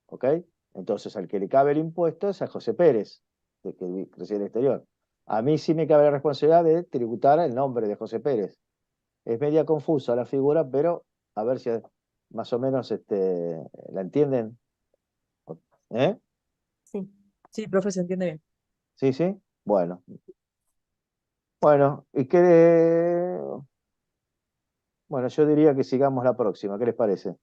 ¿Ok? Entonces, al que le cabe el impuesto es a José Pérez, de que reside en el exterior. A mí sí me cabe la responsabilidad de tributar el nombre de José Pérez. Es media confusa la figura, pero a ver si más o menos la entienden. ¿Eh? Sí. Sí, profe, se entiende bien. ¿Sí, sí? Bueno. Bueno, bueno, yo diría que sigamos la próxima. ¿Qué les parece?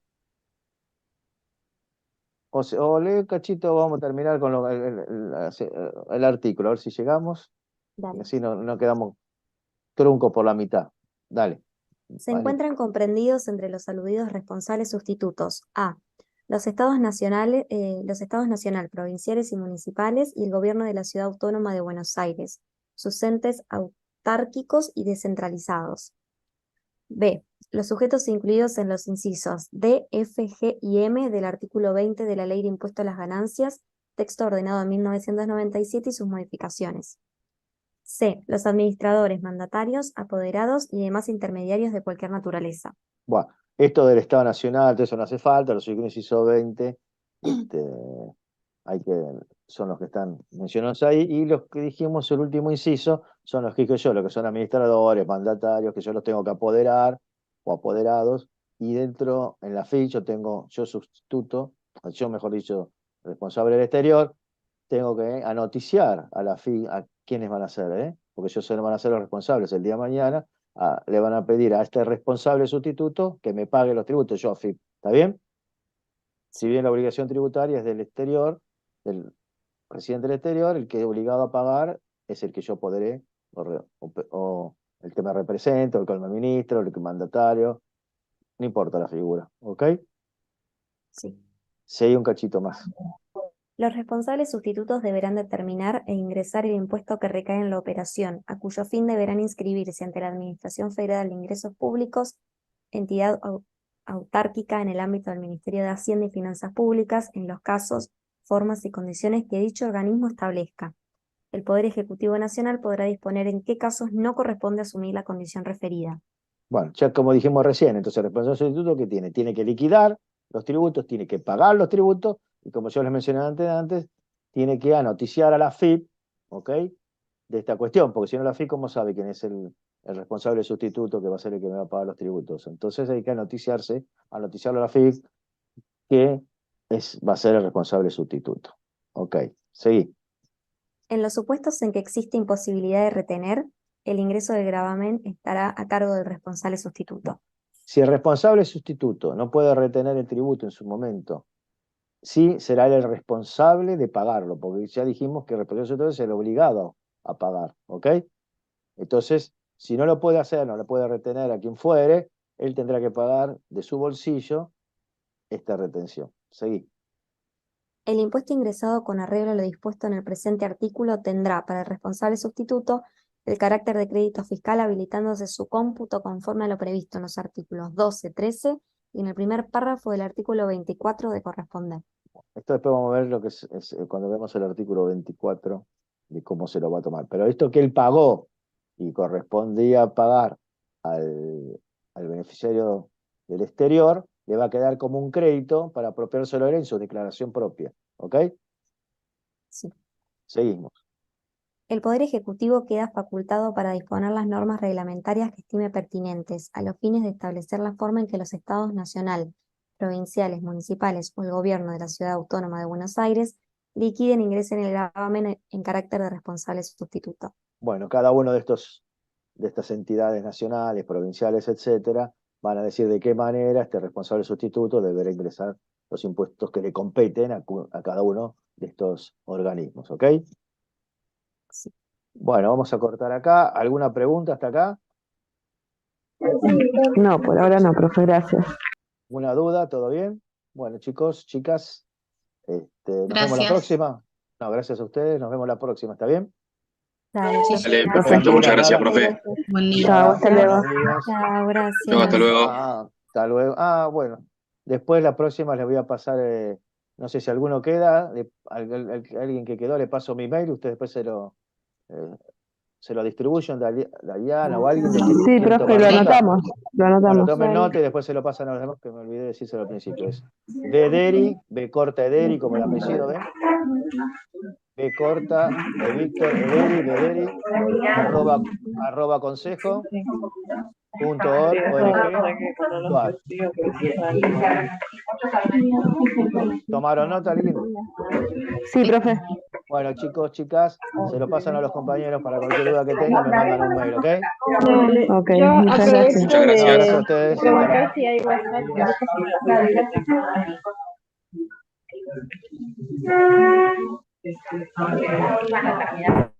O lee un cachito, vamos a terminar con el artículo, a ver si llegamos, y Dale. así no quedamos trunco por la mitad. Dale. Se Vale. encuentran comprendidos entre los aludidos responsables sustitutos A. Los estados nacional, provinciales y municipales y el gobierno de la Ciudad Autónoma de Buenos Aires, sus entes autárquicos y descentralizados. B. Los sujetos incluidos en los incisos D, F, G y M del artículo 20 de la Ley de Impuesto a las Ganancias, texto ordenado en 1997 y sus modificaciones. C. Los administradores, mandatarios, apoderados y demás intermediarios de cualquier naturaleza. Bueno, esto del Estado Nacional, todo eso no hace falta, los inciso 20, son los que están mencionados ahí, y los que dijimos, el último inciso, son los que dije yo, los que son administradores, mandatarios, que yo los tengo que apoderar, o apoderados, y dentro, en la FIC, yo sustituto, mejor dicho, responsable del exterior, tengo que anoticiar a la FIC a quiénes van a ser, porque ellos van a ser los responsables el día de mañana, le van a pedir a este responsable sustituto que me pague los tributos, yo AFIP, ¿está bien? Si bien la obligación tributaria es del exterior, del residente del exterior, el que es obligado a pagar es el que yo apoderé, o el que me representa, o el que me ministra, o el que mandatario, no importa la figura, ¿ok? Sí. Seguí un cachito más. Los responsables sustitutos deberán determinar e ingresar el impuesto que recae en la operación, a cuyo fin deberán inscribirse ante la Administración Federal de Ingresos Públicos, entidad autárquica en el ámbito del Ministerio de Hacienda y Finanzas Públicas, en los casos, formas y condiciones que dicho organismo establezca. El Poder Ejecutivo Nacional podrá disponer en qué casos no corresponde asumir la condición referida. Bueno, ya como dijimos recién, entonces el responsable sustituto, ¿qué tiene? Tiene que liquidar los tributos, tiene que pagar los tributos, y como yo les mencioné antes, tiene que anoticiar a la FIP, ¿ok? De esta cuestión, porque si no la FIP, ¿cómo sabe quién es el responsable sustituto que va a ser el que me va a pagar los tributos? Entonces hay que anoticiarlo a la FIP que va a ser el responsable sustituto. Ok, seguí. En los supuestos en que existe imposibilidad de retener, el ingreso del gravamen estará a cargo del responsable sustituto. Si el responsable sustituto no puede retener el tributo en su momento, sí será él el responsable de pagarlo, porque ya dijimos que el responsable sustituto es el obligado a pagar, ¿ok? Entonces, si no lo puede hacer, no lo puede retener a quien fuere, él tendrá que pagar de su bolsillo esta retención. Seguí. El impuesto ingresado con arreglo a lo dispuesto en el presente artículo tendrá para el responsable sustituto el carácter de crédito fiscal, habilitándose su cómputo conforme a lo previsto en los artículos 12, 13 y en el primer párrafo del artículo 24 de corresponder. Esto después vamos a ver lo que es cuando vemos el artículo 24 de cómo se lo va a tomar. Pero esto que él pagó y correspondía pagar al beneficiario del exterior, le va a quedar como un crédito para apropiárselo en su declaración propia. ¿Ok? Sí. Seguimos. El Poder Ejecutivo queda facultado para disponer las normas reglamentarias que estime pertinentes a los fines de establecer la forma en que los estados nacional, provinciales, municipales o el gobierno de la Ciudad Autónoma de Buenos Aires liquiden e ingresen el gravamen en carácter de responsable sustituto. Bueno, cada uno de estas entidades nacionales, provinciales, etcétera, van a decir de qué manera este responsable sustituto deberá ingresar los impuestos que le competen a cada uno de estos organismos, ¿ok? Sí. Bueno, vamos a cortar acá. ¿Alguna pregunta hasta acá? No, por ahora no, profe, gracias. ¿Una duda? ¿Todo bien? Bueno, chicos, chicas, nos vemos la Gracias. próxima. No, gracias a ustedes, nos vemos la próxima, ¿está bien? Dale, Sí. Dale, No perfecto, tranquila, muchas gracias, nada. profe. Buen día. Chao, hasta luego. Buenos días. Chao, gracias. Chao, hasta luego. Hasta luego. Bueno, después la próxima les voy a pasar, no sé si alguno queda, alguien que quedó, le paso mi mail, ustedes después se lo distribuyen de Diana o alguien. Sí, profe, lo anotamos. Lo Bueno, anotamos. tomen nota y después se lo pasan a los demás, que me olvidé de decírselo al principio. Es Bederi, B corta Ederi, como el apellido, ¿ven? B corta de Víctor, Ederi, Bederi, consejo.org. ¿Tomaron nota alguien? Sí, profe. Bueno, chicos, chicas, se lo pasan a los compañeros para cualquier duda que tengan, me mandan un mail, ¿ok? Dale. Ok, Yo muchas gracias. Muchas aprovecho gracias. Gracias a de ustedes. preguntar si hay WhatsApp. Van a terminar